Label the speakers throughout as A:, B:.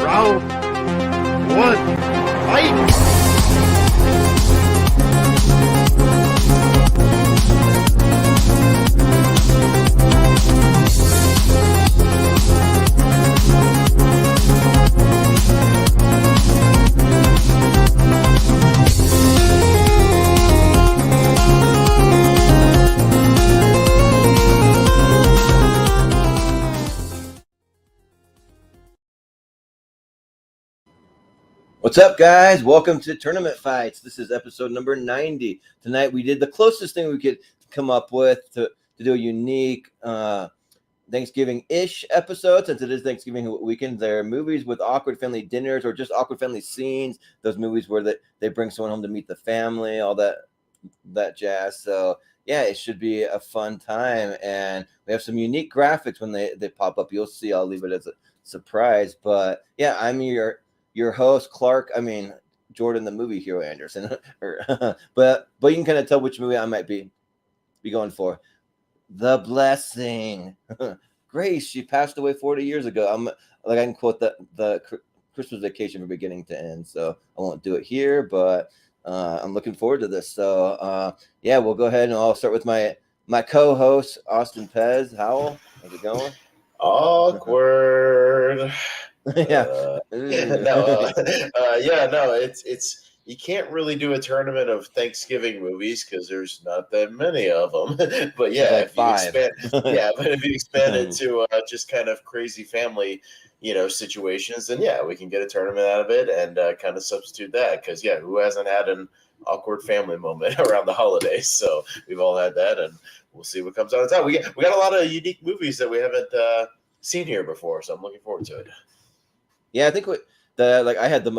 A: Round one, fight!
B: What's up, guys? Welcome to Tournament Fights. This is episode number 90. Tonight we did the closest thing we could come up with to do a unique Thanksgiving-ish episode. Since it is Thanksgiving weekend, there are movies with awkward family dinners or just awkward family scenes. Those movies where they bring someone home to meet the family, all that jazz. So yeah, it should be a fun time. And we have some unique graphics when they pop up. You'll see. I'll leave it as a surprise. But yeah, I'm your host, Jordan, the movie hero Anderson. but you can kind of tell which movie I might be going for. The Blessing. Grace, she passed away 40 years ago. I can quote the Christmas Vacation from beginning to end, so I won't do it here, but I'm looking forward to this. So yeah, we'll go ahead and I'll start with my co-host, Austin Pez Howell. How's it going?
C: Awkward.
B: Yeah.
C: It's you can't really do a tournament of Thanksgiving movies because there's not that many of them. But yeah,
B: like five.
C: If you expand it to just kind of crazy family, situations, then yeah, we can get a tournament out of it and kind of substitute that because who hasn't had an awkward family moment around the holidays? So we've all had that, and we'll see what comes out of time. We got a lot of unique movies that we haven't seen here before, so I'm looking forward to it.
B: Yeah, I think I had the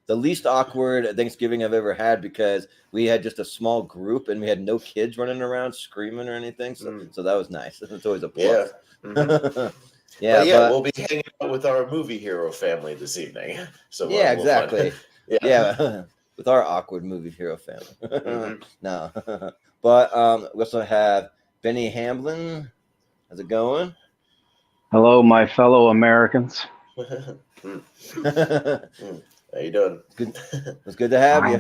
B: least awkward Thanksgiving I've ever had because we had just a small group and we had no kids running around screaming or anything. So that was nice. It's always a plus.
C: Yeah. Mm-hmm. We'll be hanging out with our movie hero family this evening. So
B: yeah, exactly. Yeah, with our awkward movie hero family.
C: Mm-hmm.
B: No, but we also have Benny Hamblin. How's it going?
D: Hello, my fellow Americans.
C: How you doing?
B: Good. It's good to have you.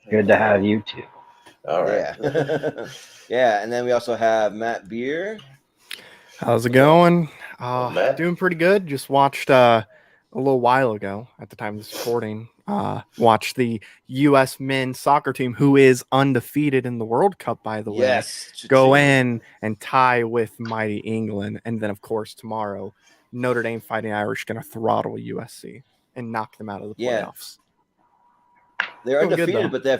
D: Good to have you too.
C: All right.
B: Yeah. Yeah, and then we also have Matt Beer.
E: How's it going?
C: Matt?
E: Doing pretty good. Just watched a little while ago at the time of this recording. Watched the U.S. men's soccer team, who is undefeated in the World Cup, by the way.
B: Yes.
E: Go in and tie with mighty England. And then, of course, tomorrow, Notre Dame Fighting Irish going to throttle USC and knock them out of the playoffs.
B: They're undefeated, but they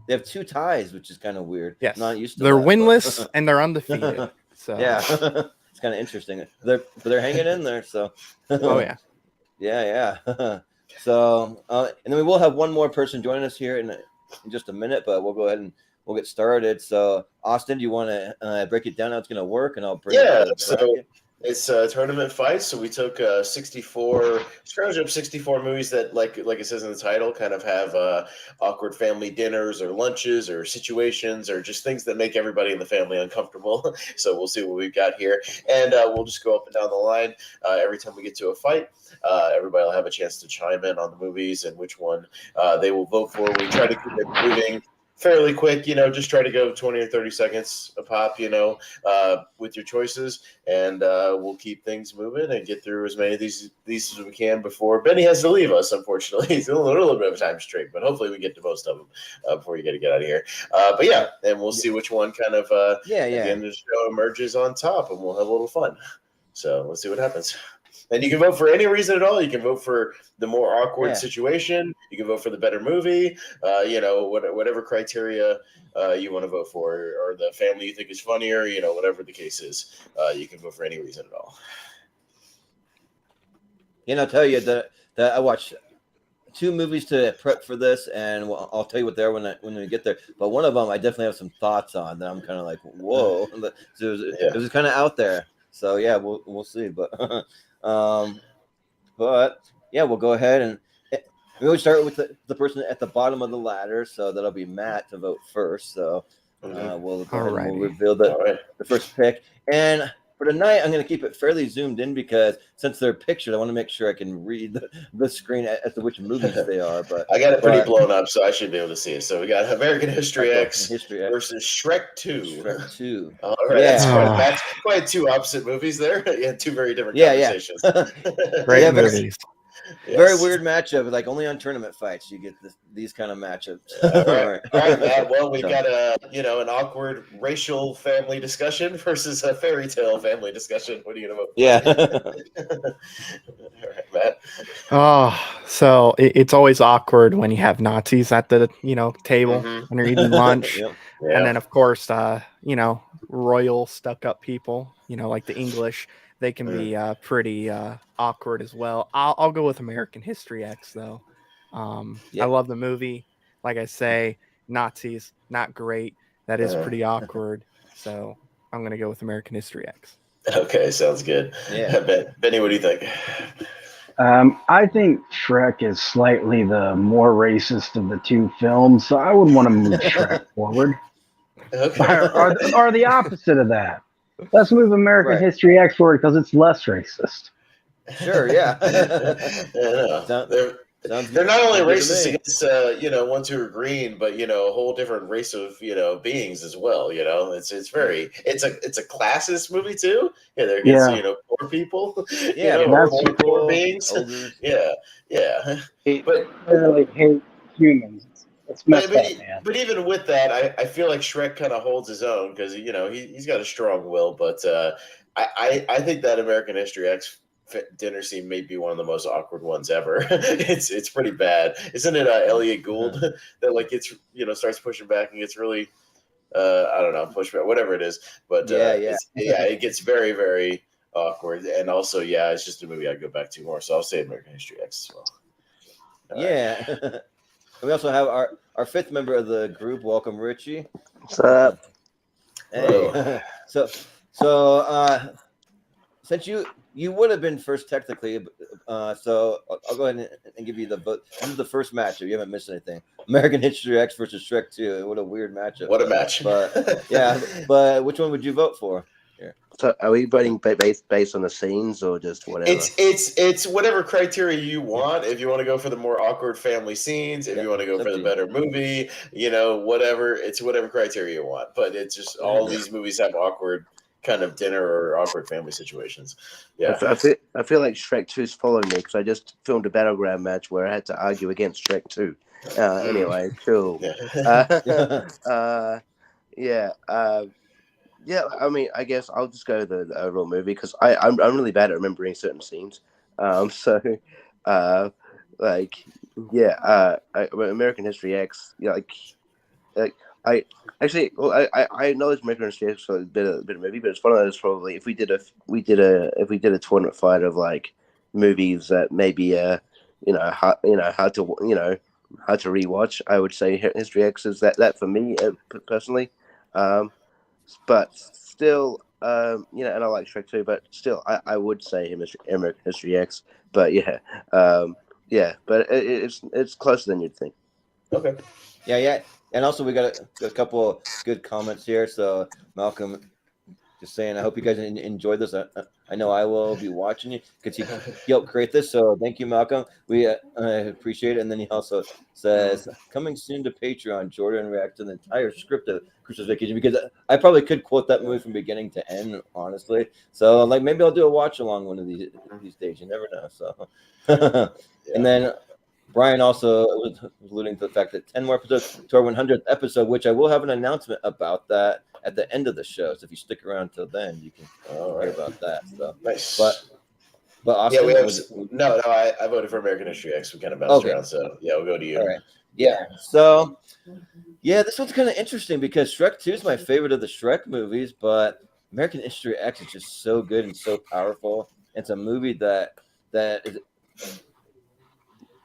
B: have two ties, which is kind of weird.
E: Yes.
B: Not used to
E: they're
B: that,
E: winless and they're undefeated. So
B: yeah. It's kind of interesting. They're hanging in there, so
E: oh yeah.
B: Yeah. So and then we will have one more person joining us here in just a minute, but we'll go ahead and we'll get started. So Austin, do you want to break it down how it's going to work, and I'll bring it to the bracket?
C: It's tournament fights, so we took 64 movies that, like it says in the title, kind of have awkward family dinners or lunches or situations or just things that make everybody in the family uncomfortable. So we'll see what we've got here, and we'll just go up and down the line every time we get to a fight. Everybody will have a chance to chime in on the movies and which one they will vote for. We try to keep it moving fairly quick, just try to go 20 or 30 seconds a pop, with your choices, and we'll keep things moving and get through as many of these as we can before Benny has to leave us, unfortunately. He's a little bit of a time streak, but hopefully we get to most of them before you got to get out of here. But yeah, and we'll see which one kind of at the end of the show emerges on top, and we'll have a little fun. So let's see what happens. And you can vote for any reason at all. You can vote for the more awkward situation. You can vote for the better movie. Whatever criteria you want to vote for, or the family you think is funnier. Whatever the case is, you can vote for any reason at all.
B: I'll tell you that I watched 2 movies to prep for this, and I'll tell you what they are when we get there. But one of them, I definitely have some thoughts on that I'm kind of like, whoa. So it was kind of out there. So yeah, we'll see. But yeah, we'll go ahead and we always start with the person at the bottom of the ladder. So that'll be Matt to vote first. So we'll go ahead and we'll reveal the first pick. And for tonight, I'm going to keep it fairly zoomed in because since they're pictured, I want to make sure I can read the screen as to which movies they are. But
C: I got it pretty blown up, so I should be able to see it. So we got American History
B: American
C: X
B: History X
C: versus Shrek 2.
B: Shrek 2.
C: All right,
B: Yeah.
C: that's quite a match. Quite two opposite movies there. Yeah, two very different conversations.
E: Great
B: Yeah,
E: movies.
B: Very weird matchup. Like only on tournament fights you get these kind of matchups.
C: All right, Matt. Well, we got an awkward racial family discussion versus a fairy tale family discussion. What are you gonna vote for?
B: Yeah.
C: All right, Matt.
E: Oh, so it's always awkward when you have Nazis at the table
C: Mhm.
E: when you're eating lunch,
B: Yep.
C: Yeah.
E: and then of course royal stuck-up people, like the English. They can be pretty awkward as well. I'll go with American History X though. I love the movie. Like I say, Nazis not great. That is pretty awkward. So I'm gonna go with American History X.
C: Okay, sounds good.
B: Yeah.
C: Benny, what do you think?
D: I think Shrek is slightly the more racist of the two films, so I would want to move Shrek forward.
C: Okay.
D: Or the opposite of that. Let's move American History X forward because it's less racist.
B: Sure, yeah.
C: They're not only racist against ones who are green, but a whole different race of beings as well. It's a classist movie too. Yeah, they're against poor people.
B: Yeah,
C: poor beings.
B: Elders.
C: Yeah.
D: But literally hate humans. It's messed up, man.
C: But even with that, I feel like Shrek kind of holds his own because he's got a strong will. But I think that American History X dinner scene may be one of the most awkward ones ever. It's pretty bad, isn't it? Elliot Gould that gets starts pushing back and gets really I don't know, pushback, whatever it is. But it gets very, very awkward. And also, it's just a movie I go back to more. So I'll say American History X as well.
B: Yeah. We also have our fifth member of the group. Welcome, Richie.
F: What's up?
B: Hey. So since you would have been first technically, so I'll go ahead and give you the vote. This is the first matchup. You haven't missed anything. American History X versus Shrek 2. What a weird matchup.
C: What a match.
B: But yeah, but which one would you vote for? Here.
F: So are we voting based on the scenes or just whatever?
C: It's whatever criteria you want. If you want to go for the more awkward family scenes, if you want to go for the better movie, whatever. It's whatever criteria you want. But it's just all these movies have awkward kind of dinner or awkward family situations. Yeah,
F: I feel like Shrek 2's following me because I just filmed a battleground match where I had to argue against Shrek 2. Anyway, cool. Yeah, I mean, I guess I'll just go with the overall movie because I'm really bad at remembering certain scenes. American History X, I acknowledge American History X for a bit of movie, but it's one of those probably if we did a tournament fight of movies that maybe hard to rewatch, I would say History X is that for me personally. But still, and I like Shrek 2, but still, I would say American History X. But but it's closer than you'd think.
C: Okay.
B: Yeah. And also, we got a couple of good comments here. So, Malcolm, just saying, I hope you guys enjoyed this. I know I will be watching you because he helped create this. So, thank you, Malcolm. We appreciate it. And then he also says, coming soon to Patreon, Jordan reacts to the entire script of Christmas Vacation because I probably could quote that movie from beginning to end, honestly. So, maybe I'll do a watch along one of these days. You never know. So, And then Brian also was alluding to the fact that 10 more episodes to our 100th episode, which I will have an announcement about that at the end of the show. So if you stick around till then, you can hear about that. So
C: nice.
B: But Austin,
C: I voted for American History X. We kind of bounced around. So we'll go to you.
B: All right. Yeah. So this one's kind of interesting because Shrek 2 is my favorite of the Shrek movies, but American History X is just so good and so powerful. It's a movie that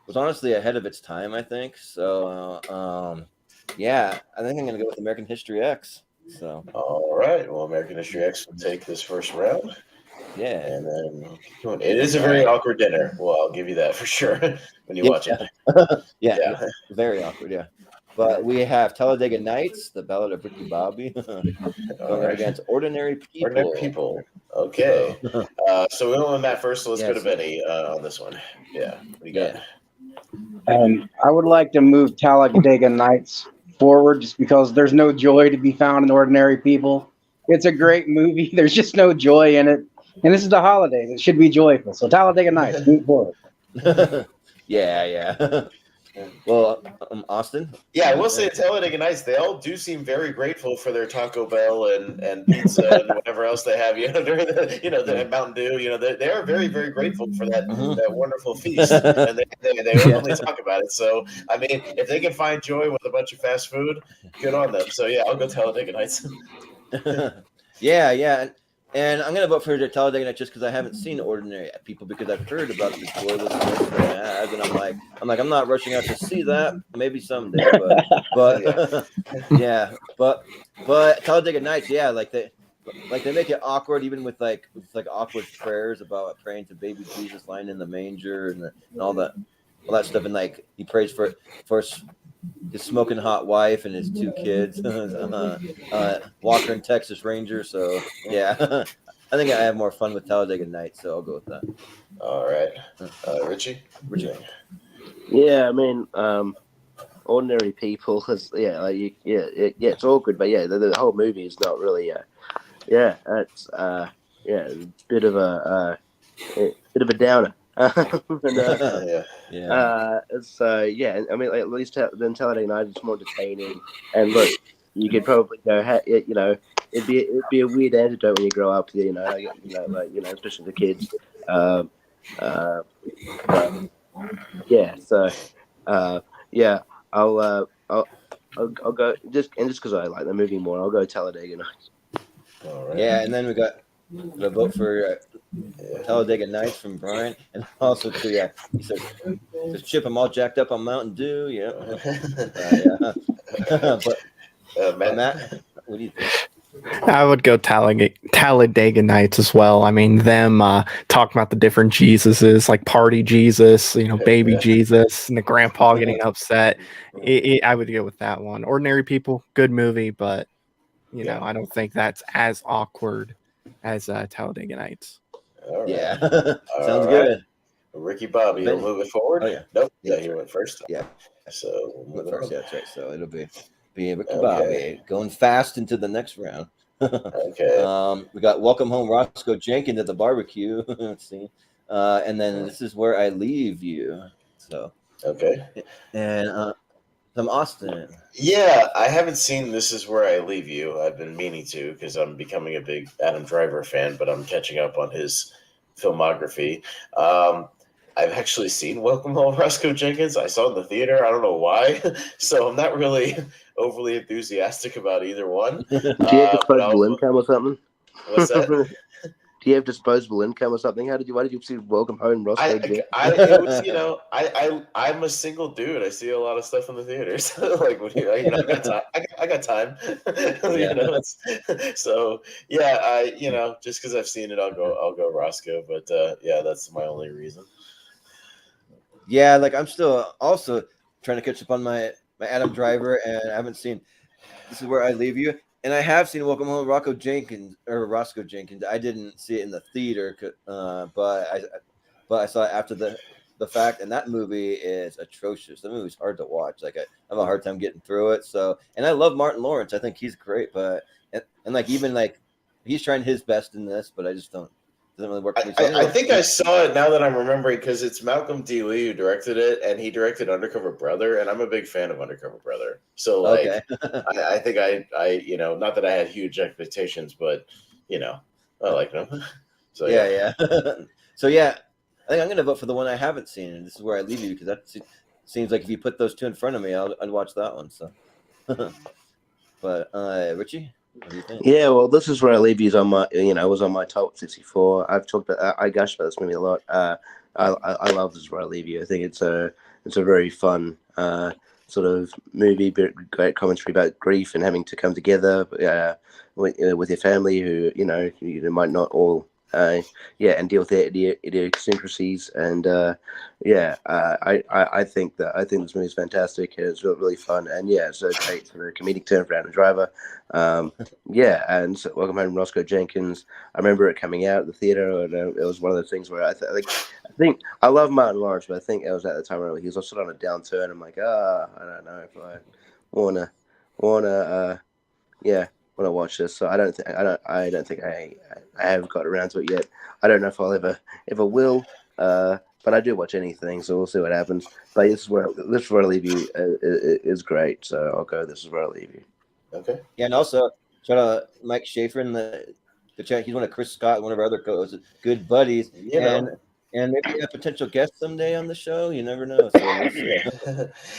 B: was honestly ahead of its time, I think. So, I think I'm going to go with American History X. So,
C: all right. Well, American History X will take this first round.
B: Yeah.
C: And then it is a very awkward dinner. Well, I'll give you that for sure when you watch it.
B: Yeah. Very awkward. Yeah. But we have Talladega Nights, The Ballad of Ricky Bobby,
C: All
B: going up
C: right.
B: against Ordinary People.
C: Ordinary People. Okay. So we went with Matt first, so let's go to
B: Yes.
C: Benny on this one. Yeah. What do you got?
D: I would like to move Talladega Nights forward just because there's no joy to be found in Ordinary People. It's a great movie. There's just no joy in it. And this is the holidays. It should be joyful. So Talladega Nights, move forward.
B: Yeah. Well, Austin?
C: Yeah, I will say Talladega Nights, they all do seem very grateful for their Taco Bell and pizza and whatever else they have, during the Mountain Dew, they are very, very grateful for that wonderful feast, and they openly talk about it. So, I mean, if they can find joy with a bunch of fast food, good on them. So, yeah, I'll go Talladega Nights.
B: Yeah. And I'm gonna vote for Talladega Nights just because I haven't seen Ordinary People, because I've heard about the joylessness that it has, and I'm not rushing out to see that. Maybe someday, but yeah, but Talladega Nights, yeah, like they make it awkward, even with awkward prayers about praying to baby Jesus lying in the manger and all that stuff, and like he prays for his smoking hot wife and his 2 kids, Walker and Texas Ranger. So yeah, I think I have more fun with Talladega Nights, so I'll go with that.
C: All right, Richie.
F: Yeah, I mean, Ordinary People is it's awkward, but the whole movie is not really it's a bit of a downer. I mean, at least then Talladega Nights it's more entertaining, and look, you could probably go, it'd be a weird antidote when you grow up, especially the kids. I'll go just because I like the movie more. I'll go Talladega Nights.
C: All right.
B: Yeah, and then we got the vote for Talladega Nights from Brian, and also he says Chip, I'm all jacked up on Mountain Dew. Yeah. But Matt, what do you think?
E: I would go Talladega Nights as well. I mean, them talking about the different Jesuses, like party Jesus, baby Jesus, and the grandpa getting upset. I would go with that one. Ordinary People, good movie, but I don't think that's as awkward as Talladega Nights.
C: All right.
B: Yeah, sounds good.
C: Ricky Bobby, you'll move it forward.
B: Oh yeah,
C: nope. Yeah, he went first.
B: Yeah,
C: so
B: we'll move first. Yeah, that's right. So it'll be Ricky Bobby going fast into the next round.
C: Okay.
B: We got Welcome Home Roscoe Jenkins at the barbecue. Let's see. And then This Is Where I Leave You. So
C: okay.
B: And from Austin.
C: Yeah, I haven't seen This Is Where I Leave You. I've been meaning to because I'm becoming a big Adam Driver fan, but I'm catching up on his filmography. I've actually seen Welcome Home Roscoe Jenkins. I saw it in the theater. I don't know why. So I'm not really overly enthusiastic about either one.
F: Do you have disposable income or something?
C: What's that?
F: Do you have disposable income or something? Why did you see Welcome Home Roscoe Jenkins?
C: I'm a single dude. I see a lot of stuff in the theaters. Like, I got time. So yeah, just because I've seen it, I'll go Roscoe. But that's my only reason.
B: Yeah, like I'm still also trying to catch up on my Adam Driver, and I haven't seen This Is Where I Leave You, and I have seen Welcome Home Roscoe Jenkins. I didn't see it in the theater, but I saw it after the fact, and that movie is atrocious. The movie's hard to watch. Like I have a hard time getting through it. So, and I love Martin Lawrence. I think he's great, but he's trying his best in this, but I just don't. Doesn't really work for me.
C: I think I saw it now that I'm remembering because it's Malcolm D. Lee who directed it, and he directed Undercover Brother, and I'm a big fan of Undercover Brother. So I think I not that I had huge expectations, but I like them. So
B: yeah. So yeah, I think I'm gonna vote for the one I haven't seen, and This Is Where I Leave You, because that seems like if you put those two in front of me, I'd watch that one. So, but Richie. What do you think? Yeah,
F: well, This Is Where I Leave You is on my, was on my top 64. I gush about this movie a lot. I love This Is Where I Leave You. I think it's a very fun sort of movie, but great commentary about grief and having to come together with your family, who you might not all and deal with their idiosyncrasies. And I think this movie is fantastic. It's really fun, and it's a great sort of comedic turn for Adam Driver. And so Welcome Home, Roscoe Jenkins. I remember it coming out at the theater, and it was one of those things where I think I love Martin Lawrence, but I think it was at the time where he was also on a downturn. I'm like, I don't know if I wanna watch this. So I don't think I have got around to it yet. I don't know if I'll ever will. But I do watch anything, so we'll see what happens. But this is where I leave you is great. So I'll go. This is where I leave you.
C: Okay.
B: Yeah, and also shout out Mike Schaefer in the chat. He's one of Chris Scott, one of our other co-hosts, good buddies, and maybe a potential guest someday on the show. You never know. So we'll see.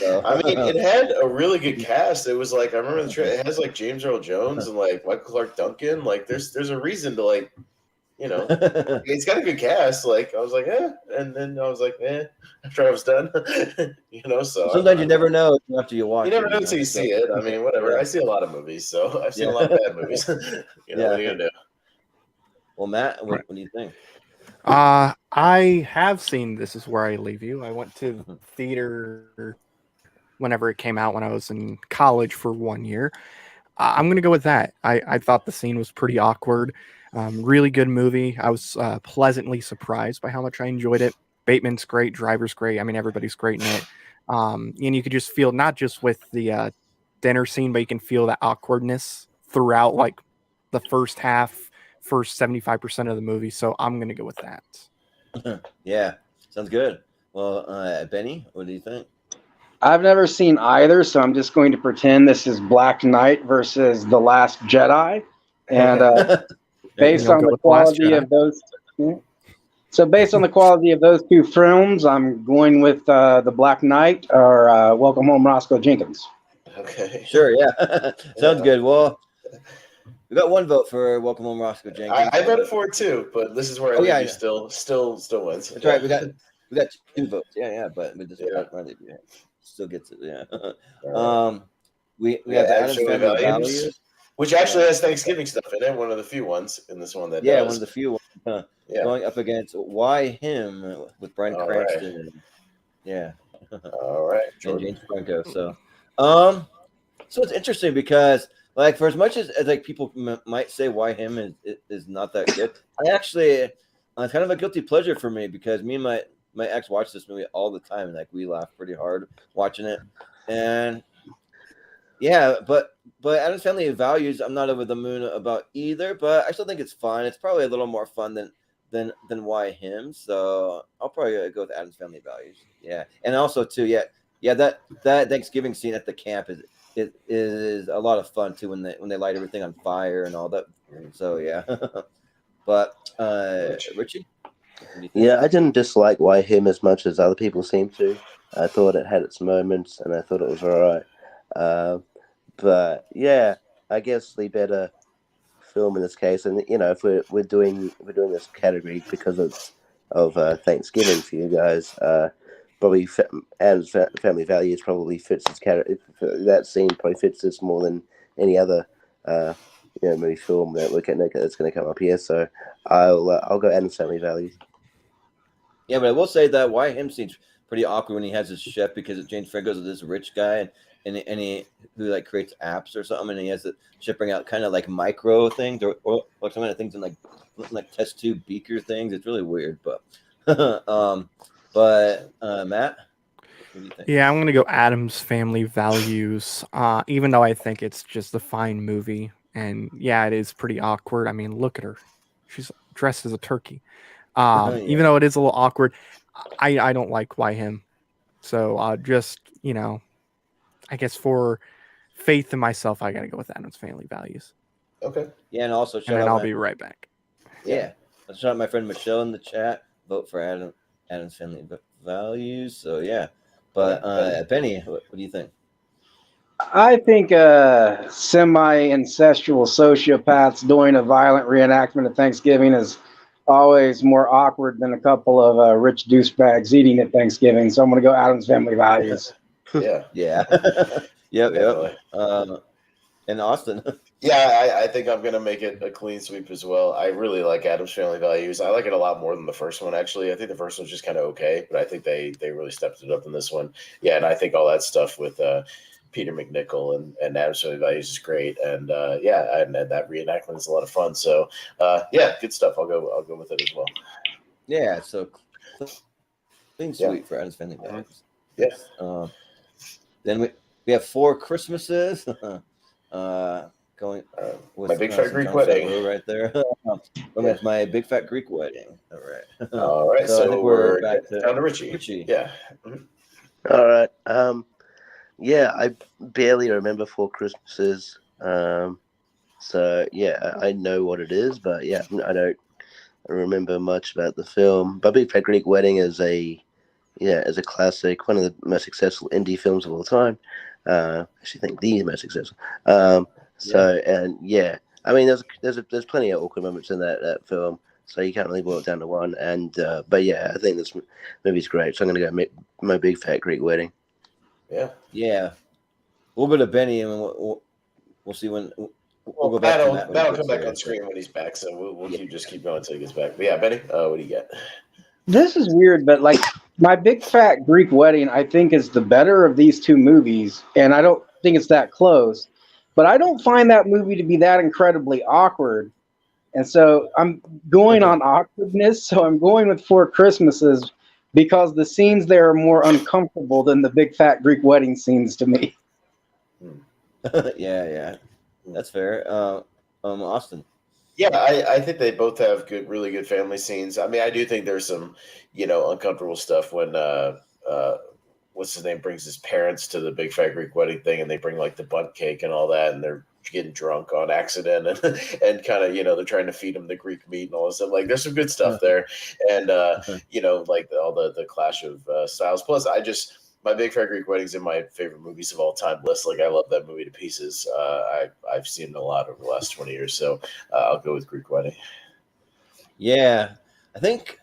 C: I mean, it had a really good cast. It was like I remember it has like James Earl Jones and like Michael Clark Duncan. Like there's a reason to like, it's got a good cast. Like I was like, and then I was like, after I was done, So
B: sometimes you never know after you watch.
C: You never know until you see it. I mean, whatever. I see a lot of movies, so I've seen a lot of bad movies. What are you gonna do?
B: Well, Matt, what do you think?
E: I have seen This Is Where I Leave You. I went to the theater whenever it came out when I was in college for 1 year. I'm going to go with that. I thought the scene was pretty awkward. Really good movie. I was pleasantly surprised by how much I enjoyed it. Bateman's great. Driver's great. I mean, everybody's great in it. And you could just feel, not just with the dinner scene, but you can feel that awkwardness throughout like the first 75% of the movie. So I'm going to go with that.
B: Yeah, sounds good. Well, Benny, what do you think?
D: I've never seen either, so I'm just going to pretend this is Black Knight versus The Last Jedi. And based on the quality of those, based on the quality of those two films, I'm going with The Black Knight or Welcome Home, Roscoe Jenkins.
C: Okay.
B: Sure. Yeah. Sounds good. Well, we got one vote for Welcome Home, Roscoe Jenkins.
C: I voted for it too, but This Is Where I Leave You still wins.
B: That's right. We got 2 votes. Yeah. But we just still gets it. Yeah. We have the Addams Family Values,
C: which actually has Thanksgiving stuff in it. One of the few ones in this one that
B: does.
C: one
B: of the few ones. Going up against Why Him with Bryan Cranston. Right.
C: All right.
B: And James Franco. So it's interesting because like for as much as like people might say Why Him is not that good, it's kind of a guilty pleasure for me because me and my ex watch this movie all the time and like we laugh pretty hard watching it. And but Addams Family Values I'm not over the moon about either, but I still think it's fun. It's probably a little more fun than Why Him. So I'll probably go with Addams Family Values. Yeah. And also too, that Thanksgiving scene at the camp is a lot of fun too when they light everything on fire and all that. So yeah. But Richie?
F: Yeah, I didn't dislike Why Him as much as other people seem to. I thought it had its moments and I thought it was all right. But yeah, I guess the better film in this case, and if we're doing this category because of Thanksgiving for you guys, probably Addams Family Values probably fits this category. That scene probably fits this more than any other movie film that that's going to come up here. So I'll go Addams Family Values.
B: Yeah, but I will say that Why Him seems pretty awkward when he has his chef because James Franco's this rich guy and he who like creates apps or something, and he has to shipping out kind of like micro things or some kind of things in like test tube beaker things. It's really weird, but Matt, what do you think?
E: Yeah, I'm gonna go Addams Family Values. Even though I think it's just a fine movie, and it is pretty awkward. I mean, look at her; she's dressed as a turkey. Even though it is a little awkward, I don't like Why Him. So just I guess for faith in myself, I gotta go with Addams Family Values.
C: Okay.
B: Yeah, and also
E: I'll be right back.
B: Yeah, let's shout out my friend Michelle in the chat. Vote for Addams Family Values. So yeah, but Benny, what do you think?
D: I think semi-incestual sociopaths doing a violent reenactment of Thanksgiving is always more awkward than a couple of rich douchebags eating at Thanksgiving. So I'm going to go Addams Family Values.
C: Yeah.
B: Yeah. Yep. And Austin.
C: Yeah, I think I'm gonna make it a clean sweep as well. I really like Adam's Family Values. I like it a lot more than the first one, actually. I think the first one's just kind of okay, but I think they really stepped it up in this one. Yeah, and I think all that stuff with Peter McNichol and Adam's Family Values is great, and and that reenactment is a lot of fun. So yeah, good stuff. I'll go with it as well.
B: Yeah, so clean sweep for Adam's Family Values.
C: Yeah.
B: Then we have Four Christmases. Going with
C: My Big Fat
B: some
C: Greek
B: John
C: Wedding
B: Favreau right there. With my Big Fat Greek Wedding. All right.
C: All right.
B: So I think we're back
C: down to Richie.
B: Richie.
C: Yeah. Mhm.
F: All right. Yeah, I barely remember Four Christmases. So yeah, I know what it is, but yeah, I don't remember much about the film. But Big Fat Greek Wedding is a classic, one of the most successful indie films of all time. I actually think the most successful. And yeah, I mean, there's plenty of awkward moments in that film, so you can't really boil it down to one. And but yeah, I think this movie's great, so I'm gonna go make My Big Fat Greek Wedding.
B: Yeah. A little bit of Benny, and we'll see when we'll go back to Matt.
C: That'll come back on screen when he's back, so we'll just keep going until he gets back. But yeah, Benny, what do you got?
D: This is weird, but like My Big Fat Greek Wedding, I think is the better of these two movies, and I don't think it's that close. But I don't find that movie to be that incredibly awkward, and so I'm going on awkwardness. So I'm going with Four Christmases because the scenes there are more uncomfortable than the Big Fat Greek Wedding scenes to me.
B: Yeah, that's fair. Austin.
C: Yeah, I think they both have really good family scenes. I mean, I do think there's some, uncomfortable stuff when what's his name brings his parents to the Big Fat Greek Wedding thing, and they bring like the bundt cake and all that, and they're getting drunk on accident, and kind of they're trying to feed him the Greek meat and all this stuff. Like, there's some good stuff there, and like all the clash of styles. Plus, My Big Fat Greek Wedding's in my favorite movies of all time list. Like, I love that movie to pieces. I've seen it a lot over the last 20 years, so I'll go with Greek Wedding.
B: Yeah, I think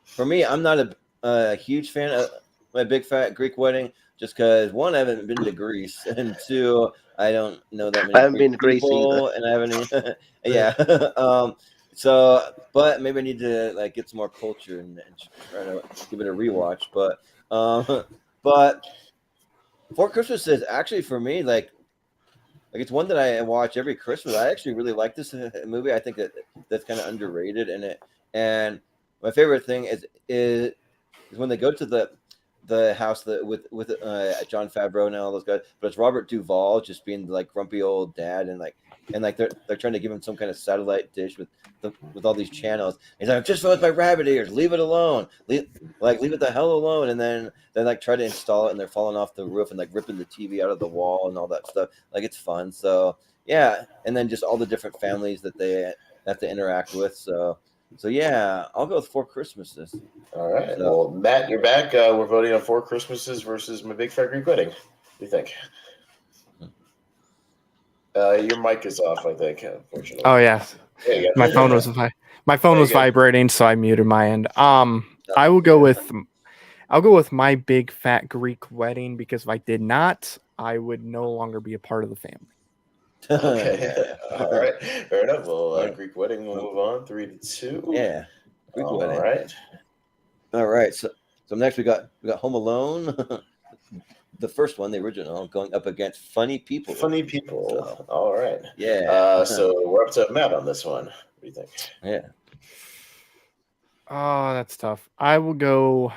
B: for me, I'm not a huge fan of My Big Fat Greek Wedding, just because one, I haven't been to Greece, and two, I don't know that many.
F: I haven't been to Greece
B: either, and I haven't. Yeah. So, but maybe I need to get some more culture and try to give it a rewatch. But Four Christmases actually for me like it's one that I watch every Christmas. I actually really like this movie. I think that's kind of underrated in it. And my favorite thing is when they go to the house with John Favreau and all those guys, but it's Robert Duvall just being like grumpy old dad, and they're trying to give him some kind of satellite dish with all these channels. He's like, just with my rabbit ears, leave it alone, leave it the hell alone. And then they try to install it, and they're falling off the roof and ripping the TV out of the wall and all that stuff. It's fun. So yeah, and then just all the different families that they have to interact with. So yeah, I'll go with Four Christmases.
C: All right. Well, Matt, you're back. We're voting on Four Christmases versus My Big Fat Greek Wedding. What do you think? Your mic is off, I think, unfortunately.
E: Oh yeah, my phone was vibrating, so I muted my end. I'll go with My Big Fat Greek Wedding, because if I did not, I would no longer be a part of the family.
C: Okay. All right. Fair enough. Well, Greek Wedding, we'll move on 3-2.
B: Yeah. Greek Wedding.
C: All right.
B: So next we got Home Alone. The first one, the original, going up against Funny People.
C: Funny People. So, all right.
B: Yeah.
C: So we're up to Matt on this one. What do you think?
B: Yeah.
E: Oh, that's tough. I will go,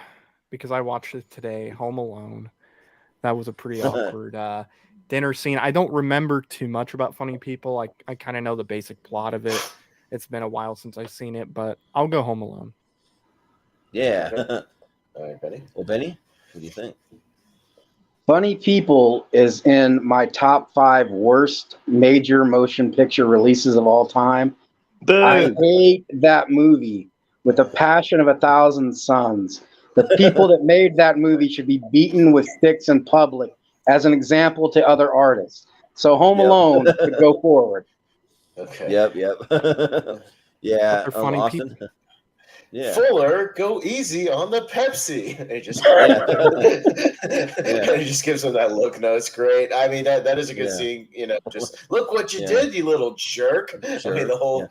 E: because I watched it today, Home Alone. That was a pretty awkward dinner scene. I don't remember too much about Funny People. I kind of know the basic plot of it. It's been a while since I've seen it, but I'll go Home Alone.
B: Yeah.
C: All right, Benny.
B: Well, Benny, what do you think?
D: Funny People is in my top 5 worst major motion picture releases of all time. I hate that movie with the passion of 1,000 suns. The people that made that movie should be beaten with sticks in public as an example to other artists. So Home Alone could go forward.
C: Okay.
B: Yep. Yeah.
E: Funny
B: Austin.
E: people.
B: Yeah.
C: Fuller, go easy on the Pepsi. And he just, and he just gives him that look. No, it's great. I mean, that is a good scene. You know, just look what you did, you little jerk. I mean, the whole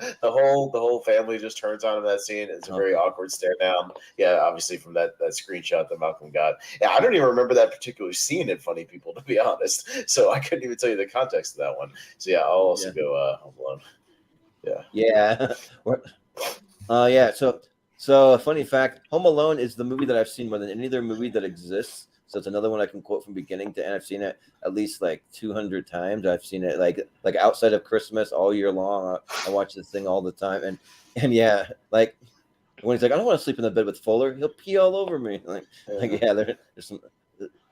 C: family just turns on him that scene. It's a very awkward stare down. Yeah, obviously from that screenshot that Malcolm got. Yeah, I don't even remember that particular scene in Funny People, to be honest. So I couldn't even tell you the context of that one. So yeah, I'll also go Home Alone. Yeah.
B: Yeah. Yeah. So a funny fact: Home Alone is the movie that I've seen more than any other movie that exists. So it's another one I can quote from beginning to end. I've seen it at least like 200 times. I've seen it like outside of Christmas all year long. I watch this thing all the time, and yeah, like when he's like, I don't want to sleep in the bed with Fuller. He'll pee all over me. Like yeah, there's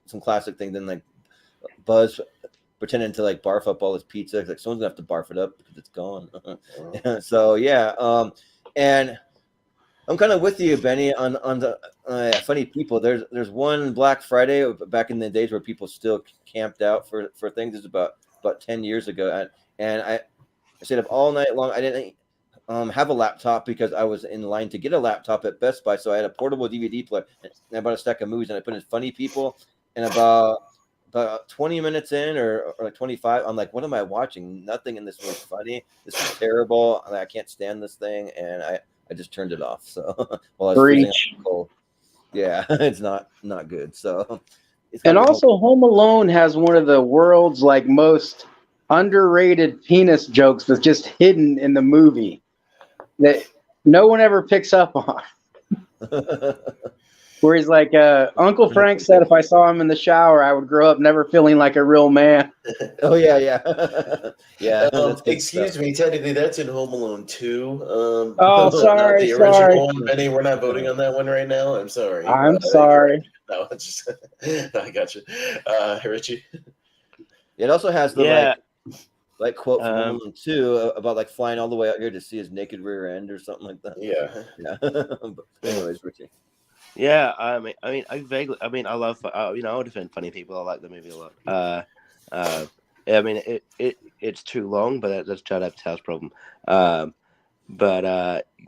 B: some classic things. Then like Buzz pretending to like barf up all his pizza. Like someone's gonna have to barf it up because it's gone. So yeah, and I'm kind of with you, Benny, on the Funny People. There's one Black Friday back in the days where people still camped out for things. It's about 10 years ago, and I stayed up all night long. I didn't have a laptop because I was in line to get a laptop at Best Buy, so I had a portable DVD player and I bought a stack of movies and I put in Funny People, and about 20 minutes in or like 25, I'm like, what am I watching? Nothing in this movie is funny. This is terrible. I can't stand this thing, and I just turned it off. So while I was freezing cold. Yeah, it's not good. So
D: and also Home Alone has one of the world's like most underrated penis jokes that's just hidden in the movie that no one ever picks up on. Where he's like, Uncle Frank said if I saw him in the shower, I would grow up never feeling like a real man.
B: Oh, yeah. Yeah.
C: Excuse me, technically that's in Home Alone 2.
D: Oh, sorry,
C: not the original one. Benny, we're not voting on that one right now. I'm sorry.
D: I'm sorry.
C: No, it's just, I got you. Richie?
B: It also has the like quote from Home Alone 2 about like flying all the way out here to see his naked rear end or something like that.
C: Yeah.
B: But anyways, Richie.
F: Yeah, I love, I would defend Funny People. I like the movie a lot. I mean, it's too long, but that's Judd Apatow's problem.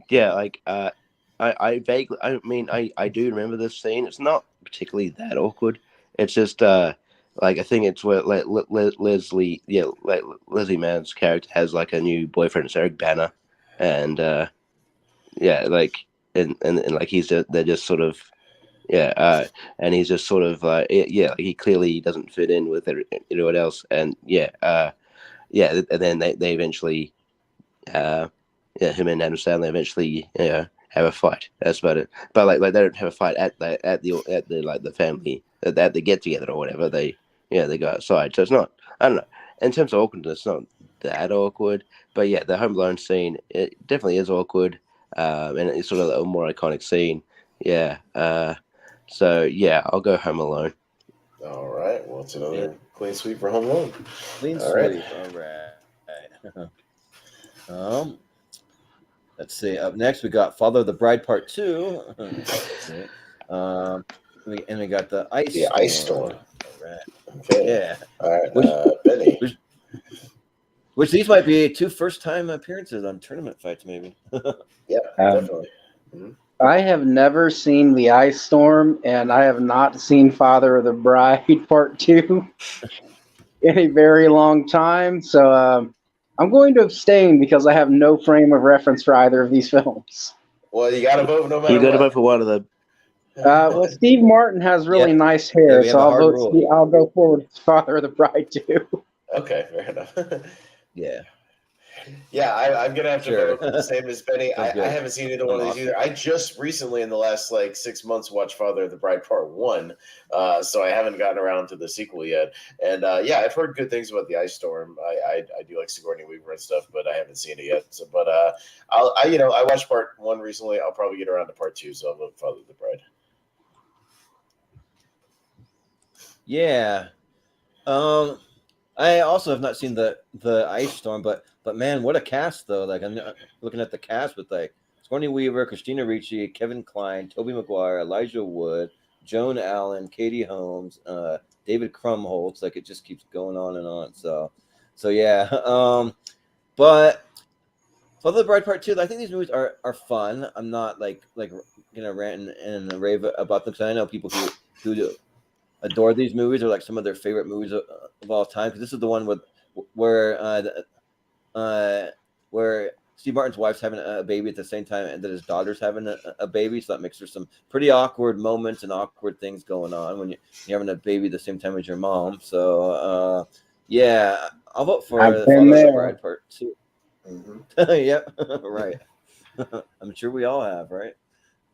F: Yeah, like, I do remember this scene. It's not particularly that awkward. It's just, like, I think it's where like Leslie Mann's character has like a new boyfriend. It's Eric Bana, and yeah, like. And like they're just sort of and he's just sort of like he clearly doesn't fit in with everyone else, and and then they eventually him and Adam Sandler eventually have a fight. That's about it. But like they don't have a fight at the like the family at the get together or whatever. They go outside. So it's not, I don't know, in terms of awkwardness, it's not that awkward. But yeah, the Home Alone scene, it definitely is awkward. And it's sort of a more iconic scene. Yeah. So yeah, I'll go Home Alone.
C: All right. Well, it's another clean sweep for Home Alone.
B: Clean sweep. All right. Let's see. Up next, we got Father of the Bride Part 2. And we got the Ice Storm. All right.
C: Okay.
B: Yeah.
C: All right. Benny.
B: Which these might be 2 first-time appearances on tournament fights, maybe.
C: Yeah, definitely. Mm-hmm.
D: I have never seen The Ice Storm, and I have not seen Father of the Bride Part 2 in a very long time. So I'm going to abstain because I have no frame of reference for either of these films.
C: Well, you got to vote no matter what.
F: You got to vote for one of them.
D: Well, Steve Martin has really nice hair, so I'll go forward with Father of the Bride 2.
C: Okay, fair enough.
B: Yeah.
C: Yeah, I'm gonna have to vote the same as Benny. I haven't seen either one of these either. I just recently, in the last like 6 months, watched Father of the Bride Part 1, so I haven't gotten around to the sequel yet. And I've heard good things about the Ice Storm. I do like Sigourney Weaver and stuff, but I haven't seen it yet. So, but I watched Part 1 recently. I'll probably get around to Part 2, so I'll vote Father of the Bride.
B: Yeah. I also have not seen the Ice Storm, but man, what a cast though! Like I'm looking at the cast with like Sigourney Weaver, Christina Ricci, Kevin Kline, Tobey Maguire, Elijah Wood, Joan Allen, Katie Holmes, David Krumholtz. Like it just keeps going on and on. So yeah. But Father of the Bride Part 2. I think these movies are fun. I'm not like gonna rant and rave about them because I know people who do adore these movies or like some of their favorite movies of all time. Because this is the one where Steve Martin's wife's having a baby at the same time, and that his daughter's having a baby. So that makes for some pretty awkward moments and awkward things going on when you're having a baby at the same time as your mom. So yeah, I'll vote for
D: I've
B: the
D: been
B: Father of the
D: there.
B: Bride Part 2. Yep, right. I'm sure we all have, right?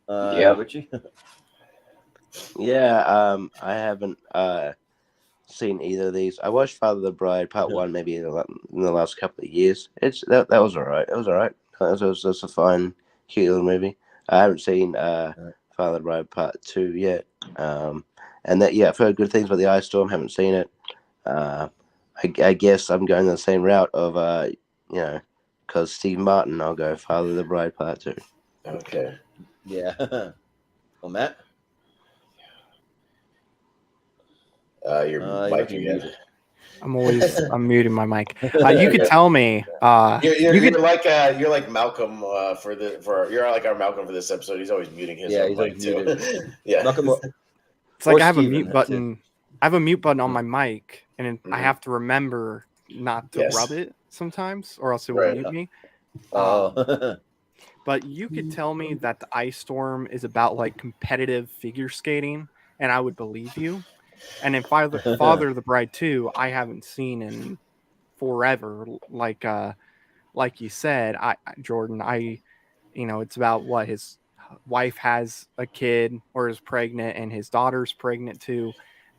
D: Yep.
B: Richie.
F: Yeah, I haven't seen either of these. I watched Father of the Bride Part 1 maybe in the last couple of years. That was all right. It was all right. It was a fine, cute little movie. I haven't seen Father of the Bride Part 2 yet. And that, yeah, I've heard good things about the Ice Storm. Haven't seen it. I guess I'm going the same route of, because Steve Martin, I'll go Father of the Bride Part 2.
C: Okay.
B: Yeah. Well, Matt.
C: You're mic
B: You're
C: again.
B: muted.
E: I'm muting my mic. You could tell me.
C: You're like Malcolm you're like our Malcolm for this episode. He's always muting his own
B: he's
C: mic
B: always
C: too.
B: muted.
C: Yeah.
B: Malcolm,
E: It's like
B: or
E: I have a
B: Steven,
E: mute button. I have a mute button on my mic, and I
C: Mhm.
E: have to remember not to
C: Yes.
E: rub it sometimes, or else it will
C: Right.
E: mute me.
B: Oh.
E: But you could tell me that the Ice Storm is about like competitive figure skating, and I would believe you. And in Father of the Bride 2, I haven't seen in forever. Like you said, Jordan, it's about what his wife has a kid or is pregnant, and his daughter's pregnant too.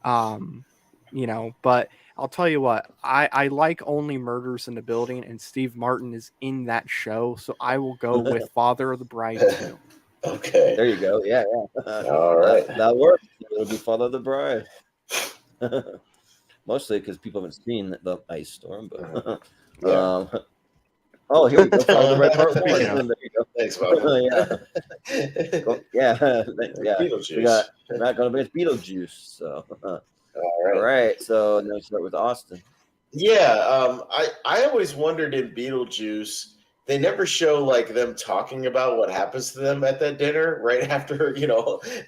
E: But I'll tell you what, I like Only Murders in the Building, and Steve Martin is in that show, so I will go with Father of the Bride 2.
C: Okay.
B: There you go. Yeah.
C: All right.
B: That works. It'll be Father of the Bride. Mostly because people haven't seen the Ice Storm, but
C: Yeah.
B: here we go. Father of the Bride Part 1.
E: Speaking of-
B: There you go.
C: Thanks, Malcolm.
B: Yeah.
C: Beetlejuice.
B: We're not going to be Beetlejuice. So,
C: All
B: right. So now we start with Austin.
C: Yeah, I always wondered in Beetlejuice, they never show like them talking about what happens to them at that dinner right after,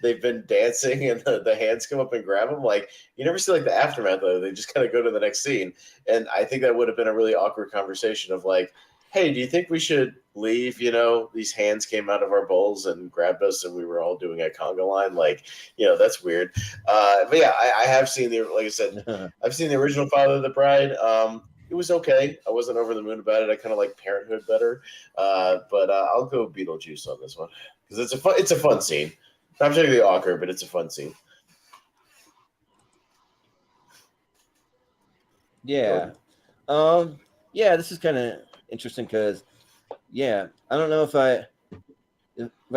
C: they've been dancing and the hands come up and grab them. Like you never see like the aftermath though. They just kind of go to the next scene. And I think that would have been a really awkward conversation of like, hey, do you think we should leave? These hands came out of our bowls and grabbed us and we were all doing a conga line. Like, that's weird. But yeah, I have seen like I said, I've seen the original Father of the Bride. It was okay. I wasn't over the moon about it. I kind of like Parenthood better. But I'll go Beetlejuice on this one because it's a fun scene. Not particularly awkward, but it's a fun scene.
B: Yeah. Yeah, this is kind of interesting because, I don't know if I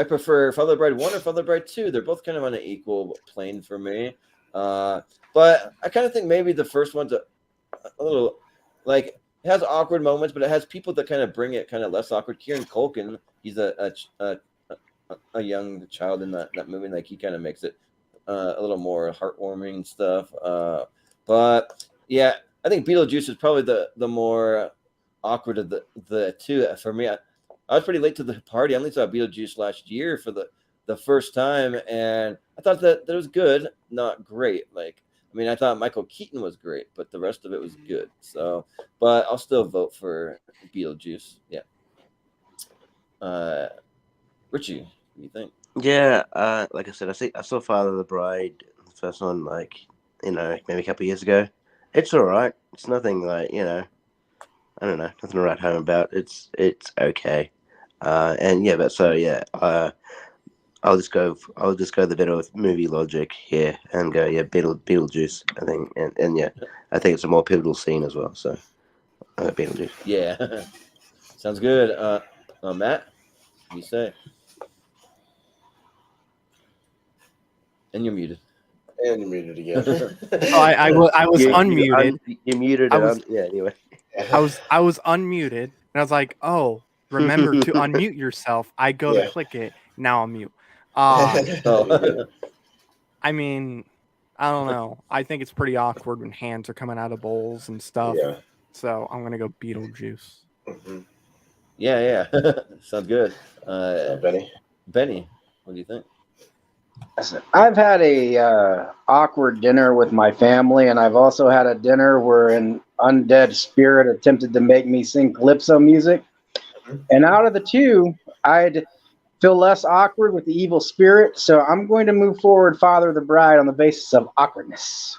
B: prefer Father of the Bride 1 or Father of the Bride 2. They're both kind of on an equal plane for me. But I kind of think maybe the first one's a little, like, it has awkward moments, but it has people that kind of bring it kind of less awkward. Kieran Culkin, he's a young child in that movie. Like, he kind of makes it a little more heartwarming and stuff. But, yeah, I think Beetlejuice is probably the more awkward of the two. For me, I was pretty late to the party. I only saw Beetlejuice last year for the first time, and I thought that was good, not great. Like, I mean, I thought Michael Keaton was great, but the rest of it was good. So, but I'll still vote for Beetlejuice. Yeah. Richie, what do you think?
F: Yeah, like I said, I saw Father of the Bride, the first one, like, maybe a couple of years ago. It's all right. It's nothing like, I don't know, nothing to write home about. It's okay. And yeah, but so yeah, I'll just go the bit of movie logic here and go Beetlejuice. I think, and yeah, I think it's a more pivotal scene as well. So Beetlejuice.
B: Yeah, sounds good. Matt, what do you say? And you're muted.
C: And you're muted again.
E: I was unmuted.
F: You muted. Anyway.
E: I was unmuted, and I was like, "Oh, remember to unmute yourself." I go to click it. Now I'm mute.
B: Oh.
E: I mean, I don't know. I think it's pretty awkward when hands are coming out of bowls and stuff.
C: Yeah.
E: So I'm gonna go Beetlejuice.
C: Mm-hmm.
B: Yeah. Sounds good.
C: Benny.
B: Benny, what do you think?
D: I've had a awkward dinner with my family, and I've also had a dinner where an undead spirit attempted to make me sing calypso music. And out of the two, I'd feel less awkward with the evil spirit, so I'm going to move forward Father of the Bride on the basis of awkwardness.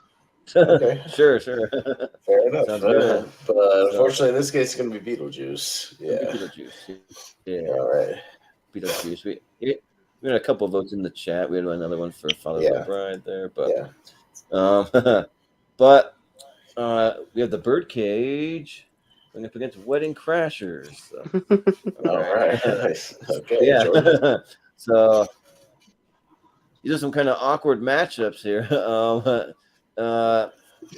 C: Okay.
B: Sure.
C: Fair enough.
B: Sounds good.
C: But unfortunately, in this case, it's going to be Beetlejuice. Yeah.
B: Beetlejuice. Yeah.
C: All right.
B: Beetlejuice. We had a couple votes in the chat. We had another one for Father of the Bride there, but we have the Birdcage going up against Wedding Crashers. So.
C: All right. Nice. Okay.
B: Yeah.
C: Jordan.
B: So these are some kind of awkward matchups here.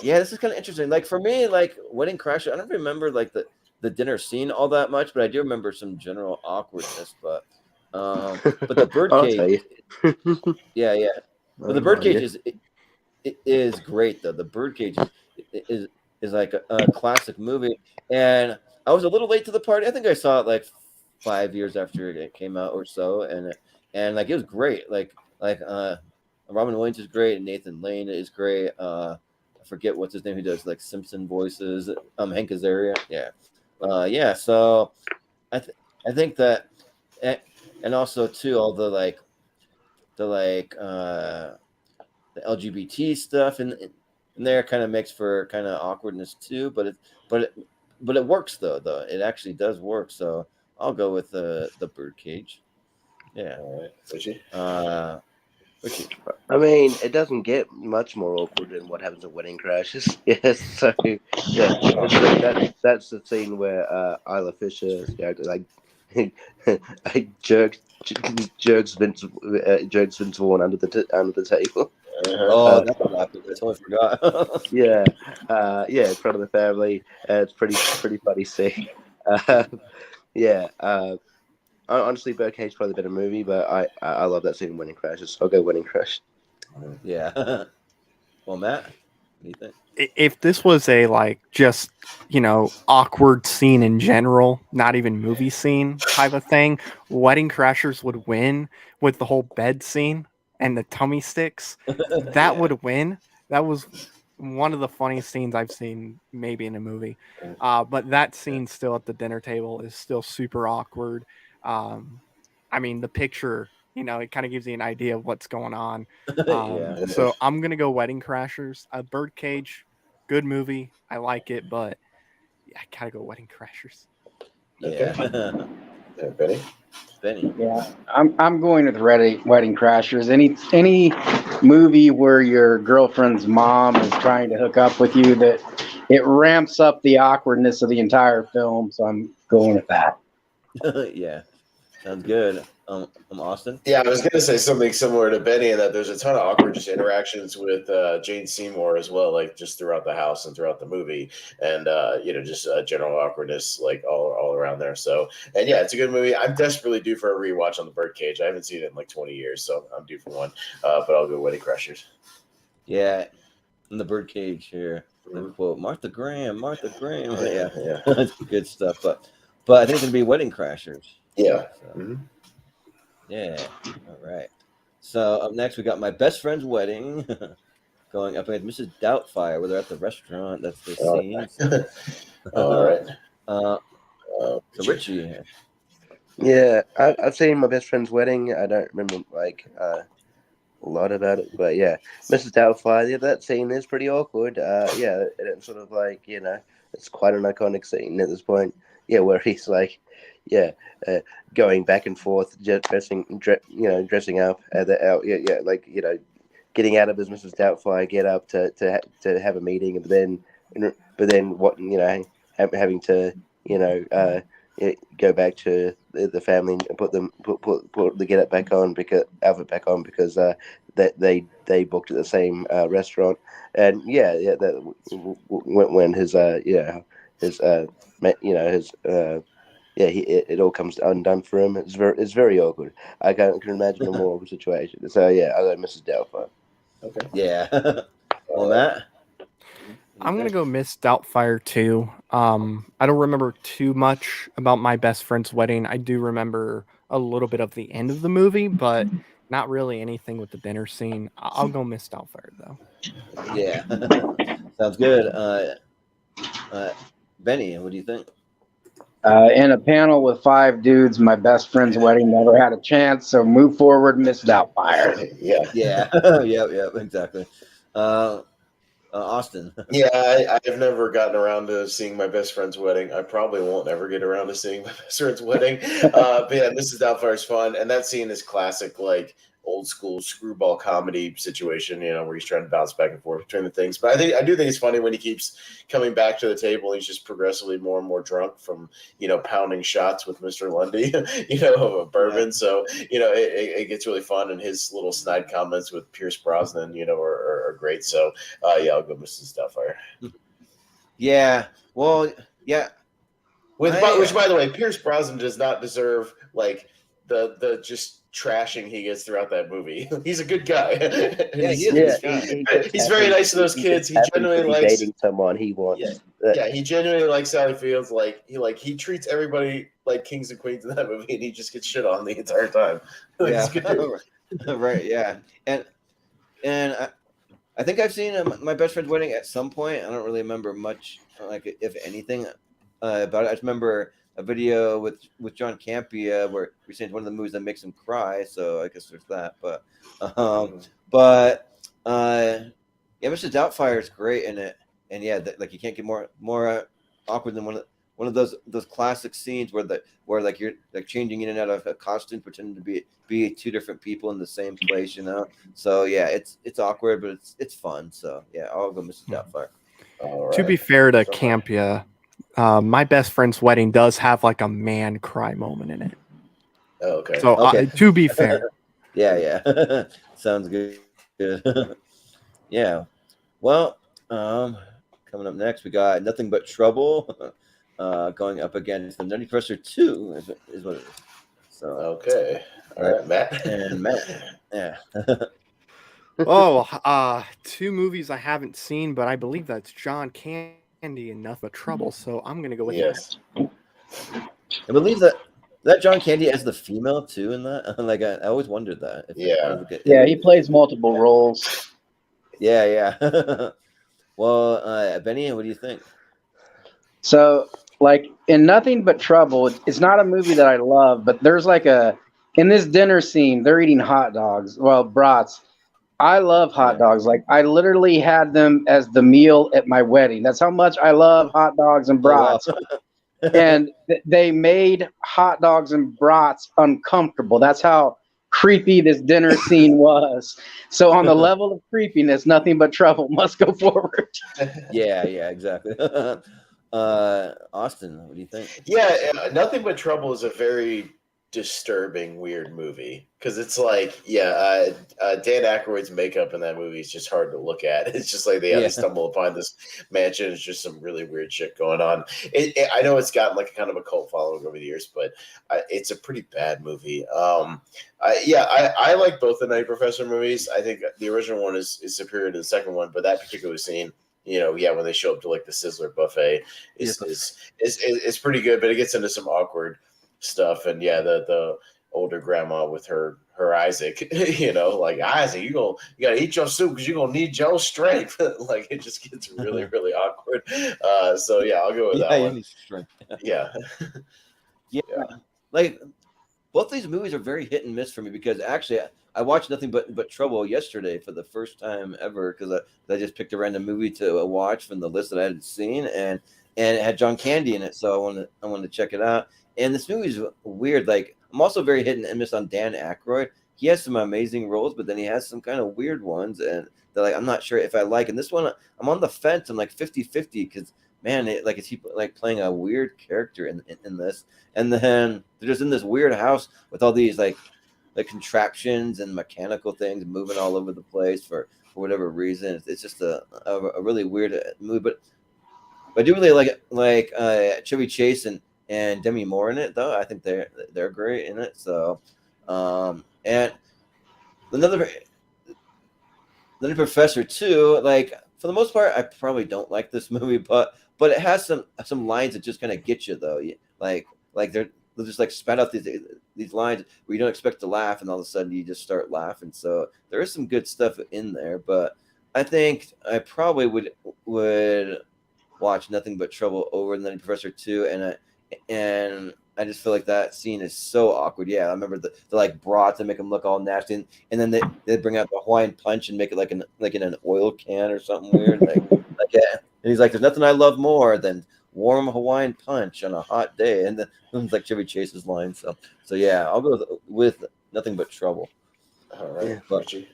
B: Yeah, this is kind of interesting. Like for me, like Wedding Crashers, I don't remember like the dinner scene all that much, but I do remember some general awkwardness. But the Birdcage, yeah. But the Birdcage is great though. The Birdcage is like a classic movie, and I was a little late to the party. I think I saw it like 5 years after it came out or so, and like it was great. Like Robin Williams is great, and Nathan Lane is great. I forget what's his name. Who does like Simpson voices? Hank Azaria. Yeah. So I think that, and also too all the LGBT stuff in there kind of makes for kind of awkwardness too. But it works though. It actually does work. So I'll go with the Birdcage. Yeah.
C: All right. Richie.
B: Richie.
F: I mean, it doesn't get much more awkward than what happens at Wedding Crashes. Yes, so yeah, that's the scene where Isla Fisher, I jerks Vince Vaughn under the table.
B: Oh, that's what happened. I totally forgot.
F: Yeah, in front of the family. It's pretty funny scene. Honestly, Birdcage is probably the better movie, but I love that scene in Wedding Crashes. I'll go Wedding Crash.
B: Yeah. Well, Matt, what do you think?
E: If this was a like just awkward scene in general, not even movie scene type of thing, Wedding Crashers would win with the whole bed scene and the tummy sticks. That would win. That was one of the funniest scenes I've seen maybe in a movie. But that scene still at the dinner table is still super awkward. I mean, the picture, it kind of gives you an idea of what's going on. So I'm going to go Wedding Crashers. Birdcage, good movie. I like it, but I got to go Wedding Crashers.
B: Yeah. Benny.
D: Yeah, I'm going with Wedding Crashers. Any movie where your girlfriend's mom is trying to hook up with you, that it ramps up the awkwardness of the entire film. So I'm going with that.
B: Yeah, sounds good. Austin.
C: Yeah, I was going to say something similar to Benny in that there's a ton of awkward just interactions with Jane Seymour as well, like just throughout the house and throughout the movie, and just general awkwardness like all around there. So, and yeah, it's a good movie. I'm desperately due for a rewatch on the Birdcage. I haven't seen it in like 20 years, so I'm due for one. But I'll go Wedding Crashers.
B: Yeah, in the Birdcage here. Quote Martha Graham. Yeah, that's good stuff. But I think it's gonna be Wedding Crashers.
C: Yeah.
B: So. Yeah. All right. So up next we got My Best Friend's Wedding, going up against Mrs. Doubtfire, where they're at the restaurant. That's the scene.
C: All right.
B: So Richie.
F: Yeah, I've seen My Best Friend's Wedding. I don't remember a lot about it, but yeah, Mrs. Doubtfire. Yeah, that scene is pretty awkward. It's sort of like it's quite an iconic scene at this point. Yeah, where he's like, going back and forth, dressing up, getting out of his Mrs. Doubtfire get up to have a meeting, but then what having to go back to the family and put the get up back on because that they booked at the same restaurant, and when his it all comes undone for him. It's very awkward. I can imagine a more awkward situation. So yeah, I go Mrs. Doubtfire.
C: Okay.
B: Yeah. Well, Matt.
E: I'm gonna go Miss Doubtfire too. I don't remember too much about My Best Friend's Wedding. I do remember a little bit of the end of the movie, but not really anything with the dinner scene. I'll go Miss Doubtfire though.
B: Yeah, sounds good. Benny, what do you think?
D: In a panel with 5 dudes, my best friend's wedding never had a chance. So move forward, Miss Doubtfire.
C: Yeah.
B: Yeah, yep, exactly. Austin.
C: Yeah, I've never gotten around to seeing My Best Friend's Wedding. I probably won't ever get around to seeing My Best Friend's Wedding. But yeah, Mrs. Doubtfire's fun, and that scene is classic, like old school screwball comedy situation, where he's trying to bounce back and forth between the things. But I do think it's funny when he keeps coming back to the table. He's just progressively more and more drunk from pounding shots with Mr. Lundy, of bourbon. So it gets really fun, and his little snide comments with Pierce Brosnan, are great. So yeah, I'll go Mrs. Doubtfire.
B: Yeah, well, yeah.
C: Which, by the way, Pierce Brosnan does not deserve like the just trashing he gets throughout that movie. He's a good guy.
B: Yeah,
C: he's very nice to those kids. He genuinely likes
F: dating someone he wants.
C: Yeah, he genuinely likes Sally Fields. He treats everybody like kings and queens in that movie, and he just gets shit on the entire time.
B: Yeah, right. Yeah, and I think I've seen My Best Friend's Wedding at some point. I don't really remember much, like if anything, about it. I just remember a video with John Campea where we're saying it's one of the movies that makes him cry. So I guess there's that. But yeah, Mr. Doubtfire is great in it, and yeah, you can't get more awkward than one of those classic scenes where you're changing in and out of a costume, pretending to be 2 different people in the same place, So yeah, it's awkward, but it's fun. So yeah, I'll go Mr. Doubtfire.
C: All
E: To
C: right.
E: be fair to Campea, My Best Friend's Wedding does have like a man cry moment in it.
C: Oh, okay.
E: So
B: Okay.
E: to be fair,
B: Yeah. Sounds good. Yeah. Well, coming up next, we got Nothing But Trouble, going up against the Nutty Professor 2 is what it is. So
C: Okay. All right, Matt.
B: and Matt. Yeah.
E: oh, 2 movies I haven't seen, but I believe that's John Candy and Nothing But Trouble. So I'm gonna go with
C: Yes.
E: that.
B: I believe that John Candy as the female too in that. I always wondered that.
D: Yeah, he plays multiple roles.
B: Yeah. Well, Benny, what do you think?
D: So, in Nothing But Trouble, it's not a movie that I love, but there's in this dinner scene, they're eating hot dogs, brats. I love hot dogs. I literally had them as the meal at my wedding. That's how much I love hot dogs and brats. And they made hot dogs and brats uncomfortable. That's how creepy this dinner scene was. So on the level of creepiness, Nothing But Trouble must go forward.
B: Yeah, exactly. Austin, what do you think?
C: Yeah, Nothing But Trouble is a very disturbing, weird movie because it's Dan Aykroyd's makeup in that movie is just hard to look at. It's just like they stumble upon this mansion. It's just some really weird shit going on. I know it's gotten like a kind of a cult following over the years, but it's a pretty bad movie. I like both the Nutty Professor movies. I think the original one is superior to the second one, but that particular scene, when they show up to like the Sizzler buffet is pretty good, but it gets into some awkward stuff. And the older grandma with her Isaac, Isaac, you gotta eat your soup because you're gonna need your strength. It just gets really, really awkward. So yeah, I'll go with that one. Yeah.
B: Both these movies are very hit and miss for me because actually I watched Nothing But Trouble yesterday for the first time ever because I just picked a random movie to watch from the list that I hadn't seen and it had John Candy in it, so I wanted to check it out. And this movie is weird. I'm also very hit and miss on Dan Aykroyd. He has some amazing roles, but then he has some kind of weird ones, and they're I'm not sure if I like. And this one, I'm on the fence. I'm 50-50 because man, is he playing a weird character in this? And then they're just in this weird house with all these contraptions and mechanical things moving all over the place for whatever reason. It's just a really weird movie, but I do really like Chevy Chase and Demi Moore in it, though. I think they're great in it. So, and another Professor too. For for the most part, I probably don't like this movie, but it has some lines that just kind of get you though. Like they'll just like spat out these lines where you don't expect to laugh, and all of a sudden you just start laughing. So there is some good stuff in there, but I think I probably would watch Nothing But Trouble over the Nutty Professor 2, and I just feel like that scene is so awkward. Yeah, I remember the like broth to make them look all nasty, and then they bring out the Hawaiian punch and make it like in an oil can or something weird. Like yeah. And he's like, "There's nothing I love more than warm Hawaiian punch on a hot day." And then it's like Chevy Chase's line. So yeah, I'll go with Nothing But Trouble.
C: All right,
F: Yeah.
C: Richie.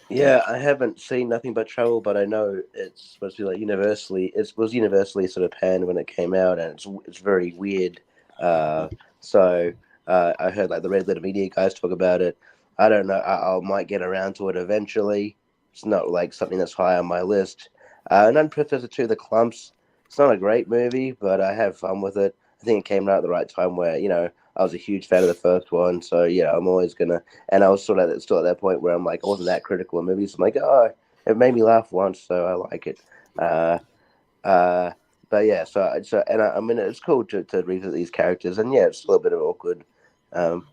F: Yeah, I haven't seen Nothing But Trouble, but I know it's supposed to be like universally. It was universally sort of panned when it came out, and it's very weird. So I heard like the Red Letter Media guys talk about it. I don't know. I might get around to it eventually. It's not like something that's high on my list. None Professor 2, The Clumps. It's not a great movie, but I have fun with it. I think it came out at the right time where, I was a huge fan of the first one. So, I'm always going to, and I was still at that point where I'm like, I wasn't that critical of movies. I'm like, oh, it made me laugh once, so I like it. But yeah, I mean, it's cool to revisit these characters, and yeah, it's still a bit of an awkward kind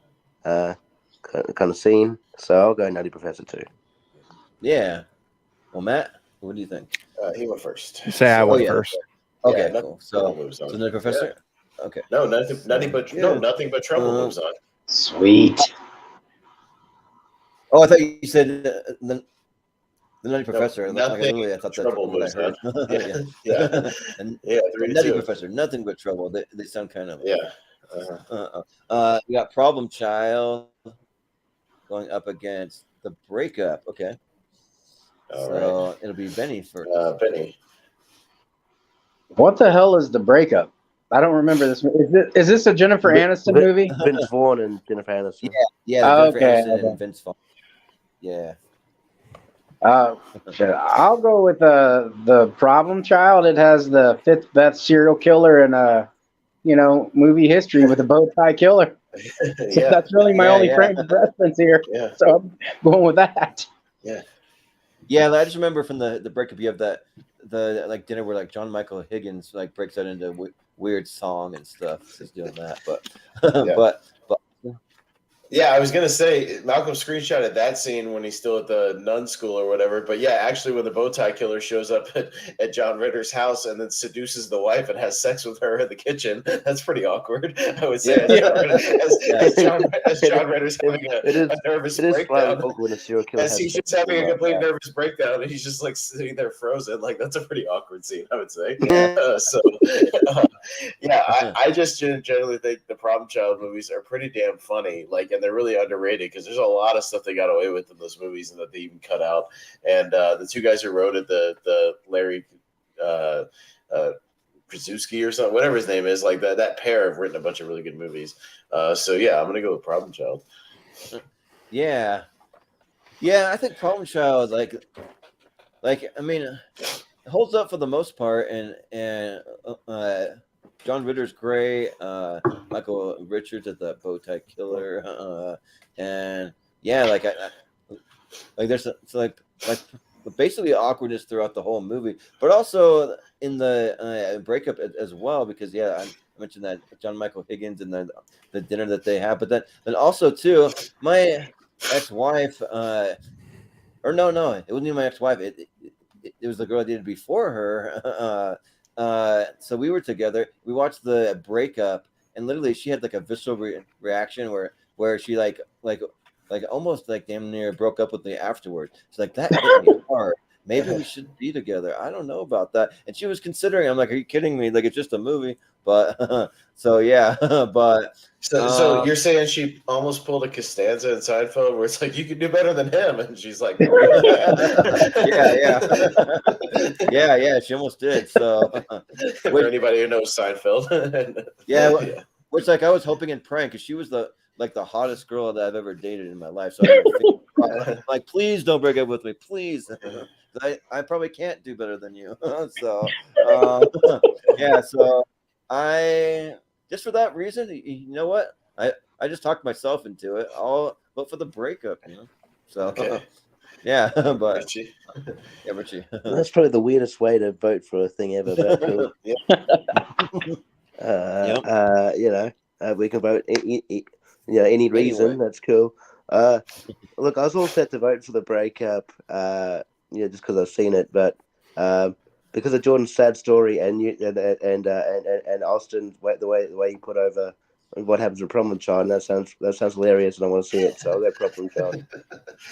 F: of scene. So I'll go Nutty Professor 2.
B: Yeah. Well, Matt, what do you think?
C: He went first.
E: Say I went first.
B: Okay,
C: Yeah,
B: cool.
C: moves on.
B: So Nutty Professor. Yeah. Okay.
C: No, Nothing But Trouble moves on.
D: Sweet.
B: Oh, I thought you said the Nutty Professor.
C: Nothing
B: I thought
C: Trouble
B: that's what
C: moves
B: I heard.
C: on. Yeah.
B: And
C: Yeah,
B: Nutty
C: 3-2.
B: Professor, Nothing But Trouble. They sound kind of
C: Yeah.
B: We got Problem Child going up against The Breakup. Okay.
C: All
B: So
C: right.
B: it'll be Benny first.
C: Benny.
D: What the hell is The Breakup? I don't remember this. Is this a Jennifer Aniston movie?
F: Vince Vaughn and Jennifer Aniston.
B: Yeah, Jennifer
D: Okay,
B: Aniston and Vince Vaughn. Yeah.
D: Shit. I'll go with the Problem Child. It has the fifth best serial killer in movie history with a bow tie killer. So
C: Yeah.
D: that's really my only
B: Yeah.
D: frame of reference here.
C: Yeah.
D: So I'm going with that.
C: Yeah.
B: Yeah, I just remember from the breakup, you have the like dinner where like John Michael Higgins like breaks out into weird song and stuff. Just doing that, but
C: Yeah.
B: but
C: Yeah, I was gonna say Malcolm screenshotted that scene when he's still at the nun school or whatever. But yeah, actually, when the bow tie killer shows up at John Ritter's house and then seduces the wife and has sex with her in the kitchen, that's pretty awkward. I would say as John Ritter's having a nervous breakdown.
F: When a serial killer
C: As he's just having a complete nervous breakdown, and he's just like sitting there frozen. Like that's a pretty awkward scene, I would say. I just generally think the Problem Child movies are pretty damn funny. Like, and they're really underrated because there's a lot of stuff they got away with in those movies and that they even cut out. And the two guys who wrote it, the Larry Kraszewski or something, whatever his name is, like that pair have written a bunch of really good movies. So yeah, I'm gonna go with Problem Child.
B: yeah, I think Problem Child like I mean, it holds up for the most part, and John Ritter's great. Michael Richards at the bow tie killer, and yeah, like there's basically awkwardness throughout the whole movie, but also in the breakup as well, because I mentioned that John Michael Higgins and the dinner that they have, but then also too, my ex-wife, or no, it wasn't even my ex-wife. It was the girl I dated before her. So we were together. We watched the breakup, and literally she had like a visceral reaction where she like almost like damn near broke up with me afterwards. She's like, that hit me hard. Maybe we should be together. I don't know about that. And she was considering. I'm like, are you kidding me? Like, it's just a movie. But so yeah, but
C: so you're saying she almost pulled a Costanza in Seinfeld, where it's like you could do better than him, and she's like,
B: yeah, she almost did. So
C: for anybody who knows Seinfeld,
B: which like I was hoping and praying, because she was the hottest girl that I've ever dated in my life. So like, please don't break up with me, please. I probably can't do better than you. So so I just for that reason, you know what? I just talked myself into it. I'll vote for the breakup. So
C: okay.
B: Yeah, but
C: Richie.
B: yeah, Richie.
F: That's probably the weirdest way to vote for a thing ever. But cool.
C: Yeah.
F: We can vote. Any reason.
B: Anyway.
F: That's cool. Look, I was all set to vote for the breakup. Just because I've seen it, but because of Jordan's sad story and Austin's the way you put over what happens with Problem Child, that sounds hilarious, and I want to see it. So I'll go Problem Child.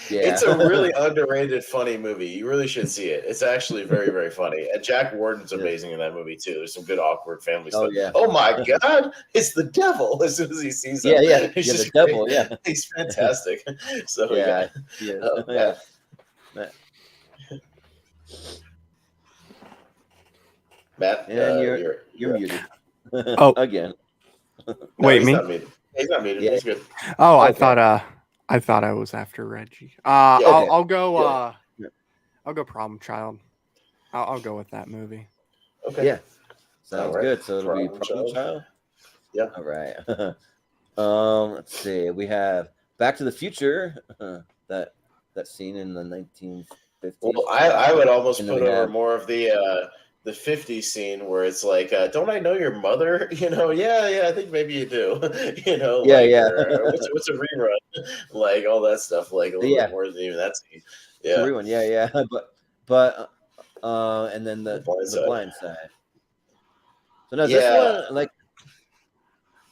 B: Yeah,
C: It's a really underrated, funny movie. You really should see it. It's actually very, very funny. And Jack Warden's amazing in that movie too. There's some good awkward family stuff.
B: yeah.
C: Oh my God, it's the devil! As soon as he sees him,
B: yeah,
C: he's
B: the
C: just
B: devil.
C: great.
B: Yeah,
C: He's fantastic. So
B: yeah.
C: Matt. Matt,
B: And you're muted.
E: Oh.
B: Again.
C: No,
E: Wait,
C: he's
E: me?
C: not muted. He's not muted.
B: Yeah.
C: He's good.
E: Oh,
B: Okay.
E: I thought I was after Reggie.
C: Yeah, okay.
E: I'll go.
B: Yeah.
E: I'll go Problem Child. I'll go with that movie.
C: Okay.
B: Yeah. Sounds
C: All right.
B: good. So it'll be
C: Problem
B: Problem
C: Child.
B: Child.
C: Yeah.
B: All right. Let's see. We have Back to the Future. That scene in the 1950s.
C: Well, I would almost
B: And then
C: put
B: we
C: over
B: have-
C: more of the 50s scene where it's like, don't I know your mother? Yeah, I think maybe you do.
B: Yeah,
C: like,
B: yeah.
C: or, what's a rerun? Like all that stuff, like a little
B: Yeah.
C: bit more than even that scene.
B: Yeah.
C: Yeah.
B: Everyone. Yeah. But and then the
C: The Blind Side.
B: Side. So now
C: Yeah.
B: this one, like,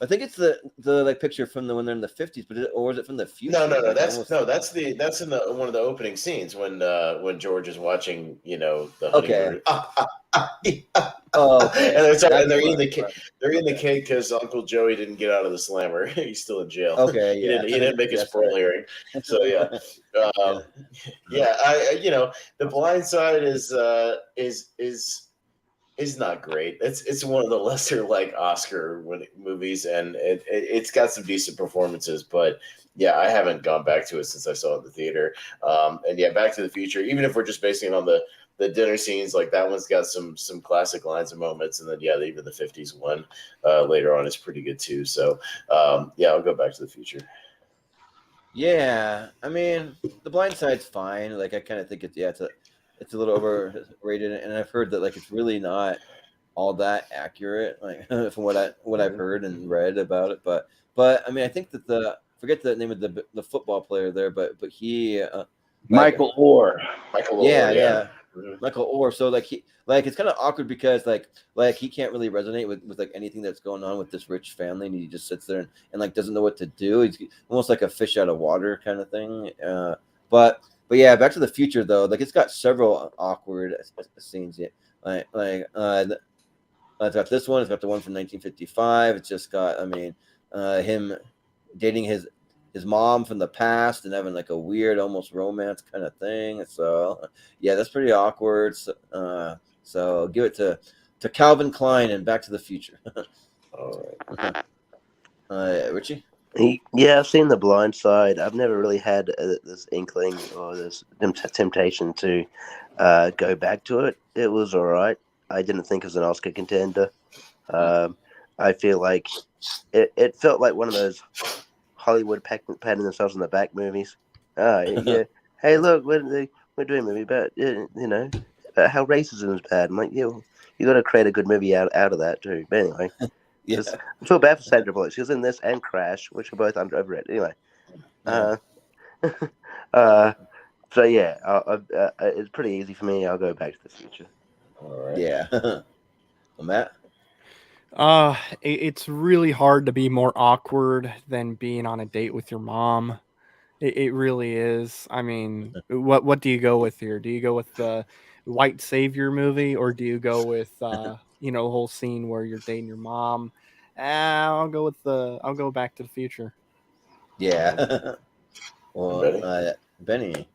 B: I think it's the like picture from when they're in the 50s, or is it from the future?
C: No.
B: Like,
C: That's
B: almost-
C: that's in one of the opening scenes when George is watching, the
B: Okay.
C: honeymoon.
B: Oh, okay.
C: And they're eating the
B: That's
C: cake.
B: right.
C: They're eating the cake because Uncle Joey didn't get out of the slammer. He's still in jail.
B: Okay,
C: he
B: yeah.
C: didn't make his
B: That's
C: parole
B: right.
C: hearing. So yeah, The Blind Side is not great. It's one of the lesser like Oscar movies, and it's got some decent performances, but yeah, I haven't gone back to it since I saw it in the theater. And yeah, Back to the Future, even if we're just basing it on the dinner scenes, like that one's got some classic lines and moments, and then yeah, even the 50s one later on is pretty good too. So yeah, I'll go Back to the Future.
B: Yeah, I mean, The Blind Side's fine. Like, I kind of think it's a little overrated, and I've heard that like it's really not all that accurate, like from what I've heard and read about it. But I mean, I think that forget the name of the football player there, but he
D: Michael Orr.
C: Michael
B: yeah,
C: Oher,
B: yeah.
C: Mhm.
B: Michael Orr. So like it's kind of awkward because like he can't really resonate with like anything that's going on with this rich family, and he just sits there and like doesn't know what to do. He's almost like a fish out of water kind of thing. But yeah, Back to the Future though, like it's got several awkward scenes. Yeah, it's got this one. It's got the one from 1955. It's just got, I mean, him dating his mom from the past and having like a weird, almost romance kind of thing. So yeah, that's pretty awkward. So give it to Calvin Klein and Back to the Future.
C: All right.
B: Richie.
F: Yeah, I've seen The Blind Side. I've never really had this inkling or this temptation to go back to it. It was all right. I didn't think it was an Oscar contender. I feel like it felt like one of those Hollywood patting themselves on the back movies. Yeah. Hey, look, we're doing a movie about how racism is bad. I'm like, yeah, you got to create a good movie out of that too. But anyway.
B: Yeah.
F: I feel bad for Sandra Bullock. She was in this and Crash, which are both overrated. Anyway, so yeah, it's pretty easy for me. I'll go Back to the Future.
C: All right.
B: Yeah. Well, Matt.
E: It's really hard to be more awkward than being on a date with your mom. It really is. I mean, what do you go with here? Do you go with the white savior movie, or do you go with the whole scene where you're dating your mom? I'll go Back to the Future.
B: Yeah. Well, Benny.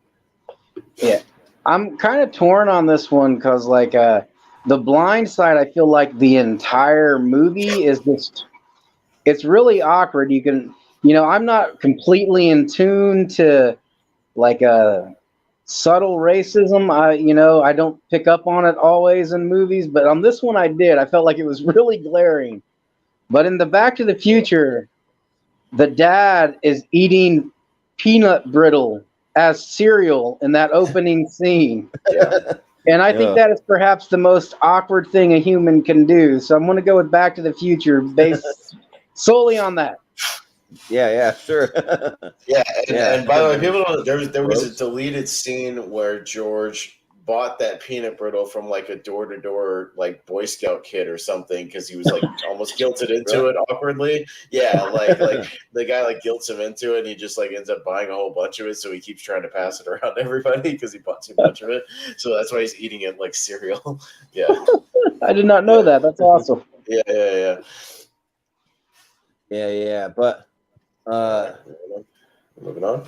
D: Yeah, I'm kind of torn on this one because, like, The Blind Side, I feel like the entire movie is it's really awkward. You can, I'm not completely in tune to, like, subtle racism. I don't pick up on it always in movies, but on this one I did. I felt like it was really glaring. But in the Back to the Future, the dad is eating peanut brittle as cereal in that opening scene.
C: Yeah.
D: And I think
B: Yeah.
D: that is perhaps the most awkward thing a human can do. So I'm going to go with Back to the Future based solely on that.
B: Yeah, sure.
C: Yeah,
B: Yeah.
C: and by the way, people don't. There was a
B: Gross.
C: deleted scene where George bought that peanut brittle from like a door to door like Boy Scout kid or something because he was like almost guilted into it awkwardly. Yeah, like the guy like guilts him into it, and he just like ends up buying a whole bunch of it. So he keeps trying to pass it around to everybody because he bought too much of it. So that's why he's eating it like cereal. Yeah,
D: I did not know that. That's awesome.
C: yeah.
B: Yeah. But
C: Moving on.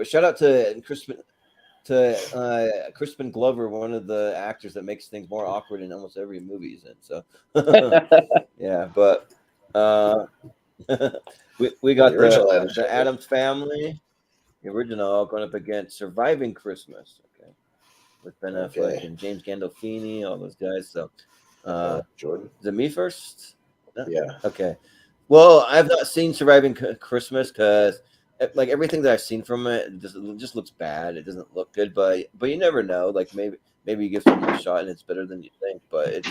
B: but shout out to Crispin Glover, one of the actors that makes things more awkward in almost every movie he's in. So yeah, but we got
C: The original
B: the Addams Family, the original, going up against Surviving Christmas. Okay, with Ben Affleck and James Gandolfini, all those guys. So
C: Jordan,
B: is it me first? No?
C: Yeah.
B: Okay. Well, I've not seen Surviving Christmas because, like, everything that I've seen from it just looks bad. It doesn't look good, but you never know. Like maybe you give something a shot and it's better than you think. But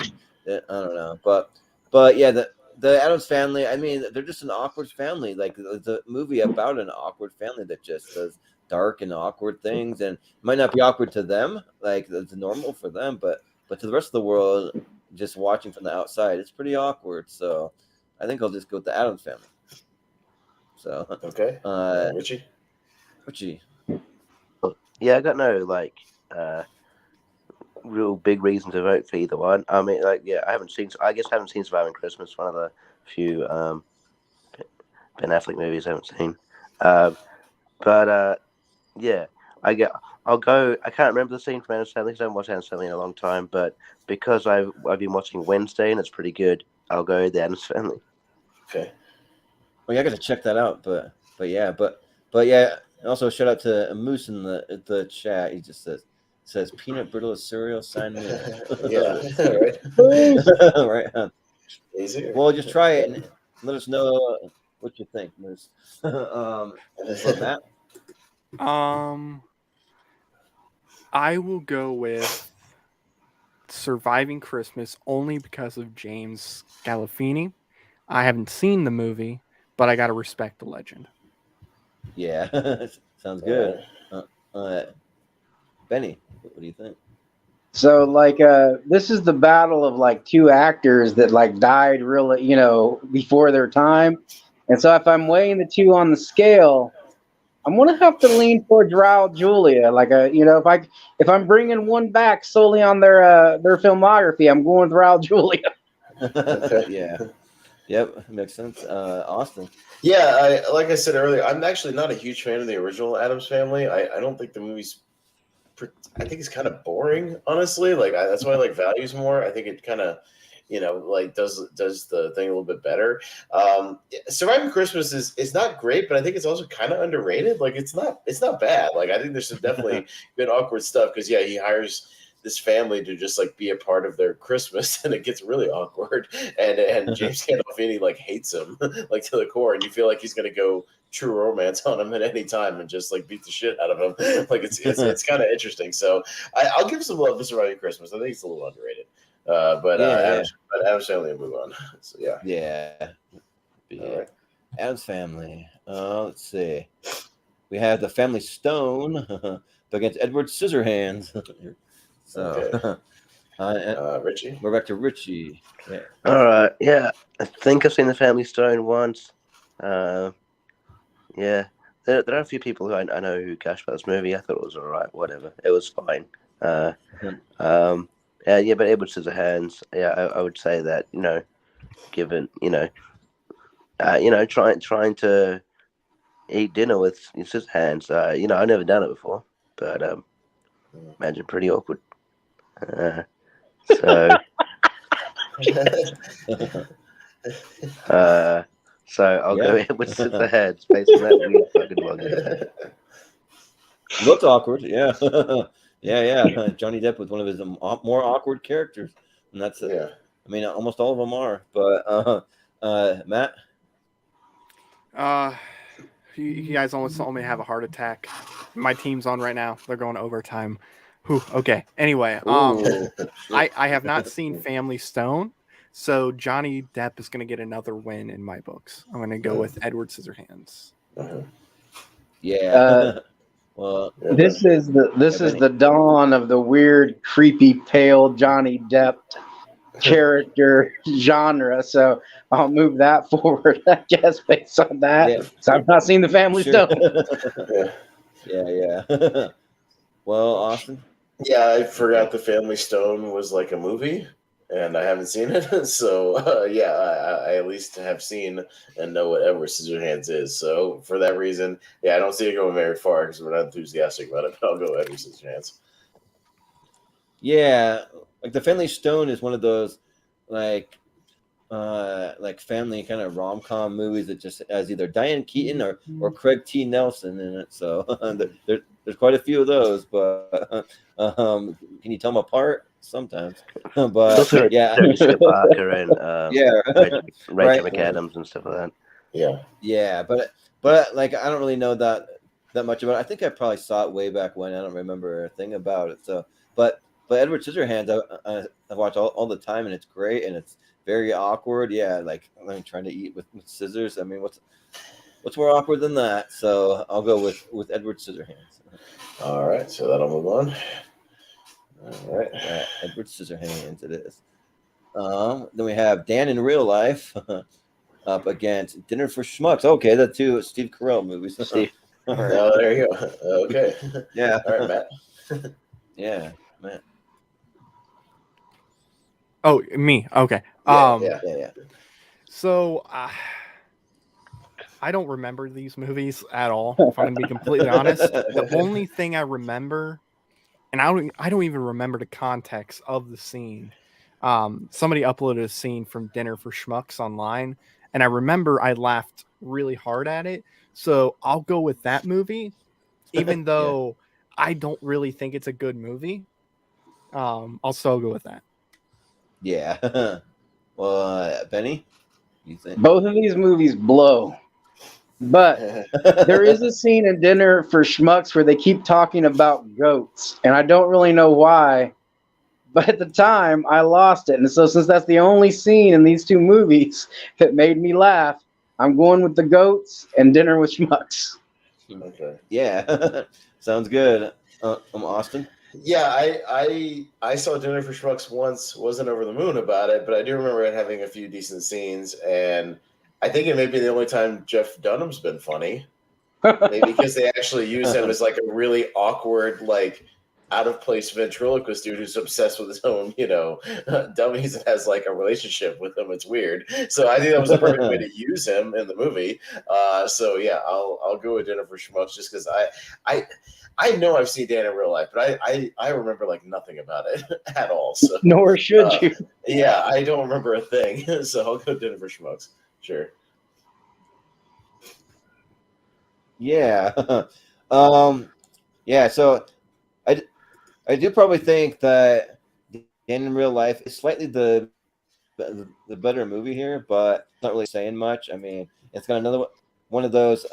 B: I don't know. But yeah, the Addams Family. I mean, they're just an awkward family. Like it's a movie about an awkward family that just does dark and awkward things, and it might not be awkward to them, like it's normal for them, but to the rest of the world, just watching from the outside, it's pretty awkward. So I think I'll just go with the Addams Family. So
C: okay,
B: Richie.
F: Yeah, I got no like real big reason to vote for either one. I mean, like, yeah, I haven't seen Surviving Christmas. One of the few Ben Affleck movies I haven't seen. But yeah, I'll go. I can't remember the scene from Addams Family because I haven't watched Addams Family in a long time. But because I've been watching Wednesday and it's pretty good, I'll go with the Addams Family.
C: Okay.
B: Well, yeah, I got to check that out. But yeah. Also, shout out to Moose in the chat. He just says peanut brittle cereal. Sign me up.
C: Yeah.
B: Right.
C: Easier.
B: Well, just try it and let us know what you think, Moose. Matt.
E: I will go with Surviving Christmas only because of James Gandolfini. I haven't seen the movie, but I got to respect the legend.
B: Yeah, sounds good. Benny, what do you think?
D: So like this is the battle of like two actors that like died really, before their time. And so if I'm weighing the two on the scale, I'm gonna have to lean towards Raul Julia. Like if I'm bringing one back solely on their filmography, I'm going with Raul Julia.
B: Yeah. Yep, makes sense. Austin.
C: Yeah, like I said earlier, I'm actually not a huge fan of the original Addams Family. I don't think the movie's. I think it's kind of boring, honestly. Like that's why I like Values more. I think it kind of, like does the thing a little bit better. Surviving Christmas is not great, but I think it's also kind of underrated. Like it's not bad. Like I think there's some definitely been awkward stuff because he hires this family to just like be a part of their Christmas, and it gets really awkward. And James Gandolfini like hates him like to the core, and you feel like he's gonna go true romance on him at any time and just like beat the shit out of him. Like it's kind of interesting. So I'll give some love to Surviving Christmas. I think it's a little underrated. But Addams Family will move on. So
B: yeah.
C: Right.
B: Addams Family. Let's see. We have the Family Stone against Edward Scissorhands. So,
C: Richie.
B: We're back to Richie. Yeah.
F: All right. Yeah, I think I've seen the Family Stone once. Yeah, there are a few people who I know who cashed for this movie. I thought it was all right. Whatever, it was fine. Yeah, but Edward Scissorhands. Yeah, I would say that given trying to eat dinner with Scissorhands. I've never done it before, but imagine pretty awkward. So I'll go Edward Scissorhands based on that weird fucking logic.
B: Looks awkward, yeah. Yeah. Johnny Depp was one of his more awkward characters, and that's it.
C: Yeah.
B: I mean, almost all of them are. But Matt.
E: You guys almost told me to have a heart attack. My team's on right now. They're going overtime. Whew, okay. Anyway,
B: Ooh,
E: I have not seen Family Stone, so Johnny Depp is going to get another win in my books. I'm going to go with Edward Scissorhands.
B: yeah. Well,
D: This is the dawn of the weird, creepy, pale Johnny Depp character genre. So I'll move that forward, I guess, based on that.
B: Yeah.
D: So I've not seen the Family
B: Sure.
D: Stone.
B: yeah. Well, Austin.
C: Yeah, I forgot the Family Stone was like a movie, and I haven't seen it. So I at least have seen and know what Edward Scissorhands is. So for that reason, I don't see it going very far because we're not enthusiastic about it. But I'll go Edward Scissorhands.
B: Yeah, like the Family Stone is one of those like family kind of rom-com movies that just has either Diane Keaton or Craig T. Nelson in it. So there's quite a few of those, but can you tell them apart? Sometimes, but yeah,
F: Gooacre and
B: yeah,
F: Rachel McAdams and stuff like that.
B: Yeah, but like I don't really know that much about it. I think I probably saw it way back when. I don't remember a thing about it. So, but Edward Scissorhands, I watch all the time, and it's great, and it's very awkward. Yeah, like I'm trying to eat with scissors. I mean, what's more awkward than that? So I'll go with Edward Scissorhands.
C: All right, so that'll move on.
B: All right, Edward Scissorhands it is. Then we have Dan in Real Life up against Dinner for Schmucks. Okay, the two Steve Carell movies.
F: Steve.
C: All right. Oh, there you go. Okay.
B: Yeah.
C: All right, Matt.
B: Yeah, Matt.
E: Oh, me. Okay.
C: Yeah.
E: So I don't remember these movies at all, if I'm going to be completely honest. The only thing I remember, and I don't even remember the context of the scene. Somebody uploaded a scene from Dinner for Schmucks online, and I remember I laughed really hard at it. So I'll go with that movie, even though I don't really think it's a good movie. I'll still go with that.
B: Yeah. Well, Benny, you think?
D: Both of these movies blow. But there is a scene in Dinner for Schmucks where they keep talking about goats, and I don't really know why. But at the time, I lost it. And so since that's the only scene in these two movies that made me laugh, I'm going with the goats and Dinner with Schmucks.
C: Okay.
B: Yeah. Sounds good. I'm Austin.
C: Yeah, I saw Dinner for Schmucks once. Wasn't over the moon about it, but I do remember it having a few decent scenes, and I think it may be the only time Jeff Dunham's been funny. Maybe because they actually use him as like a really awkward, like out of place ventriloquist dude who's obsessed with his own, dummies and has like a relationship with them. It's weird. So I think that was the perfect way to use him in the movie. So yeah, I'll go with Dinner for Schmucks just because I know I've seen Dan in real life, but I remember like nothing about it at all. So
D: Nor should you.
C: Yeah, I don't remember a thing. So I'll go Dinner for Schmucks. Sure.
B: Yeah. Yeah, so I do probably think that Dan in Real Life is slightly the better movie here, but not really saying much. I mean, it's got another one of those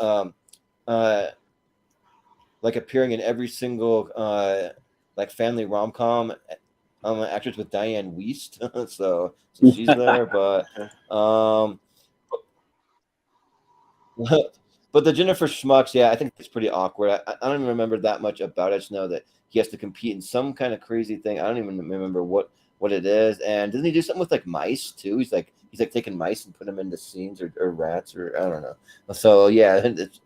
B: like appearing in every single like family rom-com actress with Diane Wiest. so she's there, but but the Jennifer Schmucks, yeah, I think it's pretty awkward. I don't even remember that much about it. I just know that he has to compete in some kind of crazy thing. I don't even remember what it is. And doesn't he do something with like mice too? He's like taking mice and put them into scenes or rats or I don't know. So yeah, it's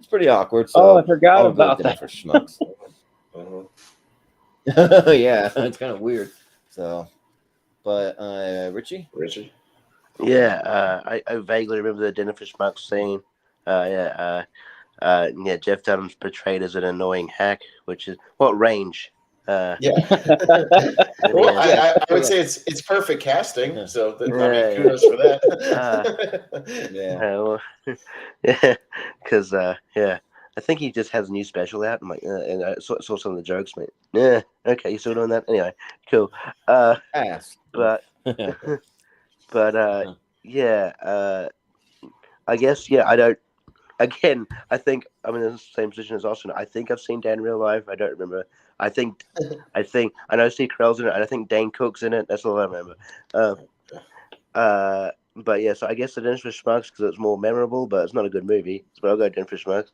B: pretty awkward. So
D: I forgot about that.
B: For Schmucks. Yeah, it's kind of weird. So, but Richie.
F: Yeah, I vaguely remember the Dinner for Schmucks scene. Jeff Dunham's portrayed as an annoying hack, which is what range.
C: Well, I would say it's perfect casting. So kudos for that.
F: Because I think he just has a new special out. I'm like, and I saw some of the jokes, mate. Yeah, okay, you still doing that? Anyway, cool.
B: Ass.
F: But I guess I don't. again, I think I'm in the same position as Austin. I think I've seen Dan in real life. I don't remember. I know Steve Carell's in it, and I think Dane Cook's in it. That's all I remember. But yeah, so I guess the Dinner for Schmucks because it's more memorable, but it's not a good movie. So I'll go Dinner for Schmucks.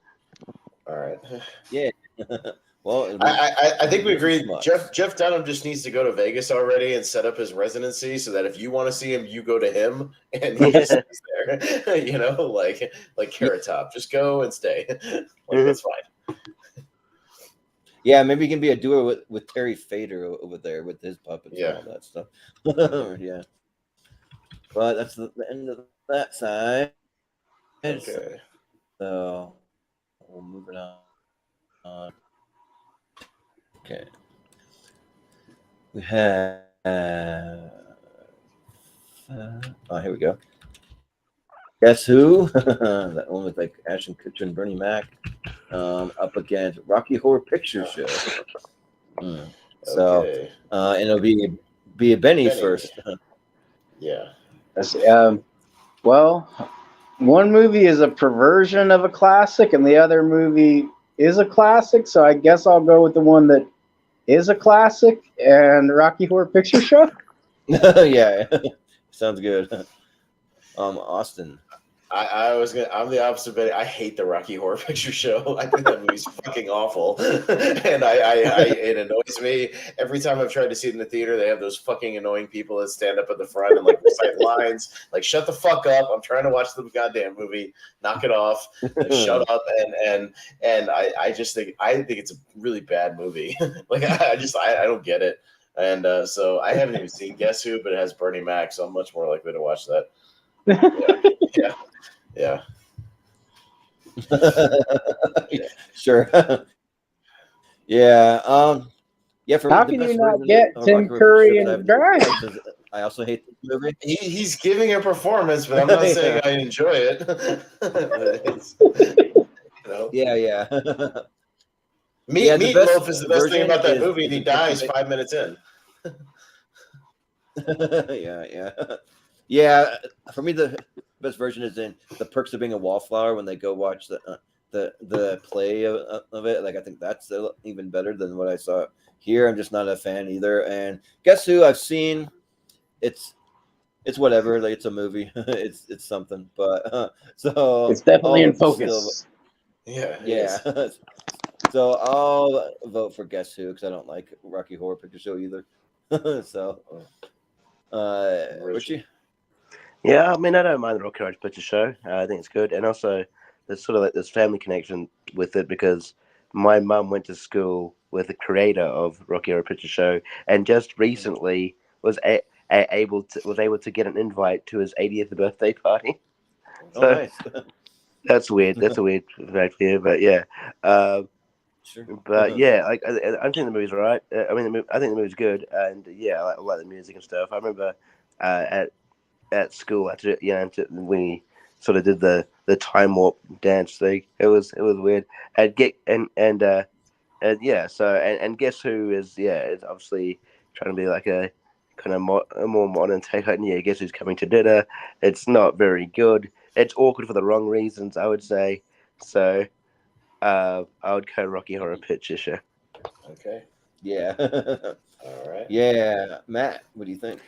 C: All right.
B: Yeah. Well,
C: I think we agree. Jeff Dunham just needs to go to Vegas already and set up his residency so that if you want to see him, you go to him and he just stays there. You know, like Carrot Top. Just go and stay. That's fine.
B: Yeah, maybe he can be a duo with Terry Fader over there with his puppets and all that stuff. Yeah. But that's the end of that side.
C: Okay.
B: So we'll move it on. Okay. We have. Here we go. Guess who? That one with like Ashton Kutcher and Bernie Mac up against Rocky Horror Picture Show. So,
C: Okay.
B: and it'll be a Benny first.
C: Yeah.
D: Well, one movie is a perversion of a classic, and the other movie is a classic. So I guess I'll go with the one that is a classic, and Rocky Horror Picture Show.
B: Yeah, sounds good. Austin.
C: I'm the opposite, but I hate the Rocky Horror Picture Show. I think that movie's fucking awful, and it annoys me every time I've tried to see it in the theater. They have those fucking annoying people that stand up at the front and like recite lines, like "Shut the fuck up! I'm trying to watch the goddamn movie. Knock it off! Like, shut up!" And I just think it's a really bad movie. Like I don't get it, and so I haven't even seen Guess Who, but it has Bernie Mac, so I'm much more likely to watch that. Yeah.
B: Sure. Yeah. Yeah. For
D: How
B: me,
D: can you not get Tim Curry and Drive?
B: I also hate the movie.
C: He's giving a performance, but I'm not saying I enjoy it.
B: Yeah.
C: Meatloaf is the best thing about that movie, and he dies 5 minutes in.
B: Yeah. For me, the best version is in The Perks of Being a Wallflower when they go watch the play of it. Like I think that's even better than what I saw here. I'm just not a fan either. And Guess Who? I've seen. It's whatever. Like it's a movie. it's something. But so
D: it's definitely in focus.
B: Yeah. So I'll vote for Guess Who because I don't like Rocky Horror Picture Show either. So, Richie.
F: Yeah, I mean, I don't mind the Rocky Horror Picture Show. I think it's good, and also there's sort of like this family connection with it because my mum went to school with the creator of Rocky Horror Picture Show, and just recently was able to get an invite to his 80th birthday party. So
B: nice.
F: That's weird. That's a weird fact for you, but yeah.
B: Sure.
F: But yeah, like I think the movie's alright. I think the movie's good, and yeah, I like the music and stuff. I remember at school we sort of did the time warp dance thing. It was weird. And yeah, so and Guess Who is it's obviously trying to be like a kind of a more modern take on Guess Who's Coming to Dinner. It's not very good. It's awkward for the wrong reasons, I would say. So I would go Rocky Horror Picture Show.
C: Okay.
B: Yeah.
C: All right.
B: Yeah, Matt, what do you think?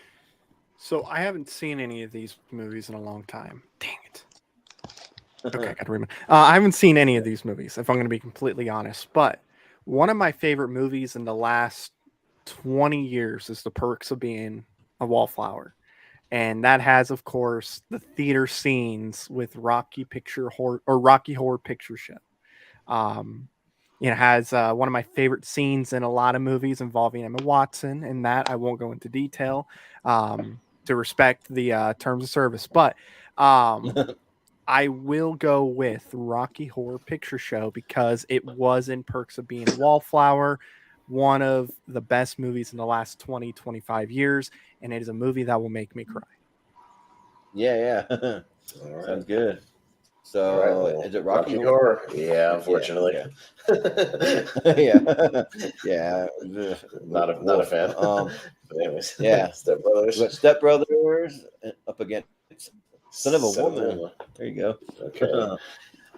E: So I haven't seen any of these movies in a long time. Dang it. Okay, I gotta remember. I haven't seen any of these movies, if I'm going to be completely honest. But one of my favorite movies in the last 20 years is The Perks of Being a Wallflower. And that has, of course, the theater scenes with Rocky Horror Picture Show. It has one of my favorite scenes in a lot of movies involving Emma Watson, and that I won't go into detail to respect the terms of service. But I will go with Rocky Horror Picture Show because it was in Perks of Being a Wallflower, one of the best movies in the last 20, 25 years, and it is a movie that will make me cry.
B: Yeah.
C: Right.
B: Sounds good. So, is it Rocky
C: Horror? Yeah, unfortunately.
B: Yeah. Yeah.
C: Not a fan. But anyways, Step Brothers.
B: Step Brothers up against Son of a Woman. There you go.
C: Okay.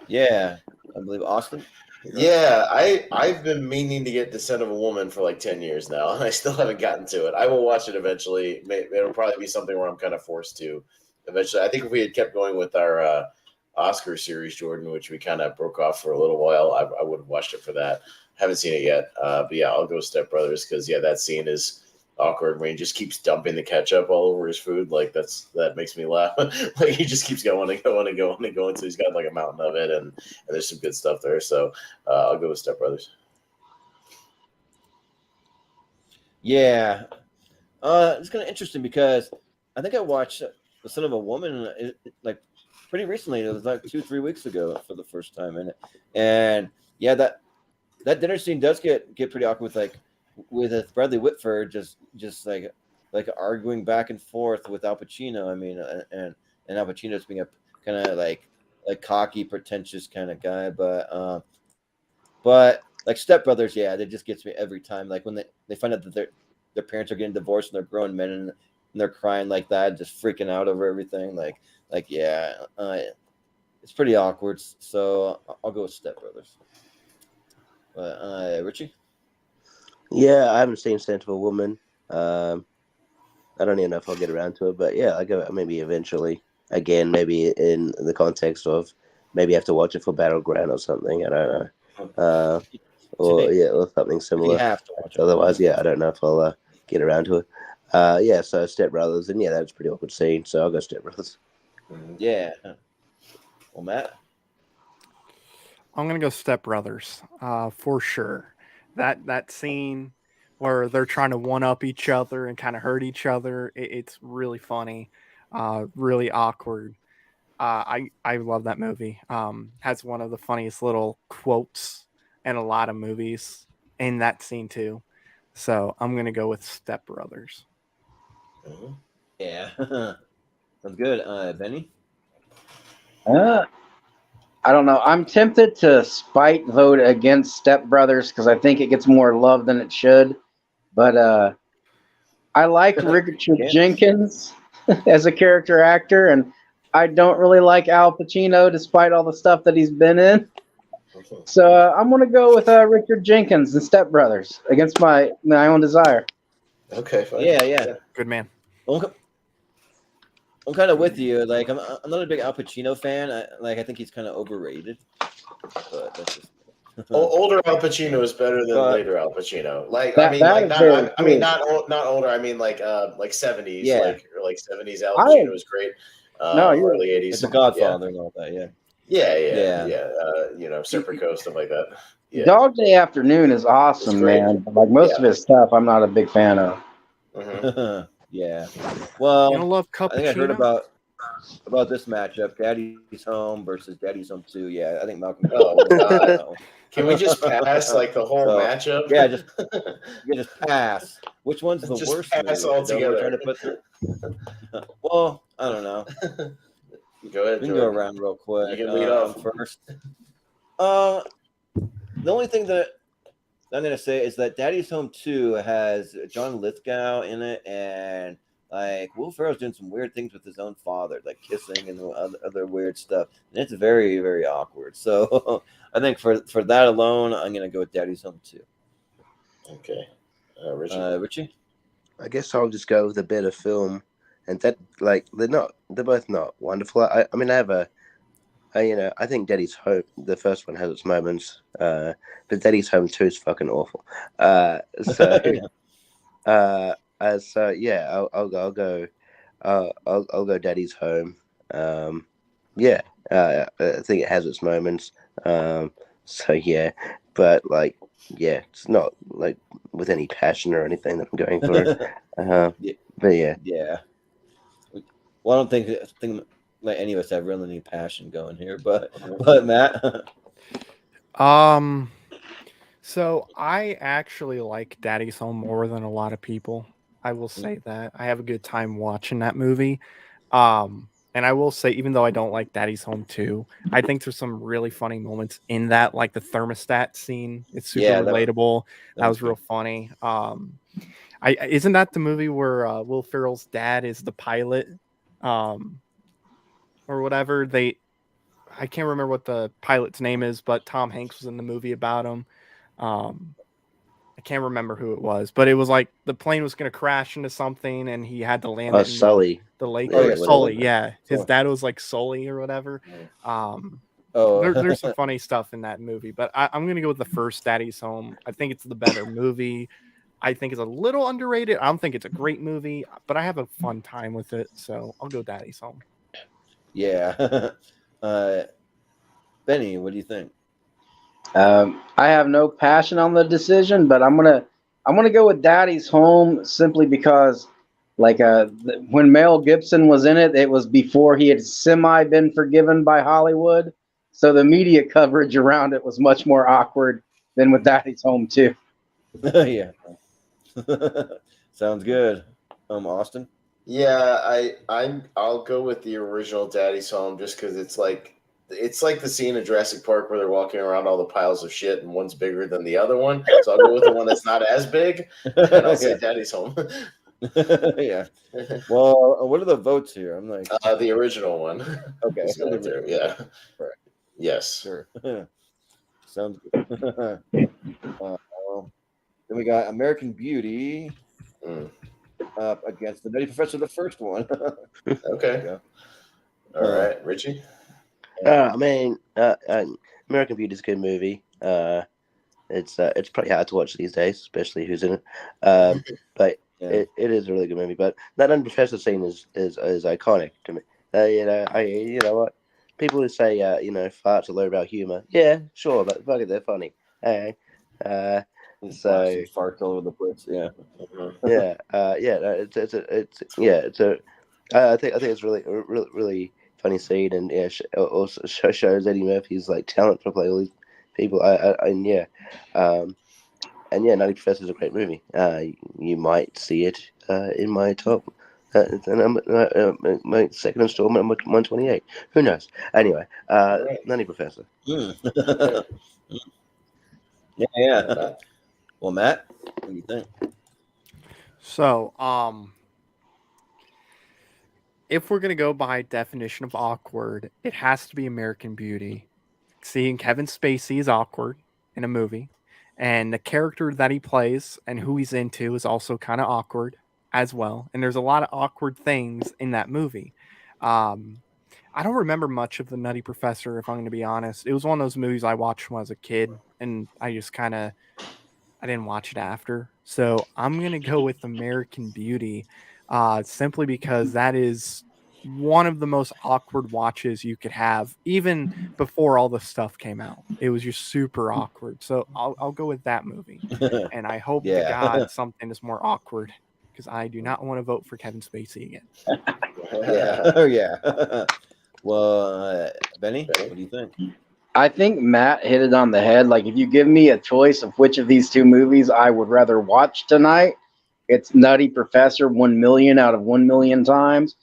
B: Yeah, I believe Austin.
C: Yeah, I've been meaning to get Descent of a Woman for like 10 years now, and I still haven't gotten to it. I will watch it eventually. It'll probably be something where I'm kind of forced to eventually. I think if we had kept going with our Oscar series, Jordan, which we kind of broke off for a little while, I would have watched it for that. Haven't seen it yet, but yeah, I'll go Step Brothers because yeah, that scene is awkward when he just keeps dumping the ketchup all over his food. Like that makes me laugh. Like he just keeps going and going and going and going. So he's got like a mountain of it, and there's some good stuff there. So I'll go with Step Brothers.
B: Yeah, it's kind of interesting because I think I watched The Son of a Woman like pretty recently. It was like 2-3 weeks ago for the first time in it, and yeah, that dinner scene does get pretty awkward with Bradley Whitford just like arguing back and forth with Al Pacino. I mean, and Al Pacino's being a kind of like cocky, pretentious kind of guy, but like Step Brothers, yeah, that just gets me every time. Like when they find out that their parents are getting divorced and they're grown men and they're crying like that, just freaking out over everything. Like yeah, it's pretty awkward. So I'll go with Step Brothers. Richie?
F: Yeah, I haven't seen Scent of a Woman. I don't even know if I'll get around to it, but yeah, I go maybe eventually. Again, maybe in the context of maybe I have to watch it for Battleground or something. I don't know, or something
B: You
F: similar.
B: have to watch it.
F: Otherwise, yeah, I don't know if I'll get around to it. Yeah, so Step Brothers, and yeah, that's a pretty awkward scene. So I'll go Step Brothers.
B: Yeah. Well, Matt?
E: I'm gonna go Step Brothers, for sure. That scene where they're trying to one up each other and kind of hurt each other, it's really funny, really awkward. I love that movie. Has one of the funniest little quotes in a lot of movies in that scene too. So I'm gonna go with Step Brothers.
B: Yeah. That's good. Benny?
D: Uh, I don't know. I'm tempted to spite vote against Step Brothers because I think it gets more love than it should. But I like Richard Jenkins as a character actor, and I don't really like Al Pacino despite all the stuff that he's been in. So I'm going to go with Richard Jenkins and Step Brothers against my own desire.
C: Okay, fine.
B: Yeah.
E: Good man.
B: I'm kind of with you. Like, I'm not a big Al Pacino fan. I think he's kind of overrated. But that's just
C: Older Al Pacino is better than
B: But-
C: later Al Pacino. Like
D: That- that is very true.
C: not older. I mean like 70s.
B: Yeah.
C: like 70s Al
D: I-
C: Pacino is great.
D: No, you're-
C: early 80s.
B: it's The Godfather and all that. Yeah.
C: Yeah.
B: Yeah.
C: Serpico, stuff like that. Yeah.
D: Dog Day Afternoon is awesome,
C: It's great.
D: man. But like most of his stuff, I'm not a big fan of.
C: Mhm.
B: Yeah. Well,
E: You don't love
B: I think I heard
E: Cappuccino?
B: about this matchup: Daddy's Home versus Daddy's Home 2. Yeah, I think Malcolm.
C: Oh, God. Can we just pass like the whole
B: So,
C: matchup?
B: Yeah, just pass. Which one's the
C: Just
B: worst?
C: pass
B: movie?
C: altogether.
B: We're trying to put well, I don't know.
C: Go ahead,
B: We can go
C: Jordan.
B: around real quick.
C: You can lead off.
B: First. The only thing that I'm gonna say is that Daddy's Home 2 has John Lithgow in it, and like Will Ferrell's doing some weird things with his own father, like kissing and other weird stuff, and it's very, very awkward. So I think for that alone, I'm gonna go with Daddy's Home 2.
C: Okay. Richie.
B: Richie?
F: I guess I'll just go with a better film, and that like they're both not wonderful. I mean, I think Daddy's Home, the first one has its moments, but Daddy's Home 2 is fucking awful. So yeah, I'll go Daddy's Home. Yeah, I think it has its moments. So yeah, but like yeah, it's not like with any passion or anything that I'm going through. But yeah.
B: Yeah. Well, I don't think like any of us have really any passion going here, but Matt.
E: So I actually like Daddy's Home more than a lot of people. I will say that. I have a good time watching that movie. And I will say, even though I don't like Daddy's Home 2, I think there's some really funny moments in that, like the thermostat scene. It's super relatable. That was real funny. Isn't that the movie where Will Ferrell's dad is the pilot? Or whatever. I can't remember what the pilot's name is, but Tom Hanks was in the movie about him. I can't remember who it was, but it was like the plane was going to crash into something, and he had to land it in
F: Sully.
E: the lake.
F: Yeah,
E: Oh,
F: what
E: Sully,
F: is it?
E: yeah. His
B: Sully.
E: dad was like Sully or whatever.
B: Oh,
E: There's some funny stuff in that movie, but I'm going to go with the first Daddy's Home. I think it's the better movie. I think it's a little underrated. I don't think it's a great movie, but I have a fun time with it, so I'll go Daddy's Home.
B: yeah. Benny, what do you think?
D: I have no passion on the decision, but I'm gonna go with Daddy's Home simply because, like, when Mel Gibson was in it, it was before he had semi been forgiven by Hollywood, so the media coverage around it was much more awkward than with Daddy's Home too.
B: Yeah. Sounds good. Austin.
C: Yeah, I'll go with the original Daddy's Home just because it's like the scene in Jurassic Park where they're walking around all the piles of shit and one's bigger than the other one. So I'll go with the one that's not as big, and I'll say Daddy's Home.
B: Yeah. Well, what are the votes here? I'm like
C: the original one.
B: Okay.
C: Yeah.
B: Right.
C: Yes.
B: Sure. Sounds good. Then we got American Beauty up against the Nutty Professor, the first one.
C: Okay.
B: Yeah.
C: All right, Richie.
F: I mean, American Beauty is a good movie. It's pretty hard to watch these days, especially who's in it. But it is a really good movie. But that Nutty Professor scene is iconic to me. You know what? People who say farts are low about humor. Yeah, sure, but fuck it, they're funny. Hey, so
B: farts all over the place. Yeah.
F: I think it's really funny scene, and also shows Eddie Murphy's like talent to play all these people. Nutty Professor is a great movie. You might see it in my top. My second installment, 128. Who knows? Anyway, Nutty Professor.
B: Yeah. Well, Matt, what do you think?
E: So, if we're gonna go by definition of awkward, it has to be American Beauty. Seeing Kevin Spacey is awkward in a movie, and the character that he plays and who he's into is also kind of awkward as well. And there's a lot of awkward things in that movie. I don't remember much of the Nutty Professor, if I'm going to be honest. It was one of those movies I watched when I was a kid, and I didn't watch it after. So I'm going to go with American Beauty, simply because that is one of the most awkward watches you could have, even before all the stuff came out. It was just super awkward. So I'll go with that movie. And I hope to God something is more awkward, because I do not want to vote for Kevin Spacey again.
B: Yeah. Well, Benny, what do you think?
D: I think Matt hit it on the head. Like, if you give me a choice of which of these two movies I would rather watch tonight, it's Nutty Professor 1 million out of 1 million times.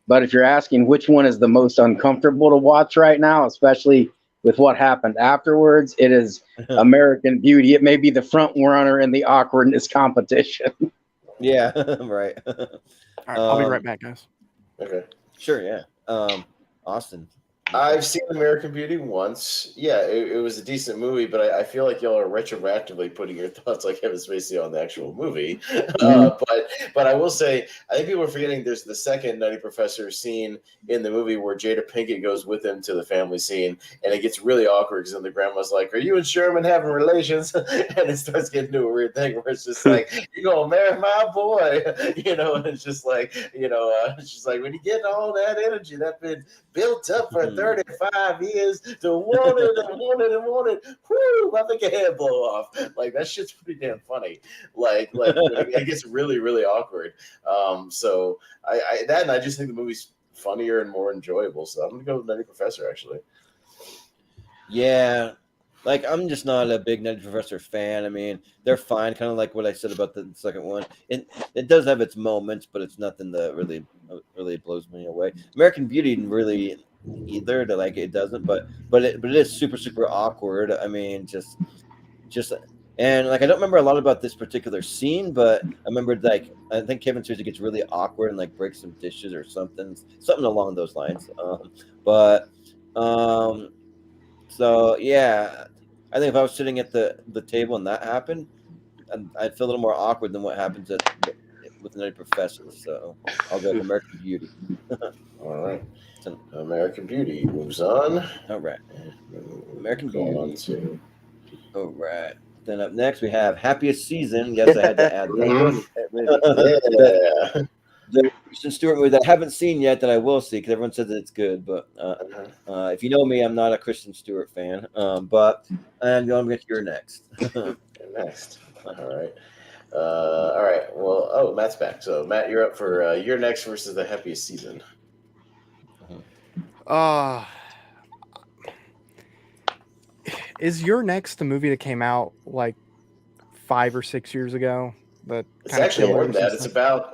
D: But if you're asking which one is the most uncomfortable to watch right now, especially with what happened afterwards, it is American Beauty. It may be the front runner in the awkwardness competition.
B: Yeah, right.
E: All right, I'll be right back, guys.
C: Okay.
B: Sure, yeah. Austin.
C: I've seen American Beauty once. Yeah, it was a decent movie, but I feel like y'all are retroactively putting your thoughts like Kevin Spacey on the actual movie. But I will say, I think people are forgetting there's the second Nutty Professor scene in the movie where Jada Pinkett goes with him to the family scene, and it gets really awkward because then the grandma's like, "Are you and Sherman having relations?" And it starts getting to a weird thing where it's just like, "You're gonna marry my boy," and it's just like, she's like, "When you get all that energy that's been built up for 35 years to want it, whoo, I think a head blow off." Like, that shit's pretty damn funny. Like it gets really, really awkward. So I just think the movie's funnier and more enjoyable. So I'm gonna go with Nutty Professor, actually.
B: Yeah. Like, I'm just not a big Nutty Professor fan. I mean, they're fine, kind of like what I said about the second one. It does have its moments, but it's nothing that really blows me away. American Beauty really either, to like, it doesn't, but it is super, super awkward. I mean, just and like, I don't remember a lot about this particular scene, but I remember, like, I think Kevin Spacey gets really awkward and like breaks some dishes or something along those lines. But So yeah, I think if I was sitting at the table and that happened, I'd feel a little more awkward than what happens with Nutty Professor. So I'll go with American Beauty.
C: All right.
B: So,
C: American Beauty moves on.
B: all right, American
C: Going on
B: Beauty.
C: to.
B: All right. Then up next we have Happiest Season. Yes, I had to add
C: Mhm.
B: that.
C: Yeah.
B: The Kristen Stewart movie that I haven't seen yet that I will see because everyone says that it's good. But if you know me, I'm not a Kristen Stewart fan. But I'm going to get your next.
C: Next. All right. All right. Well, Matt's back. So Matt, you're up for your next versus the happiest season.
E: Is Your Next the movie that came out like 5 or 6 years ago?
C: It's actually more than that.
E: Killers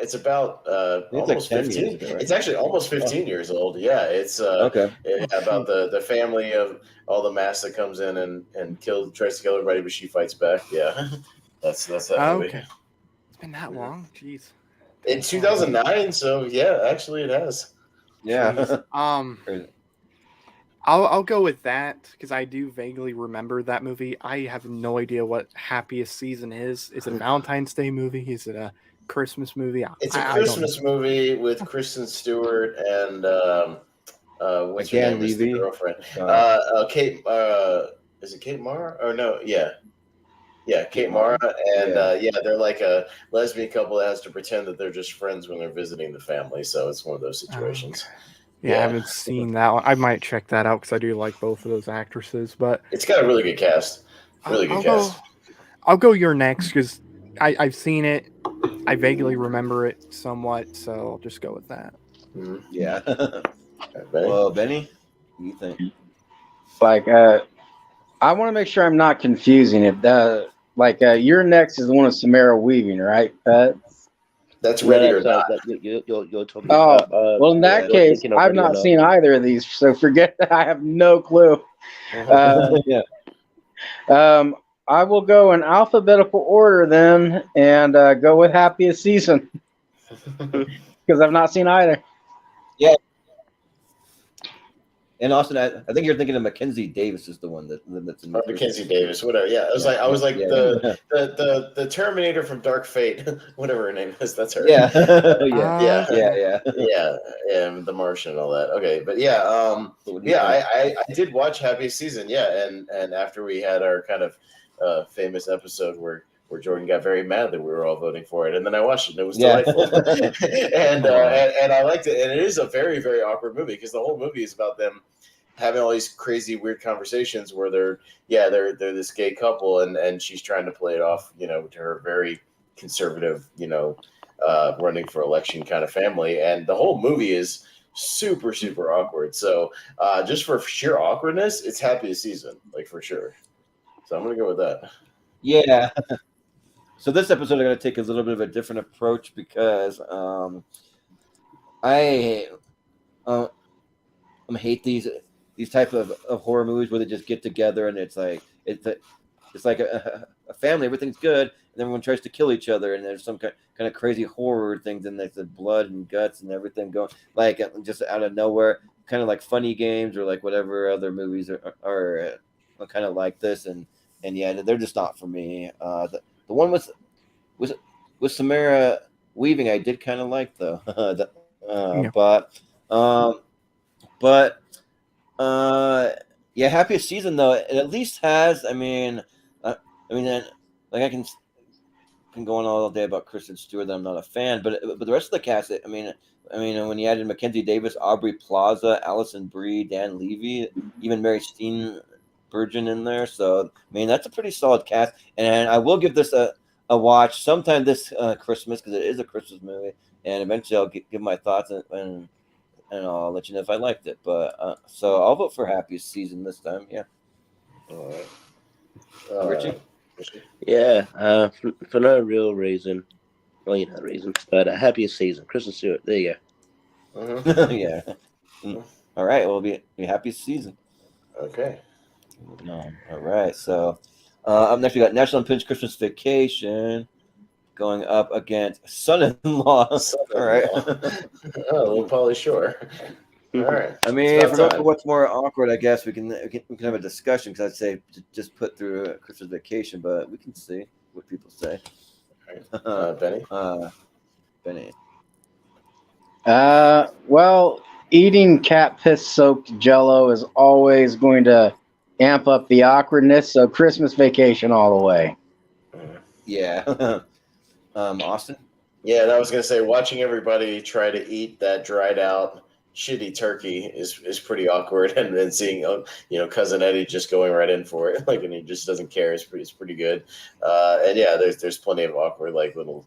C: It's about almost
B: like 10
C: 15.
B: years ago, right?
C: It's actually almost 15 years old. Yeah, it's
B: Okay.
C: about the family of all the mass that comes in and tries to kill everybody, but she fights back. Yeah, that's that movie.
E: Okay. It's been that long? Jeez.
C: In 2009, so yeah, actually it has.
B: Yeah.
E: I'll go with that because I do vaguely remember that movie. I have no idea what Happiest Season is. Is it a Valentine's Day movie? Is it a Christmas movie?
C: It's a Christmas movie with Kristen Stewart and what's her name? Is the girlfriend? Kate. Is it Kate Mara? Or no? Yeah. Yeah, Kate Mara, and they're like a lesbian couple that has to pretend that they're just friends when they're visiting the family. So it's one of those situations.
E: Yeah, I haven't seen that one. I might check that out because I do like both of those actresses. But
C: it's got a really good cast. Really good cast.
E: I'll go Your Next because I've seen it. I vaguely remember it somewhat, so I'll just go with that.
C: Mm-hmm.
B: Yeah.
C: Benny?
B: Well, Benny, what do you think?
D: Like, I want to make sure I'm not confusing it. Your Next is the one with Samara Weaving, right?
C: That's Ready or Not.
F: You're talking
D: well, in that case, I've not seen either of these, so forget that. I have no clue.
B: Yeah.
D: I will go in alphabetical order then, and go with Happiest Season because I've not seen either.
B: Yeah. And Austin, I think you're thinking of Mackenzie Davis is the one that's in
C: Mackenzie Davis, whatever. Yeah, I was like the Terminator from Dark Fate, whatever her name is. That's her.
B: Yeah.
C: And The Martian and all that. Okay, but I did watch Happiest Season. Yeah, and after we had our kind of famous episode where Jordan got very mad that we were all voting for it, and then I watched it and it was delightful, and I liked it. And it is a very, very awkward movie because the whole movie is about them having all these crazy, weird conversations where they're this gay couple, and she's trying to play it off, to her very conservative, running for election kind of family, and the whole movie is super, super awkward. So just for sheer awkwardness, it's Happiest Season, like for sure. So I'm gonna go with that.
B: Yeah. So this episode, I'm going to take a little bit of a different approach because I hate these type of horror movies where they just get together and it's like a family, everything's good, and everyone tries to kill each other, and there's some kind of crazy horror things, and there's the blood and guts and everything going like just out of nowhere, kind of like Funny Games or like whatever other movies are kind of like this, and yeah, they're just not for me. The one with Samara Weaving, I did kind of like though. Happiest Season though, it at least has. I can go on all day about Kristen Stewart that I'm not a fan, but the rest of the cast, when you added Mackenzie Davis, Aubrey Plaza, Allison Brie, Dan Levy, even Mary Steenburgen in there, so that's a pretty solid cast, and I will give this a watch sometime this Christmas because it is a Christmas movie, and eventually I'll give my thoughts and I'll let you know if I liked it. But so I'll vote for Happiest Season this time. Yeah.
C: All right.
B: Richie?
F: Yeah. For no real reason. Well, no reason, but Happiest Season. Kristen Stewart. There you
C: go.
B: Yeah. All right. Well, it'll be Happiest Season.
C: Okay.
B: No. All right. So. Up next, we got National Lampoon's Christmas Vacation going up against Son-in-Law.
C: All right. Oh, well, Pauly Shore. All right.
B: I mean,
C: It's
B: if we're
C: about
B: going
C: time.
B: for what's more awkward, I guess we can have a discussion because I'd say just put through a Christmas Vacation, but we can see what people say.
C: Benny?
B: Benny.
D: Well, eating cat piss soaked Jello is always going to amp up the awkwardness. So Christmas Vacation all the way.
B: Yeah. Austin.
C: Yeah, and I was gonna say, watching everybody try to eat that dried out shitty turkey is pretty awkward, and then seeing cousin Eddie just going right in for it, like, and he just doesn't care. It's pretty good. And yeah, there's plenty of awkward like little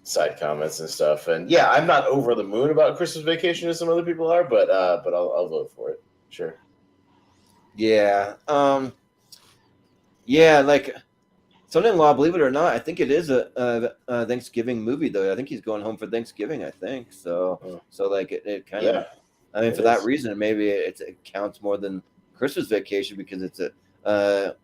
C: side comments and stuff. And yeah, I'm not over the moon about Christmas Vacation as some other people are, but I'll vote for it. Sure.
B: Yeah. Yeah, like son-in-law, believe it or not, I think it is a Thanksgiving movie though. I think he's going home for Thanksgiving. I think so. So like it kind of.
C: Yeah,
B: I mean,
C: it
B: for that
C: is.
B: reason, maybe it counts more than Christmas Vacation because it's a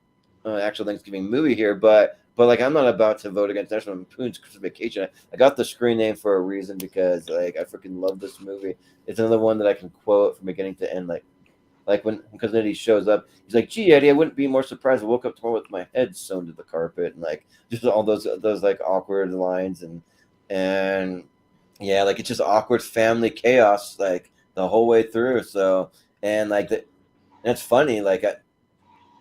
B: actual Thanksgiving movie here. But like, I'm not about to vote against National Lampoon's Christmas Vacation. I got the screen name for a reason because like I freaking love this movie. It's another one that I can quote from beginning to end. Like when Cousin Eddie shows up, he's like, "Gee, Eddie, I wouldn't be more surprised. I woke up tomorrow with my head sewn to the carpet," and like just all those like awkward lines and yeah, like it's just awkward family chaos like the whole way through. So and like and it's funny. Like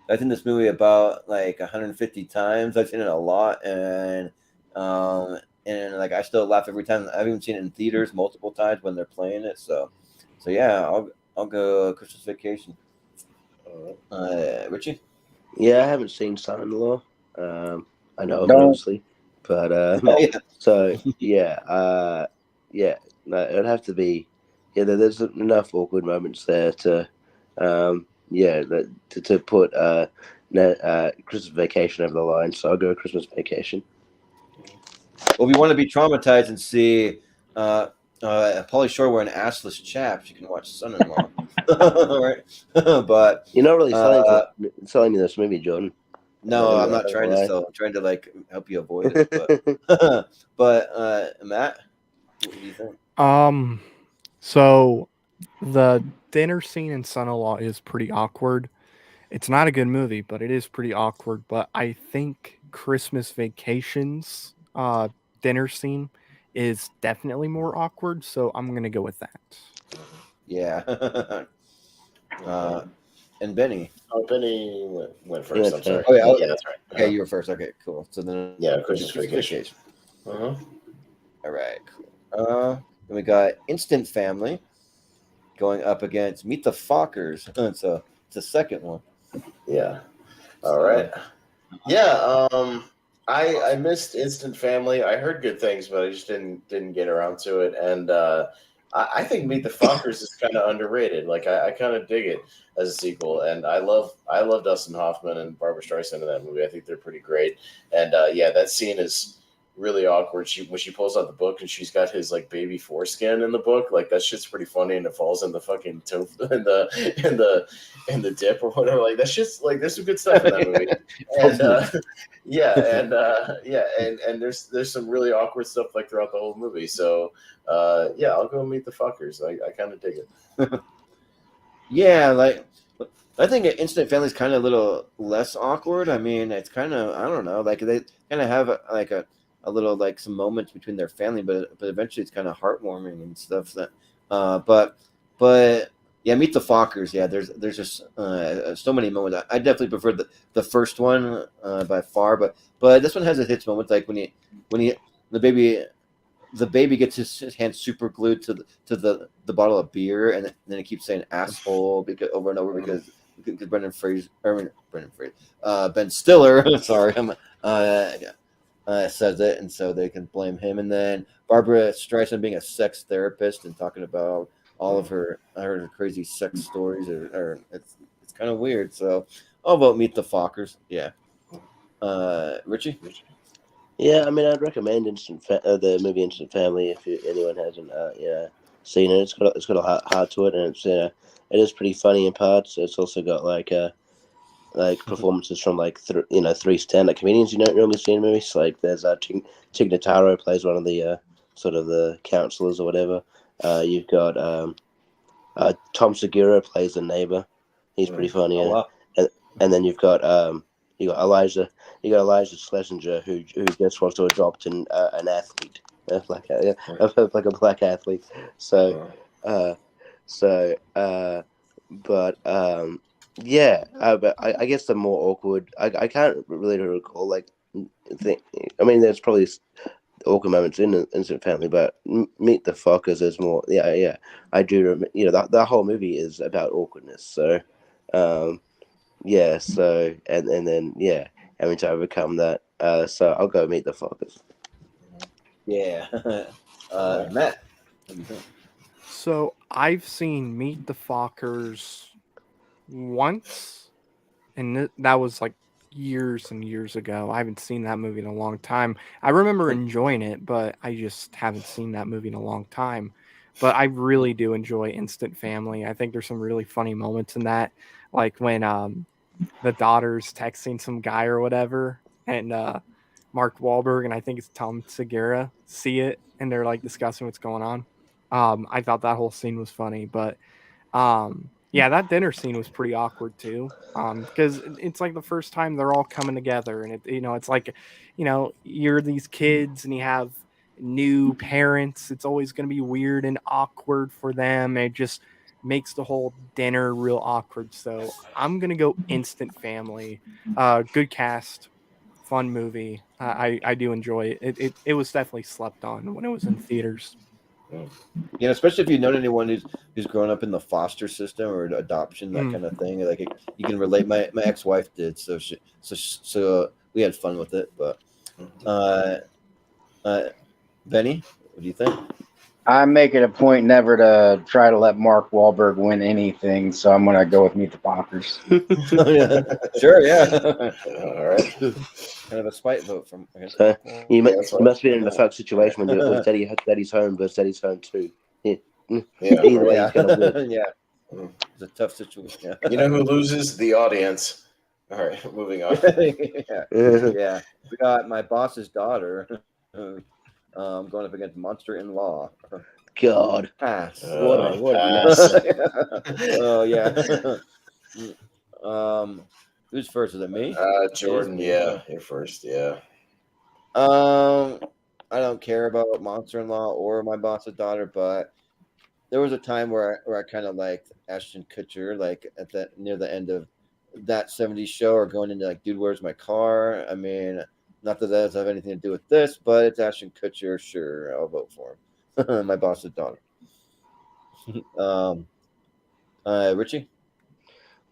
B: I've seen this movie about like 150 times. I've seen it a lot, and like I still laugh every time. I've even seen it in theaters multiple times when they're playing it. So yeah, I'll go Christmas Vacation. Richie?
F: Yeah, I haven't seen Son-in-Law. I know of it,
D: Don't.
F: obviously, but
B: Yeah.
F: so yeah, yeah. No, it'd have to be. Yeah, there's enough awkward moments there to, to put Christmas Vacation over the line. So I'll go Christmas Vacation.
B: Well, if you want to be traumatized and see Pauly Shore wearing assless chaps, you can watch Son-in-Law. Right? But
F: You're not really selling me this movie, Jordan.
B: no, I'm not trying to sell. I'm trying to like help you avoid it. But Matt, what do you think?
E: So the dinner scene in Son-in-Law is pretty awkward. It's not a good movie, but it is pretty awkward. But I think Christmas Vacation's dinner scene is definitely more awkward, so I'm gonna go with that.
B: Yeah. And Benny.
C: Oh, Benny went first.
F: Yeah,
C: I'm sorry.
B: Oh, yeah.
C: Yeah, that's right.
B: Okay, you were first. Okay, cool. So then
C: Yeah, Christmas Vacation. Uh-huh.
B: All right, cool. Then we got Instant Family going up against Meet the Fockers. So it's the second one.
C: Yeah. All right. Yeah. I missed Instant Family. I heard good things, but I just didn't get around to it. And I think Meet the Fockers is kind of underrated. Like I kind of dig it as a sequel, and I love Dustin Hoffman and Barbara Streisand in that movie. I think they're pretty great. And yeah, that scene is really awkward. When she pulls out the book and she's got his like baby foreskin in the book, like that shit's pretty funny, and it falls in the fucking in the dip or whatever. Like that shit's like there's some good stuff in that movie. And there's some really awkward stuff like throughout the whole movie. So yeah, I'll go Meet the Fuckers. I kind of dig it.
B: Yeah, like I think Instant Family is kind of a little less awkward. I mean, it's kind of I don't know, like they kind of have a little like some moments between their family, but eventually it's kind of heartwarming and stuff. That, but yeah, Meet the Fockers. Yeah, there's just so many moments. I definitely prefer the first one by far, but this one has its hits moments, like when the baby gets his hand super glued to the bottle of beer, and then he keeps saying asshole because over and over because Ben Stiller. Sorry, says it, and so they can blame him. And then Barbara Streisand being a sex therapist and talking about all of her crazy sex stories, or it's kind of weird. So I'll vote Meet the Fockers. Yeah. Richie?
F: Yeah, I mean, I'd recommend the movie Instant Family if anyone hasn't seen it. It's got a heart to it, and it is pretty funny in parts. It's also got like performances from like three stand-up comedians you don't normally see in movies. Like there's Tig Notaro plays one of the sort of the counselors or whatever. You've got Tom Segura plays the neighbor. He's pretty funny.
B: Oh,
F: Yeah.
B: wow.
F: And then you got Elijah Schlesinger who just wants to adopt an athlete, like a black athlete. But I guess the more awkward. I can't really recall I mean, there's probably awkward moments in Instant Family, but Meet the Fockers is more. Yeah. I do remember. The whole movie is about awkwardness. So. So and then having to overcome that. So I'll go Meet the Fockers.
B: Yeah. Matt, what do you think?
E: So I've seen Meet the Fockers once, and that was like years and years ago. I haven't seen that movie in a long time. I remember enjoying it, but I just haven't seen that movie in a long time. But I really do enjoy Instant Family. I think there's some really funny moments in that, like when the daughter's texting some guy or whatever, and Mark Wahlberg and I think it's Tom Segura see it, and they're like discussing what's going on. I thought that whole scene was funny, but that dinner scene was pretty awkward too. Because it's like the first time they're all coming together, and it's like, you're these kids and you have new parents. It's always going to be weird and awkward for them. And it just makes the whole dinner real awkward. So I'm gonna go Instant Family. Good cast, fun movie. I do enjoy it. It was definitely slept on when it was in theaters.
B: Yeah, especially if you've known anyone who's grown up in the foster system or adoption, that kind of thing. Like you can relate. My ex-wife did, so we had fun with it. But Benny, what do you think?
D: I make it a point never to try to let Mark Wahlberg win anything, so I'm gonna go with Meet the Fockers.
B: Sure, yeah.
C: All right.
B: Kind of a spite vote from.
F: You must be in a fuck situation when you're Daddy's home versus Daddy's home too. Yeah. Either way, he's gonna win.
B: Yeah. It's a tough situation. Yeah.
C: You know who loses? The audience. All right, moving on.
B: Yeah. We got My Boss's Daughter. Going up against Monster-in-Law.
F: God.
B: Pass.
F: What a
C: Pass.
B: Oh yeah. Who's first? Is it me?
C: Jordan. Yeah, you're first. Yeah.
B: I don't care about Monster-in-Law or My Boss's Daughter, but there was a time where I kind of liked Ashton Kutcher, like near the end of that '70s show, or going into like, Dude, Where's My Car? I mean, not that does have anything to do with this, but it's Ashton Kutcher. Sure, I'll vote for him. My Boss's Daughter. Richie?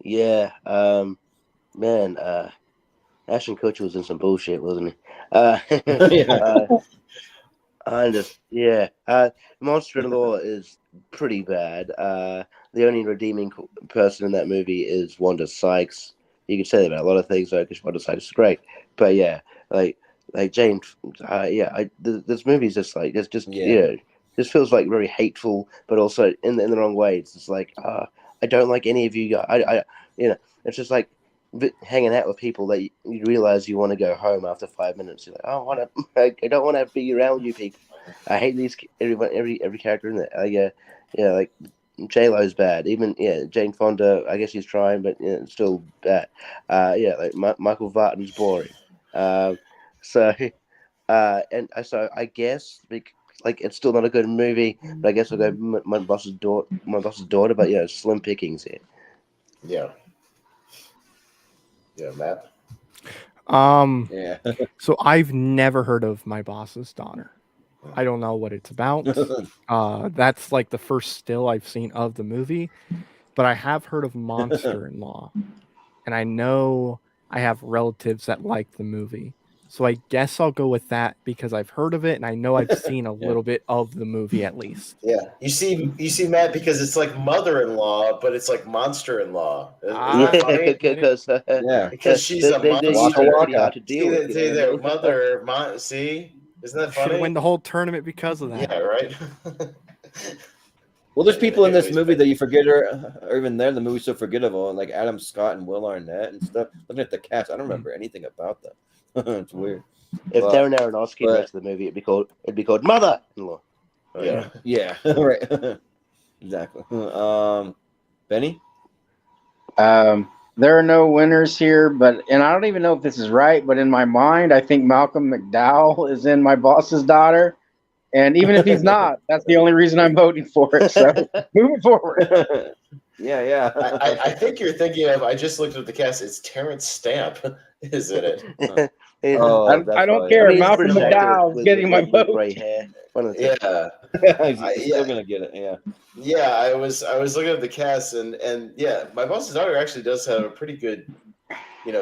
F: Yeah. Man, Ashton Kutcher was in some bullshit, wasn't he? Monster-in-Law is pretty bad. The only redeeming person in that movie is Wanda Sykes. You could say that about a lot of things, though, because Wanda Sykes is great. But yeah, like Jane, this movie's just like this feels like very hateful, but also in the wrong way. It's just like I don't like any of you guys. It's just like hanging out with people that you realize you want to go home after 5 minutes. You're like, I don't want to be around you people. I hate these every character in there. Like J-Lo's bad. Even Jane Fonda, I guess she's trying, but it's still bad. Like Michael Vartan's boring. So I guess it's still not a good movie, but I guess I'll go My Boss's Daughter. But slim pickings here.
C: Yeah. Yeah, Matt.
E: So I've never heard of My Boss's Daughter. I don't know what it's about. That's like the first still I've seen of the movie, but I have heard of Monster-in-Law, and I know I have relatives that like the movie. So I guess I'll go with that because I've heard of it and I know I've seen a little bit of the movie at least.
C: Yeah, you see, Matt, because it's like mother-in-law, but it's like monster-in-law. Because she's a monster. See, isn't that funny?
E: Should win the whole tournament because of that.
C: Yeah, right.
B: Well, there's people in this movie that you forget are even there. The movie's so forgettable, and like Adam Scott and Will Arnett and stuff. Looking at the cast, I don't remember anything about them. It's weird.
F: If Darren Aronofsky directed the movie, it'd be called Mother-in-Law.
B: Yeah, right. Exactly. Benny?
D: There are no winners here, and I don't even know if this is right, but in my mind, I think Malcolm McDowell is in My Boss's Daughter. And even if he's not, that's the only reason I'm voting for it. So moving forward.
B: Yeah.
C: I think you're thinking of. I just looked at the cast. It's Terrence Stamp is in it.
B: Oh,
D: I
B: that's
D: don't
B: probably-
D: care.
F: he's a
D: Malcolm
F: British actor
D: McDowell's getting my
F: with
D: vote.
F: grey hair. One of the two.
C: Yeah,
B: He's still gonna get it. Yeah.
C: yeah. I was looking at the cast, and yeah, My Boss's Daughter actually does have a pretty good,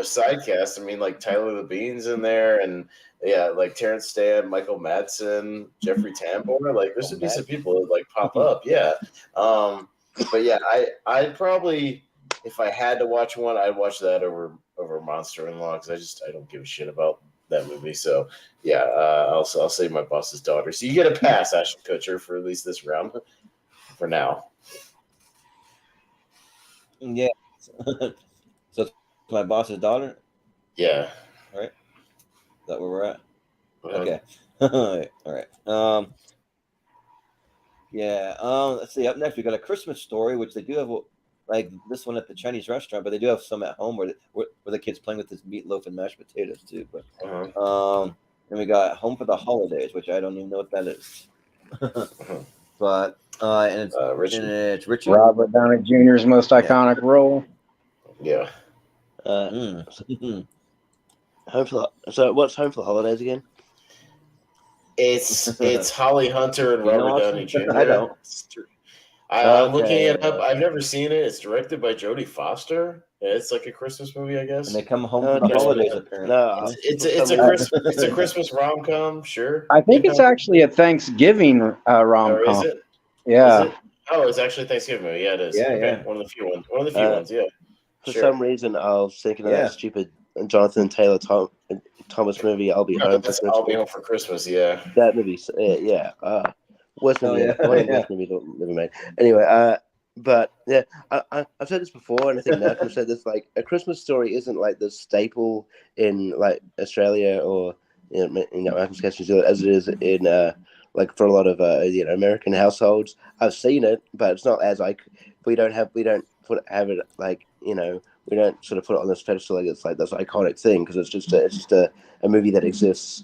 C: side cast. I mean, like Tyler the Bean's in there, and yeah, like Terrence Stamp, Michael Madsen, Jeffrey Tambor. Like, there's some decent people that like pop up. Yeah. But yeah, I'd probably, if I had to watch one, I'd watch that over Monster in Law, because I don't give a shit about that movie. So yeah, I'll say My Boss's Daughter. So you get a pass, Ashton Kutcher, for at least this round, for now.
B: Yeah. So it's My Boss's Daughter.
C: Yeah.
B: All right. Is that where we're at?
C: Go ahead.
B: Okay. All right. Yeah. Let's see. Up next, we got A Christmas Story, which they do have, like this one at the Chinese restaurant, but they do have some at home where the kids playing with this meatloaf and mashed potatoes too. But then we got Home for the Holidays, which I don't even know what that is. But and it's Richie.
D: Robert Downey Jr.'s most iconic role.
C: Yeah.
F: So what's Home for the Holidays again?
C: It's Holly Hunter and
B: You know
C: Robert
B: Austin?
C: Downey Jr.
B: I don't.
C: I'm looking
F: Okay.
C: it up. I've never seen it. It's directed by Jodie Foster. Yeah, it's like a Christmas movie, I guess.
B: And they come home for the
F: Okay.
B: holidays apparently.
F: No,
C: It's a Christmas rom com. Sure.
D: I think it's actually a Thanksgiving rom
C: Or is
D: com.
C: it?
D: Yeah.
C: Is it? Oh, it's actually Thanksgiving movie. Yeah, it is.
B: Yeah,
C: Okay.
B: yeah.
C: One of the few ones. Yeah.
F: For
C: Sure.
F: some reason, I was thinking of
B: Yeah.
F: that stupid Jonathan Taylor Thomas movie. I'll be
C: No,
F: home for
C: that's
F: Christmas.
C: I'll Be Home for Christmas. Yeah.
F: That movie, yeah. Worst movie,
B: yeah,
F: one of the
B: yeah.
F: worst movies ever made. Anyway, but yeah, I've said this before, and I think Malcolm said this. Like, A Christmas Story isn't like the staple in like Australia or Malcolm's case New Zealand as it is in like for a lot of American households. I've seen it, but it's not as like we don't have it like we don't sort of put it on this pedestal like it's like this iconic thing, because it's just a movie that exists.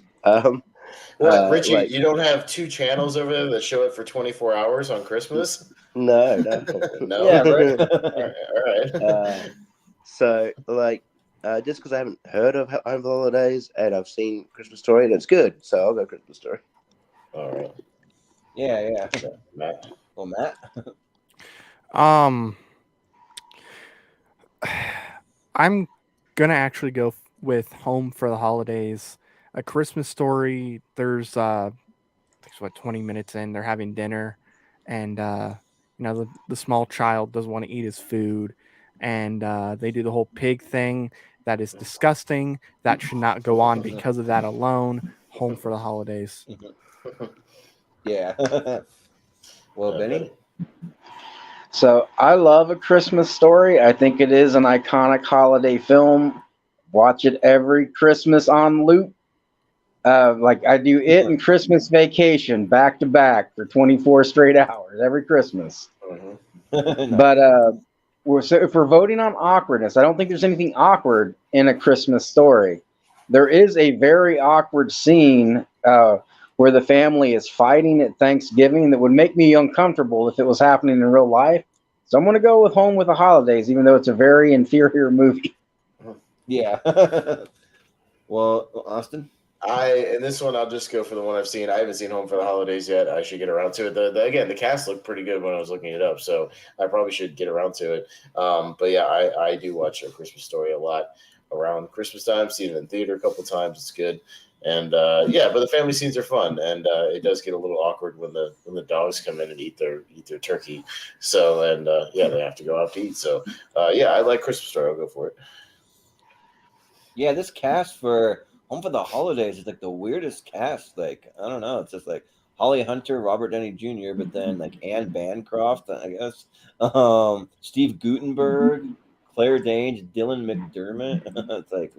C: What, Richie?
F: like-
C: you don't have two channels over there that show it for 24 hours on Christmas?
F: No.
C: No.
B: Yeah, right.
C: All right.
F: So like, just because I haven't heard of Home for the Holidays and I've seen Christmas Story and it's good, so I'll go Christmas Story.
C: All right.
B: Yeah.
C: Matt.
B: Well, Matt.
E: I'm gonna actually go with Home for the Holidays. A Christmas Story. There's I think it's 20 minutes in, they're having dinner, and the small child doesn't want to eat his food, and they do the whole pig thing. That is disgusting. That should not go on because of that alone. Home for the Holidays.
B: Yeah. Well, Benny.
D: So I love A Christmas Story. I think it is an iconic holiday film. Watch it every Christmas on loop. Like I do it and Christmas Vacation back to back for 24 straight hours every Christmas.
C: Mm-hmm.
D: But so if we're voting on awkwardness, I don't think there's anything awkward in A Christmas Story. There is a very awkward scene where the family is fighting at Thanksgiving that would make me uncomfortable if it was happening in real life. So I'm going to go with Home with the Holidays, even though it's a very inferior movie.
B: Yeah. Well, Austin.
C: In this one, I'll just go for the one I've seen. I haven't seen Home for the Holidays yet. I should get around to it. Again, the cast looked pretty good when I was looking it up, so I probably should get around to it. But yeah, I do watch A Christmas Story a lot around Christmas time. Seen it in theater a couple times. It's good. And yeah, but the family scenes are fun, and it does get a little awkward when the dogs come in and eat their turkey. So yeah, they have to go out to eat. So yeah, I like Christmas Story. I'll go for it.
B: Yeah, this cast for Home for the Holidays is like the weirdest cast. Like, I don't know. It's just like Holly Hunter, Robert Downey Jr., but then like Anne Bancroft, I guess. Steve Guttenberg, Claire Danes, Dylan McDermott. It's like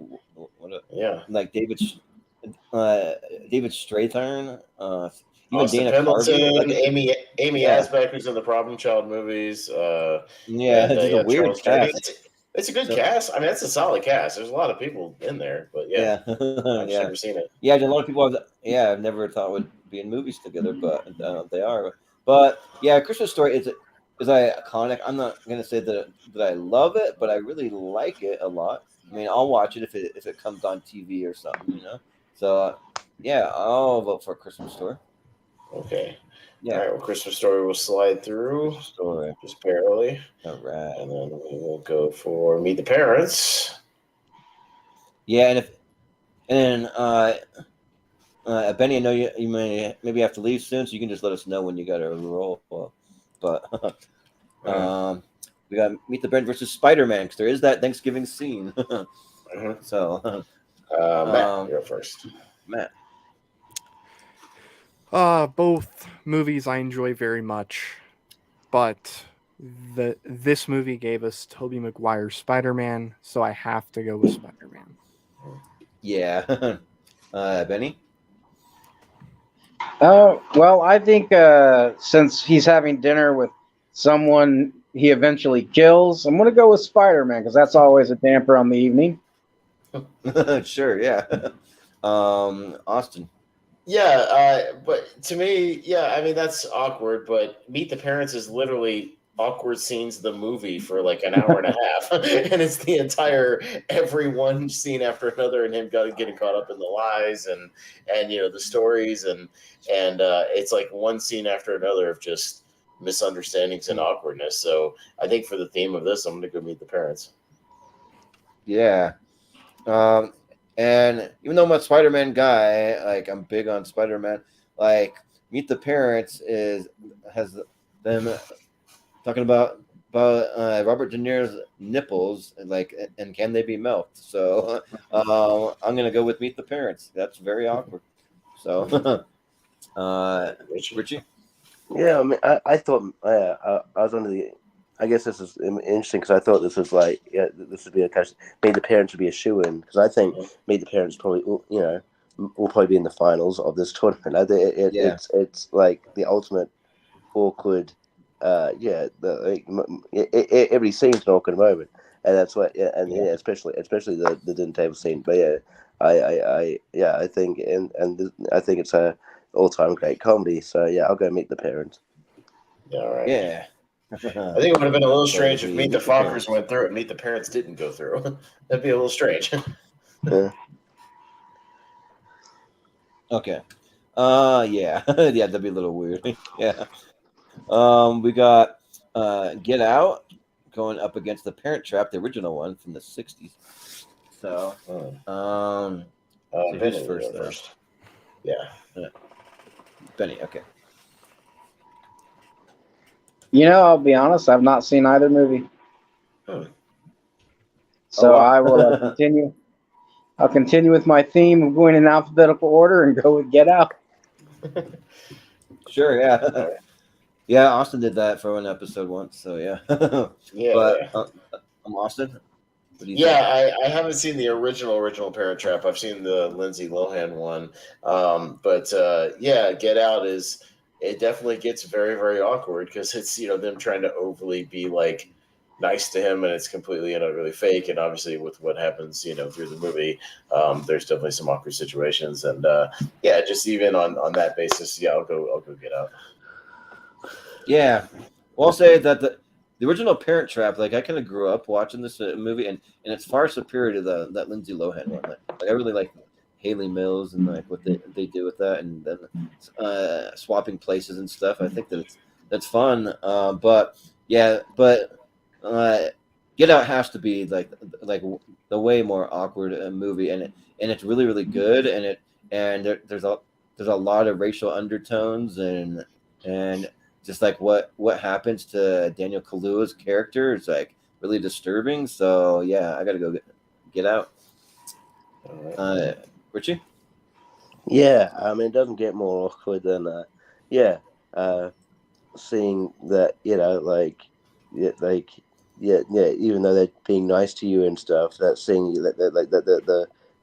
C: Yeah.
B: like David Strathern, even
C: Austin
B: Dana
C: Pendleton,
B: Carvey. Like,
C: Amy
B: yeah.
C: Asbeck, who's in the Problem Child movies.
B: Yeah,
C: And,
B: it's just a weird
C: Charles Jennings.
B: cast.
C: It's a good
B: So-
C: cast. I mean, it's a solid cast. There's a lot of people in there, but yeah,
B: Yeah,
C: I've
B: yeah,
C: never seen it.
B: yeah. A lot of people I've never thought would be in movies together, but they are. But yeah, Christmas Story is iconic. I'm not gonna say that I love it, but I really like it a lot. I mean, I'll watch it if it comes on TV or something, you know. So yeah, I'll vote for Christmas Story.
C: Okay.
B: Yeah.
C: All right. Well, Christmas Story will slide through
B: Story.
C: just barely,
B: All right.
C: and then we will go for Meet the Parents.
B: Yeah, and Benny, I know you maybe have to leave soon, so you can just let us know when you got to roll. But we got Meet the Parents versus Spider-Man, because there is that Thanksgiving scene. So,
C: Matt, you're up first.
B: Matt.
E: Both movies I enjoy very much, but this movie gave us Tobey Maguire's Spider-Man, so I have to go with Spider-Man.
B: Yeah. Benny?
D: Well, I think since he's having dinner with someone he eventually kills, I'm going to go with Spider-Man because that's always a damper on the evening.
B: Sure, yeah. Austin.
C: Yeah, but to me, yeah, I mean that's awkward. But Meet the Parents is literally awkward scenes of the movie for like an hour and a half, and it's the entire every one scene after another, and him getting caught up in the lies and the stories and it's like one scene after another of just misunderstandings and awkwardness. So I think for the theme of this, I'm going to go Meet the Parents.
B: Yeah. And even though I'm a Spider-Man guy, like I'm big on Spider-Man, like Meet the Parents has them talking about Robert De Niro's nipples, and can they be milked? So I'm gonna go with Meet the Parents. That's very awkward. So Richie?
F: Yeah, I mean, I thought I was under the. I guess this is interesting because I thought this was like this would be a kind of Meet the Parents would be a shoe-in because I think Meet the Parents probably will probably be in the finals of this tournament. I think it's like the ultimate awkward. Every scene's an awkward moment, and that's what. Especially the dinner table scene. But I think I think it's a all-time great comedy. So yeah, I'll go Meet the Parents.
C: All right.
B: Yeah.
C: I think it would have been a little strange if Meet the Fockers went through and Meet the Parents didn't go through. That'd be a little strange.
F: Yeah.
B: Okay. Yeah. Yeah, that'd be a little weird. Yeah. We got Get Out going up against The Parent Trap, the original one from the 60s. So, so who's first though?
C: Yeah.
B: Benny, okay.
D: I'll be honest, I've not seen either movie. So I will continue. I'll continue with my theme of going in alphabetical order and go with Get Out.
B: Sure, yeah. Yeah, Austin did that for one episode once, so yeah. But Austin? What do you think?
C: I haven't seen the original Parent Trap. I've seen the Lindsay Lohan one. But Get Out it definitely gets very, very awkward because it's, them trying to overly be like nice to him and it's completely and utterly fake. And obviously with what happens, through the movie, there's definitely some awkward situations. And just even on that basis, I'll go Get Out.
B: Yeah. Well, I'll say that the original Parent Trap, like I kind of grew up watching this movie and it's far superior to that Lindsay Lohan one. Like I really like Haley Mills and like what they do with that and then swapping places and stuff. I think that's fun. But Get Out has to be like the way more awkward movie and it's really, really good and there's a lot of racial undertones and just like what happens to Daniel Kaluuya's character is like really disturbing. So yeah, I gotta go get Out. Richie?
F: Yeah, I mean, it doesn't get more awkward than seeing that even though they're being nice to you and stuff, that seeing that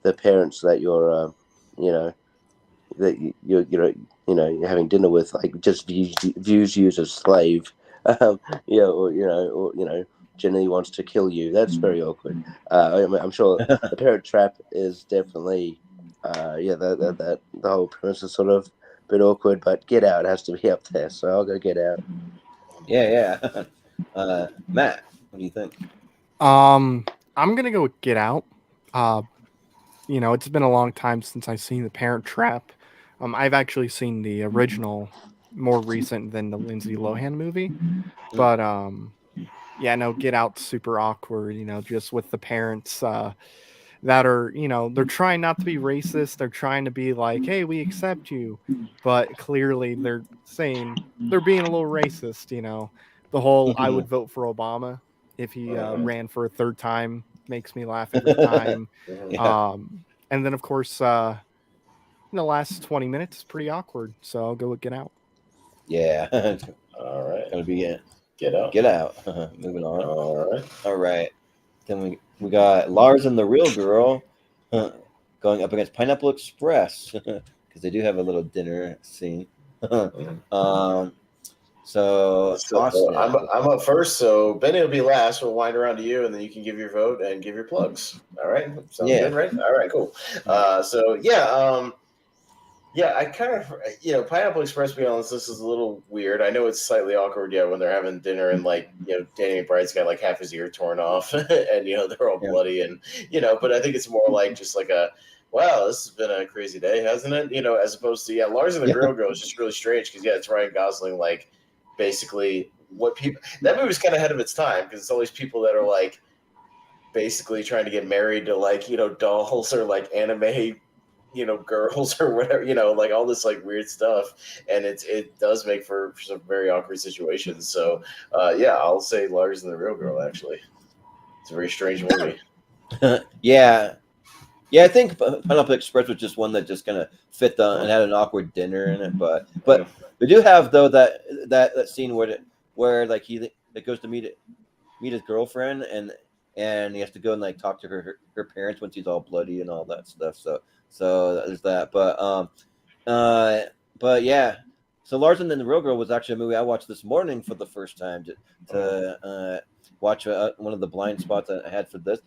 F: the parents that you're that you're having dinner with like just views you as a slave, or generally wants to kill you. That's very awkward. I'm sure the Parent Trap is definitely, that the whole premise is sort of a bit awkward, but Get Out has to be up there, so I'll go Get Out.
B: Yeah. Matt, what do you think?
E: I'm gonna go with Get Out. It's been a long time since I've seen The Parent Trap. I've actually seen the original, more recent than the Lindsay Lohan movie. But yeah, no, Get Out's super awkward. Just with the parents that are, they're trying not to be racist. They're trying to be like, hey, we accept you, but clearly they're saying they're being a little racist. The whole I would vote for Obama if he ran for a third time makes me laugh every time.
B: Yeah.
E: And then of course, in the last 20 minutes is pretty awkward. So I'll go with Get Out.
B: Yeah.
C: All right.
B: Gonna be it.
C: Get Out.
B: Get Out. Moving on.
C: All
B: right. Then we got Lars and the Real Girl going up against Pineapple Express because they do have a little dinner scene. So Austin.
C: I'm up first, so Benny will be last. We'll wind around to you, and then you can give your vote and give your plugs. All right, sounds good, right? All right, cool. I kind of, Pineapple Express, to be honest, this is a little weird. I know it's slightly awkward, when they're having dinner and Danny McBride's got like half his ear torn off, and they're all bloody, and but I think it's more like just like a, wow, this has been a crazy day, hasn't it? As opposed to Lars and the Real Girl is just really strange because it's Ryan Gosling like. Basically, what people that movie's kind of ahead of its time because it's always people that are like basically trying to get married to like dolls or like anime girls or whatever like all this like weird stuff, and it does make for some very awkward situations. So I'll say Lars and the Real Girl. Actually, it's a very strange movie.
B: Yeah, I think Pineapple Express was just one that just kind of fit and had an awkward dinner in it, but we do have though that scene where like he goes to meet his girlfriend and he has to go and like talk to her parents when she's all bloody and all that stuff. So there's that. But yeah. So Lars and the Real Girl was actually a movie I watched this morning for the first time to watch one of the blind spots I had for this.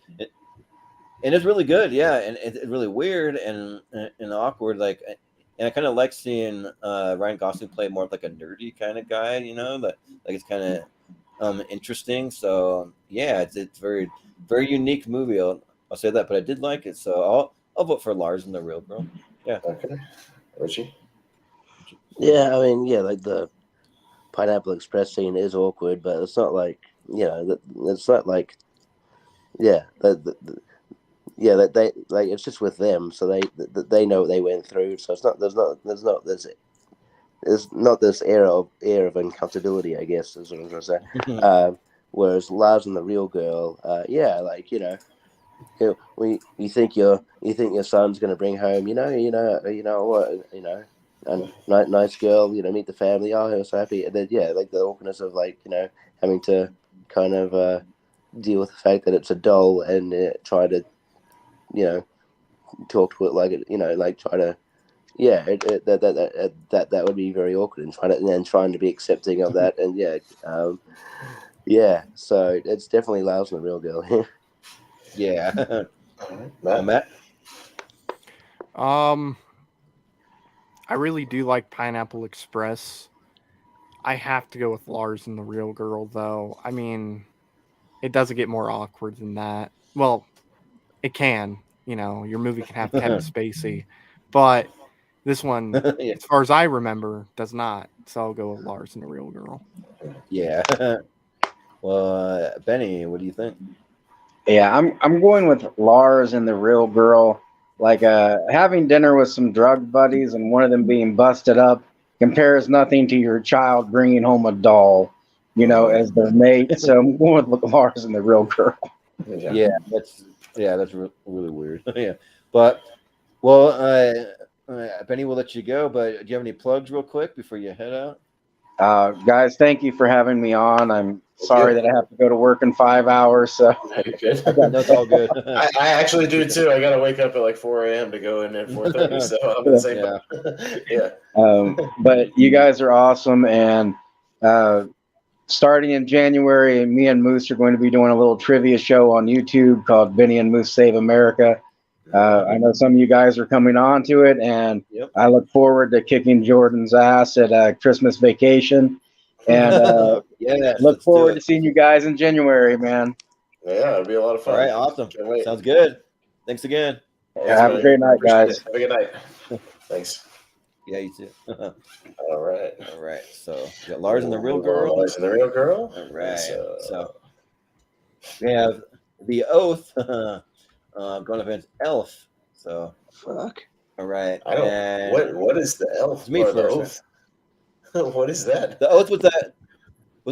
B: And it's really good, yeah, and it's really weird and awkward. Like, and I kind of like seeing Ryan Gosling play more of like a nerdy kind of guy, that like it's kind of interesting. So yeah, it's very very unique movie. I'll say that, but I did like it, so I'll vote for Lars and the Real Girl. Yeah.
C: Okay, Richie.
F: Yeah, I mean, like the Pineapple Express scene is awkward, but it's not like it's not like that they like it's just with them, so they know what they went through. So it's not there's not this air of uncomfortability, I guess is what I was gonna say. Whereas Lars and the Real Girl, you think your son's gonna bring home, a nice girl, meet the family. Oh, I was so happy, and then like the awkwardness of like having to kind of deal with the fact that it's a doll and try to talk to it like it, like try to, that would be very awkward and trying to be accepting of that, and so it's definitely Lars and the Real Girl.
B: Yeah.
C: Matt?
E: I really do like Pineapple Express. I have to go with Lars and the Real Girl, though. I mean, it doesn't get more awkward than that. Well, it can. Your movie can have Kevin Spacey, but this one, as far as I remember, does not. So I'll go with Lars and the Real Girl.
B: Yeah. Well, Benny, what do you think?
D: Yeah, I'm going with Lars and the Real Girl. Like having dinner with some drug buddies and one of them being busted up compares nothing to your child bringing home a doll, as their mate. So I'm going with Lars and the Real Girl.
B: Yeah, that's really weird. Yeah, but well, Benny, we'll let you go. But do you have any plugs real quick before you head out?
D: Guys, thank you for having me on. I'm Sorry that I have to go to work in 5 hours. So
C: Good.
B: No, it's all good.
C: I actually do too. I got to wake up at like 4 a.m. to go in at 4:30. So I'm in the same boat. Yeah.
D: But you guys are awesome, and starting in January, me and Moose are going to be doing a little trivia show on YouTube called Vinny and Moose Save America. I know some of you guys are coming on to it, and
B: Yep.
D: I look forward to kicking Jordan's ass at Christmas vacation. And
B: yes,
D: look
B: let's do
D: forward
B: it.
D: to seeing you guys in January, man.
C: Yeah, it'll be a lot of fun.
B: All right, awesome.
C: Can't wait.
B: Sounds good. Thanks again.
C: Thanks,
D: Have a
C: man.
D: great night,
C: Appreciate
D: guys.
C: it. Have a good night. Thanks.
B: Yeah, you too.
C: All right.
B: All right. So we got Lars and the Real Girl.
C: Lars and the Real Girl.
B: All right.
C: So
B: So we have The Oath going up against Elf. So
F: Fuck.
B: all right.
C: I don't.
B: And
C: What is the elf?
B: It's me
C: or the
B: first.
C: oath? What is that?
B: The Oath was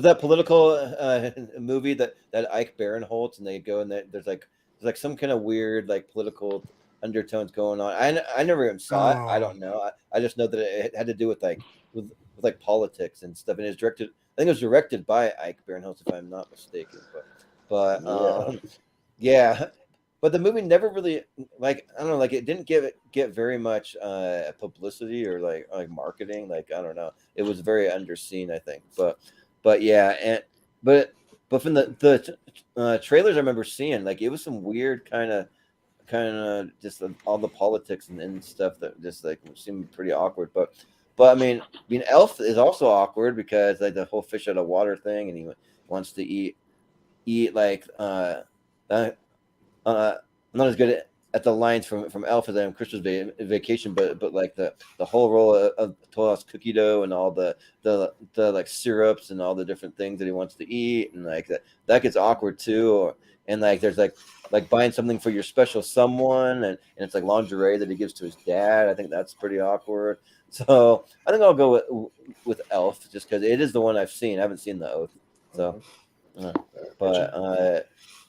B: that political movie that Ike Barinholtz, and they go and there's like some kind of weird like political undertones going on. I never even saw it. I don't know. I just know that it had to do with like politics and stuff. And it was directed. I think it was directed by Ike Barinholtz, if I'm not mistaken. But yeah. But the movie never really like I don't know, like it didn't get very much publicity or like marketing. Like I don't know. It was very underseen, I think. But yeah, but from the trailers I remember seeing, like it was some weird kind of just all the politics and stuff that just like seemed pretty awkward. But I mean, Elf is also awkward because like the whole fish out of water thing, and he wants to eat like I'm not as good at the lines from Elf as I am Christmas Vacation, but like the whole roll of Toll House cookie dough and all the like syrups and all the different things that he wants to eat, and like that gets awkward too. And like there's like buying something for your special someone, and it's like lingerie that he gives to his dad. I think that's pretty awkward. So I think I'll go with Elf just because it is the one I've seen. I haven't seen The Oath. So, but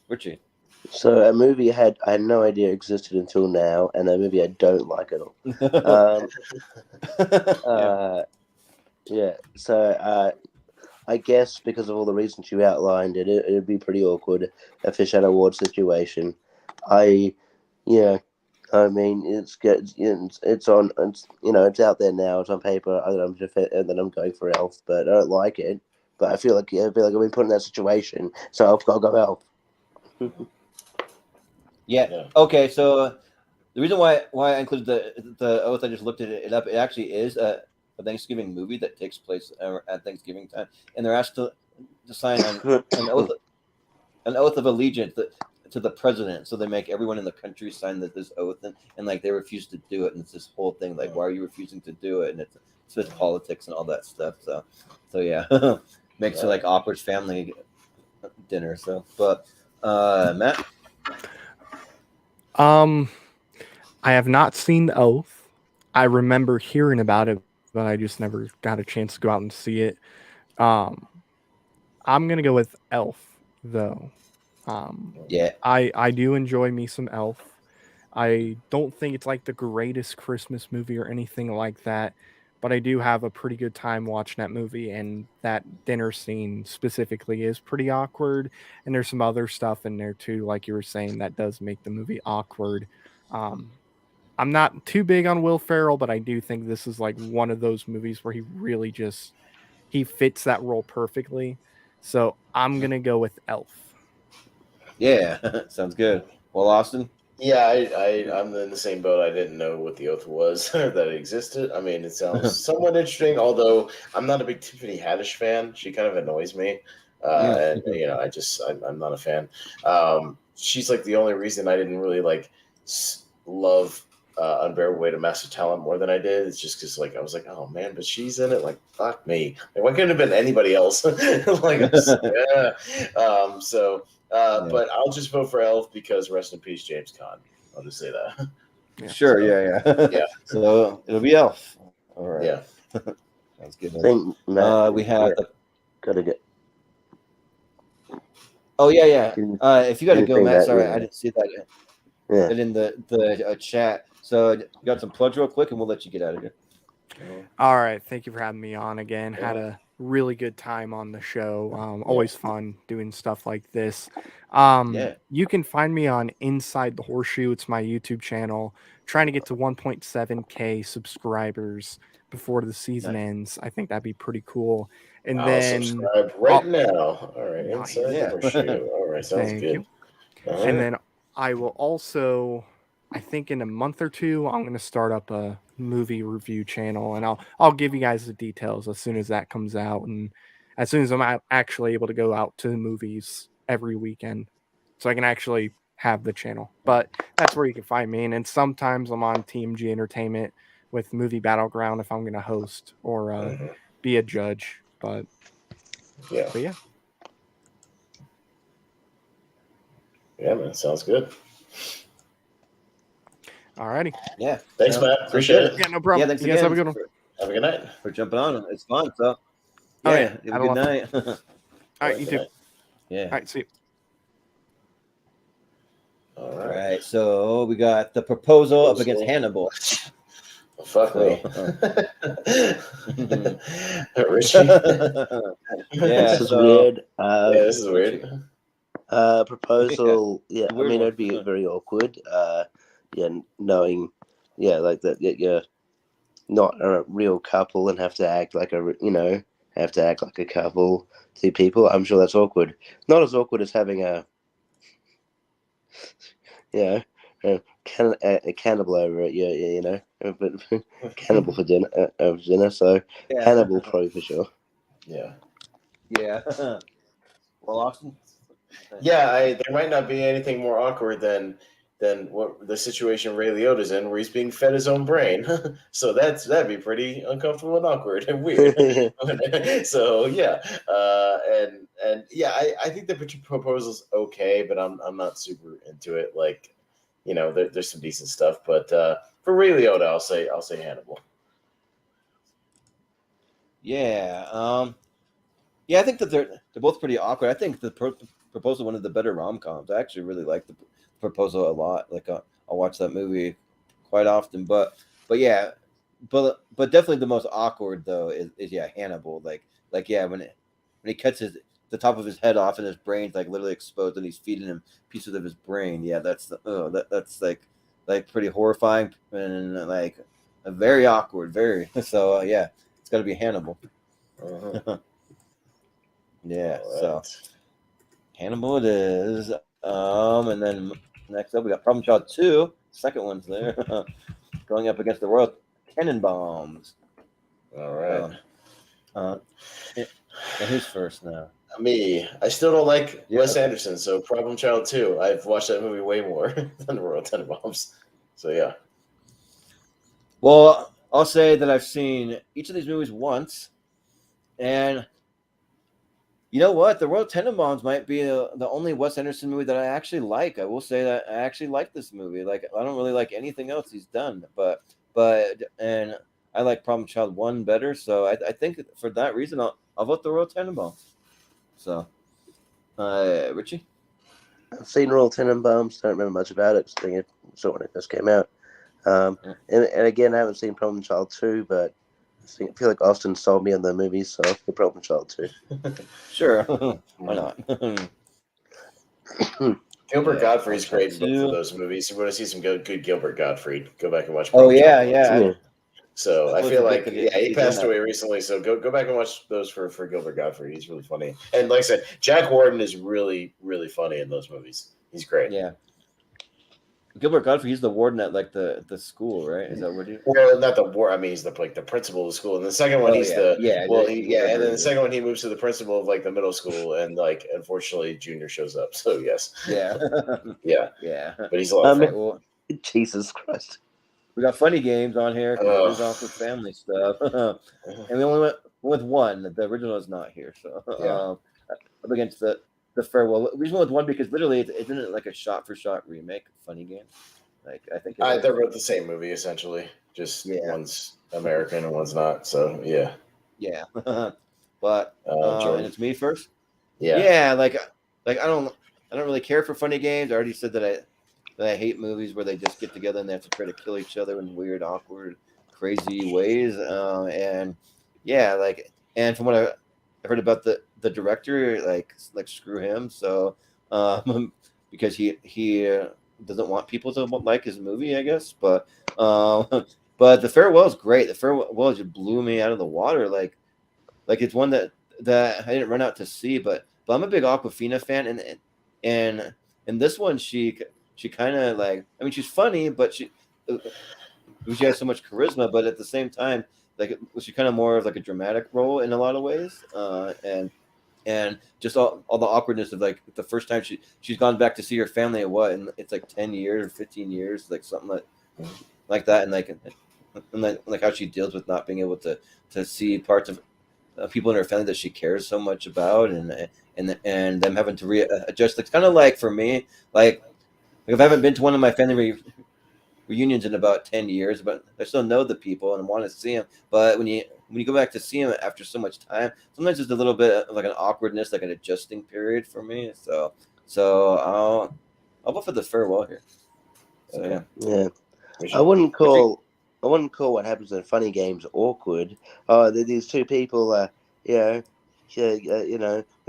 B: Richie.
F: So a movie I had no idea existed until now, and a movie I don't like at all. Yeah. So I guess because of all the reasons you outlined, it'd be pretty awkward. A fish out of water situation. I mean, it's on. It's out there now. It's on paper. And then I'm going for Elf, but I don't like it. But I feel like I've been put in that situation, so I'll go Elf.
B: Yeah. Okay. So the reason why I included the Oath, I just looked it up. It actually is a Thanksgiving movie that takes place at Thanksgiving time, and they're asked to sign an oath of allegiance to the president. So they make everyone in the country sign this oath, and like they refuse to do it, and it's this whole thing like, why are you refusing to do it? And it's just politics and all that stuff. So yeah, makes it like awkward family dinner. So, but Matt.
E: I have not seen The Oath. I remember hearing about it, but I just never got a chance to go out and see it. I'm gonna go with Elf, though.
B: Yeah,
E: I do enjoy me some Elf. I don't think it's like the greatest Christmas movie or anything like that, but I do have a pretty good time watching that movie, and that dinner scene specifically is pretty awkward, and there's some other stuff in there too, like you were saying, that does make the movie awkward. I'm not too big on Will Ferrell, but I do think this is like one of those movies where he really he fits that role perfectly. So I'm gonna go with Elf.
B: Yeah, sounds good. Well, Austin.
C: Yeah, I'm in the same boat. I didn't know what the oath was or that it existed. I mean, it sounds somewhat interesting, although I'm not a big Tiffany Haddish fan. She kind of annoys me. And I'm not a fan. She's like the only reason I didn't really like love Unbearable Weight of Massive Talent more than I did. It's just because like I was like, oh man, but she's in it. Like fuck me. Like, why couldn't it have been anybody else? Like yeah. But I'll just vote for Elf because rest in peace, James Caan. I'll just say that.
B: Yeah. Sure. So, yeah. So it'll be Elf. All right.
C: Yeah.
B: Sounds good.
F: I think Matt,
B: we have
F: gotta get.
B: Oh yeah. If you got to go, Matt. Sorry, I didn't see that yet.
F: Yeah.
B: In the chat. So you got some plugs real quick, and we'll let you get out of here.
E: All right, thank you for having me on again. Had a really good time on the show. Always fun doing stuff like this.
B: Yeah.
E: You can find me on Inside the Horseshoe. It's my YouTube channel. Trying to get to 1.7K subscribers before the season
B: Nice.
E: ends. I think that'd be pretty cool. And
C: I'll
E: then
C: subscribe right now. All right,
E: Nice.
C: inside
B: Yeah.
C: the horseshoe. All right, sounds
E: Thank
C: good.
E: you.
C: All
E: And
C: right.
E: then I will also, I think in a month or two, I'm going to start up a movie review channel, and I'll give you guys the details as soon as that comes out, and as soon as I'm actually able to go out to the movies every weekend, so I can actually have the channel. But that's where you can find me, and then sometimes I'm on TMG Entertainment with Movie Battleground if I'm going to host or
C: Mhm.
E: be a judge. But
C: Yeah.
E: yeah.
C: Yeah, man, sounds good.
E: Alrighty.
B: Yeah.
C: Thanks, Matt.
B: sounds
C: Appreciate
B: good.
C: it.
E: Yeah, no problem.
B: Yeah, thanks
E: You guys have a
B: again
E: good one.
C: Have a good night.
B: for jumping on. It's fun. So,
E: Oh,
B: yeah,
E: yeah.
B: have a
E: Had a
B: good
E: lot of
B: night.
E: All right, you
C: Good
E: too.
C: night.
B: Yeah.
E: All right, see you.
C: All
B: All
C: right.
B: right. So we got the proposal up against Hannibal.
C: Well, fuck me. Richie.
B: Yeah.
F: This is
B: so
F: weird.
C: Yeah, this is weird.
F: Proposal. Yeah, I
B: Weird
F: mean,
B: one.
F: it'd be very awkward. Yeah, knowing, yeah, like that you're not a real couple and have to act like a couple to people. I'm sure that's awkward. Not as awkward as having a cannibal over it. But cannibal for dinner over dinner. So
B: Yeah.
F: Hannibal probably for sure.
C: Yeah.
B: Yeah. Well, Austin.
C: Yeah, there might not be anything more awkward than what the situation Ray Liotta's in, where he's being fed his own brain. So that'd be pretty uncomfortable and awkward and weird. So yeah, and yeah, I think the proposal's okay, but I'm not super into it. Like, there's some decent stuff, but for Ray Liotta, I'll say Hannibal.
B: Yeah. Yeah, I think that they're both pretty awkward. I think the proposal one of the better rom-coms. I actually really like the proposal a lot. Like I'll watch that movie quite often. But yeah, but definitely the most awkward though is yeah, Hannibal. Like yeah, when he cuts the top of his head off and his brain's like literally exposed and he's feeding him pieces of his brain. Yeah, that's that's like pretty horrifying and like very awkward. Very so yeah, it's got to be Hannibal.
C: Uh-huh.
B: Yeah,
C: All
B: so
C: right.
B: Hannibal it is. And then next up we got Problem Child 2. Second one's there. Going up against the Royal Tenenbaums.
C: All right.
B: And who's first now?
C: Me. I still don't like
B: Yeah,
C: Wes
B: okay.
C: Anderson, so Problem Child 2. I've watched that movie way more than the Royal Tenenbaums. So yeah.
B: Well, I'll say that I've seen each of these movies once, and you know what? The Royal Tenenbaums might be the only Wes Anderson movie that I actually like. I will say that I actually like this movie. Like I don't really like anything else he's done, but and I like Problem Child 1 better. So I think for that reason I'll vote the Royal Tenenbaums. So, Richie.
F: I've seen Royal Tenenbaums. Don't remember much about it. I think it saw when it first came out. And again, I haven't seen Problem Child 2, but I feel like Austin sold me on the movies, so the Problem Child 2.
B: Sure, why not?
C: Gilbert
B: Yeah,
C: Gottfried's great in both
B: two.
C: of those movies. You want to see some good Gilbert Gottfried, go back and watch.
B: Oh
C: Problem
B: yeah,
C: Child 1.
B: yeah.
C: So I
B: Totally
C: feel
B: forget
C: like
B: that
C: he
B: he's
C: passed
B: in that.
C: away recently. So go back and watch those for Gilbert Gottfried. He's really funny. And like I said, Jack Warden is really, really funny in those movies. He's great.
B: Yeah. Gilbert Godfrey, he's the warden at like the school, right? Is that what he?
C: Well, not the war. I mean, he's the principal of the school. And the second one, he's
B: yeah.
C: the
B: Yeah,
C: well,
B: the-
C: and
B: whatever
C: then
B: it
C: the
B: is.
C: second one, he moves to the principal of like the middle school, and like unfortunately, Junior shows up. So yes,
B: Yeah.
C: yeah,
B: Yeah.
C: but he's a lot of
B: Okay,
C: fun.
B: well,
F: Jesus Christ.
B: we got funny games on here because
C: Ugh.
B: there's also family stuff, and we only went with one. The original is not here, so up against the farewell. We just went with one because literally, isn't it like a shot-for-shot remake of Funny Games? Like I think it is.
C: They're both the same movie essentially. Just one's American and one's not. So yeah.
B: Yeah, but
C: Jordan.
B: and it's me first.
C: Yeah.
B: Yeah, like I don't really care for funny games. I already said that I hate movies where they just get together and they have to try to kill each other in weird, awkward, crazy ways. And yeah, like and from what heard about the director, like screw him. So because he doesn't want people to like his movie, I guess. But but The Farewell is great. The Farewell just blew me out of the water. Like it's one that I didn't run out to see, but I'm a big Aquafina fan, and this one she kind of like, I mean, she's funny, but she has so much charisma, but at the same time, like she kind of more of like a dramatic role in a lot of ways, and just all the awkwardness of like the first time she's gone back to see her family at what, and it's like 10 years or 15 years, like something like that, and like how she deals with not being able to see parts of people in her family that she cares so much about, and them having to readjust. It's kind of like for me, like if I haven't been to one of my family reunions in about 10 years, but I still know the people and want to see them. But when you go back to see them after so much time, sometimes there's a little bit of like an awkwardness, like an adjusting period for me. So I'll vote for The Farewell here. So
F: Yeah. I wouldn't call what happens in funny games awkward. These two people, we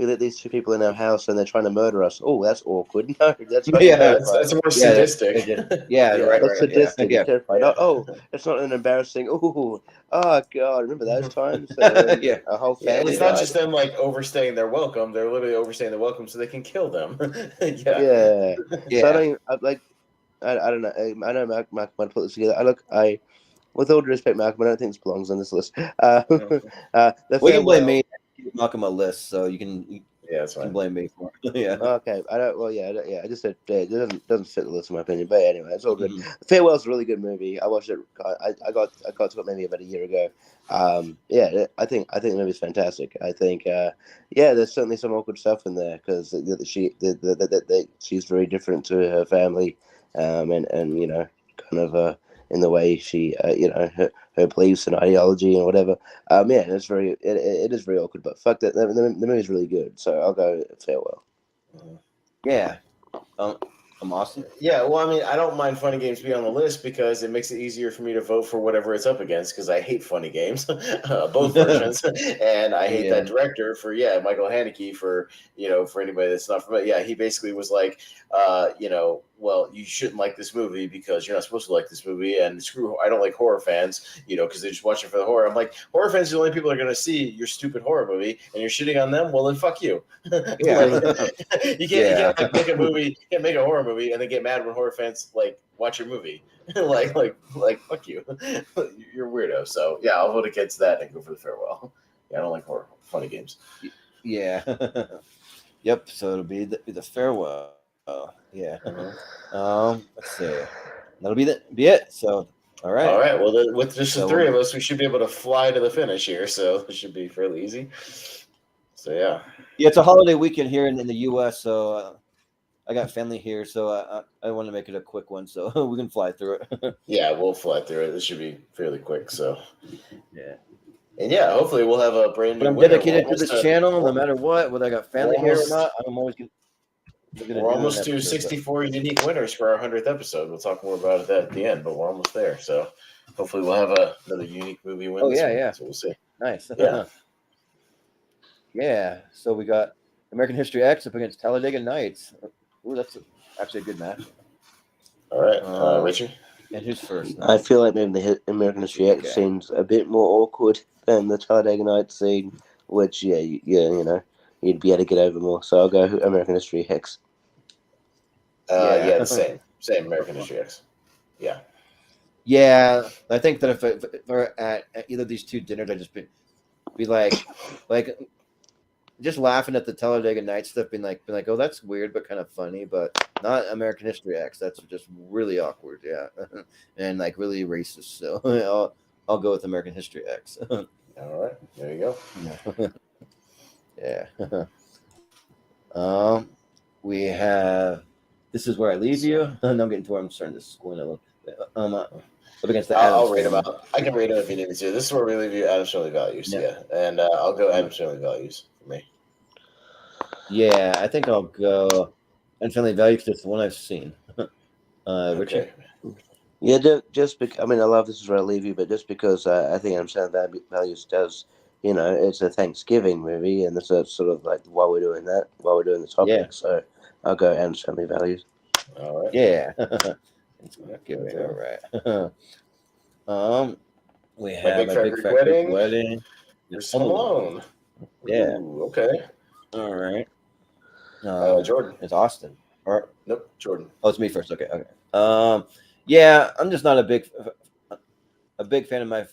F: let these two people in our house and they're trying to murder us. Oh, that's awkward. No, that's not
C: that's more sadistic.
F: That's sadistic.
B: Yeah.
F: It's terrifying. Oh, it's not an embarrassing. Oh God, remember those times? A whole family.
C: It's not just them like overstaying their welcome. They're literally overstaying their welcome so they can kill them.
F: Yeah. So I don't know. I know Malcolm might put this together. With all due respect, Malcolm, I don't think this belongs on this list.
B: Well, you can blame me. Give Malcolm a list, so you can.
C: Yeah, that's
B: you
C: fine.
B: can blame me for it. Yeah.
F: Okay. I don't. Well, yeah. I just said it doesn't fit the list in my opinion. But anyway, it's all good. Farewell's a really good movie. I watched it. I got to it maybe about a year ago. I think the movie's fantastic. I think there's certainly some awkward stuff in there because she's very different to her family, and kind of in the way she her beliefs and ideology and whatever. It's it is very awkward, but fuck that. The movie's really good, so I'll go Farewell.
B: Yeah. I'm Austin.
C: Yeah, well, I mean, I don't mind funny games being on the list because it makes it easier for me to vote for whatever it's up against because I hate funny games, both versions, and I hate that director for Michael Haneke for anybody that's not familiar. Yeah, he basically was like, well, you shouldn't like this movie because you're not supposed to like this movie, and I don't like horror fans, because they just watch it for the horror. I'm like, horror fans are the only people that are going to see your stupid horror movie, and you're shitting on them. Well, then fuck you. You can't make a movie, can't make a horror movie, and then get mad when horror fans like watch your movie. like fuck you. You're a weirdo. So yeah, I'll vote against that and go for The Farewell. Yeah, I don't like funny games.
B: Yeah. Yep. So it'll be the Farewell. Yeah. Let's see. That'll be it. So all right.
C: Well, with just the three of us, we should be able to fly to the finish here. So it should be fairly easy. So yeah.
B: Yeah, it's a holiday weekend here in the U.S. So I got family here, so I want to make it a quick one, so we can fly through it.
C: Yeah, we'll fly through it. This should be fairly quick. So
B: yeah.
C: And yeah, hopefully we'll have a brand new.
B: But I'm dedicated to this channel, no matter what, whether I got family here or not. I'm always going.
C: We're almost to 64 unique winners for our 100th episode. We'll talk more about that at the end, but we're almost there. So hopefully we'll have another unique movie win.
B: Yeah.
C: So we'll see.
B: Nice.
C: Yeah.
B: Yeah. So we got American History X up against Talladega Nights. Ooh, that's actually a good match.
C: All right, Richie.
B: And who's first?
F: I feel like maybe the American History X seems a bit more awkward than the Talladega Nights scene, which you'd be able to get over more. So I'll go American History X.
C: The same American History X. Yeah.
B: Yeah, I think that if we're at either of these two dinners, I'd just be like just laughing at the Talladega Nights stuff, being like, oh, that's weird but kind of funny, but not American History X. That's just really awkward, yeah, and like really racist. So I'll go with American History X.
C: All right, there you go.
B: Yeah. We have This Is Where I Leave You. I'm getting to where I'm starting to squint a little bit. Up against the
C: I'll read them out. I can read them if you need me to. This is where we leave you. Adam's Family Values. Yeah. And I'll go Adam's Family Values for me.
B: Yeah, I think I'll go Adam's Family Values because it's the one I've seen. Richie?
F: Okay. Yeah, just because I love This Is Where I Leave You, but just because I think Adam's Family Values does it's a Thanksgiving movie, and that's sort of like why we're doing that, why we're doing the topic.
B: Yeah.
F: So I'll go Adam's Family Values.
C: All right.
B: Yeah. It's
C: There
B: give
C: we
B: it
C: go.
B: all right. We
C: My
B: have
C: Big
B: My
C: Fat
B: Big
C: Greek
B: Fat Greek
C: Wedding.
B: Wedding.
C: There's Home Alone.
B: Yeah.
C: Ooh, okay.
B: All right.
C: Jordan.
B: It's Austin. Or
C: Nope, Jordan.
B: oh, it's me first. Okay. Yeah, I'm just not a big fan of my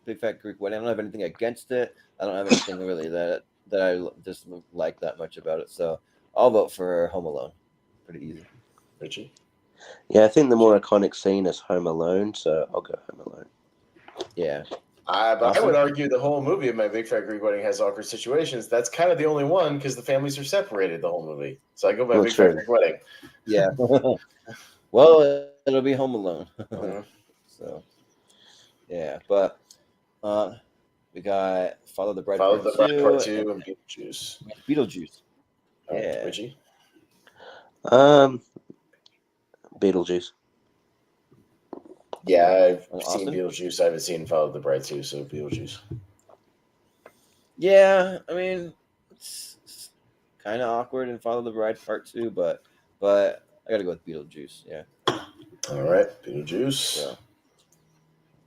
B: Big Fat Greek Wedding. I don't have anything against it. I don't have anything really that I just like that much about it. So I'll vote for Home Alone. Pretty easy.
C: Richie.
F: Yeah, I think the more iconic scene is Home Alone, so I'll go Home Alone.
B: Yeah.
C: But I
B: Awesome.
C: would argue the whole movie of My Big Fat Greek Wedding has awkward situations. That's kind of the only one because the families are separated the whole movie. So I go My
F: Well,
C: Big
F: true.
C: Fat Greek Wedding.
B: Yeah. Well, it'll be Home Alone. So yeah, but we got Follow the Bride
C: Follow
B: Part
C: the Bride
B: 2,
C: Part 2 and Beetlejuice.
B: Beetlejuice. Yeah.
C: Richie.
F: Beetlejuice.
C: Yeah, I've
B: Austin?
C: seen Beetlejuice. I haven't seen Follow the Bride 2, so Beetlejuice.
B: Yeah, I mean, it's kind of awkward in Follow the Bride Part 2, but I gotta go with Beetlejuice. Yeah.
C: All right, Beetlejuice.
B: So,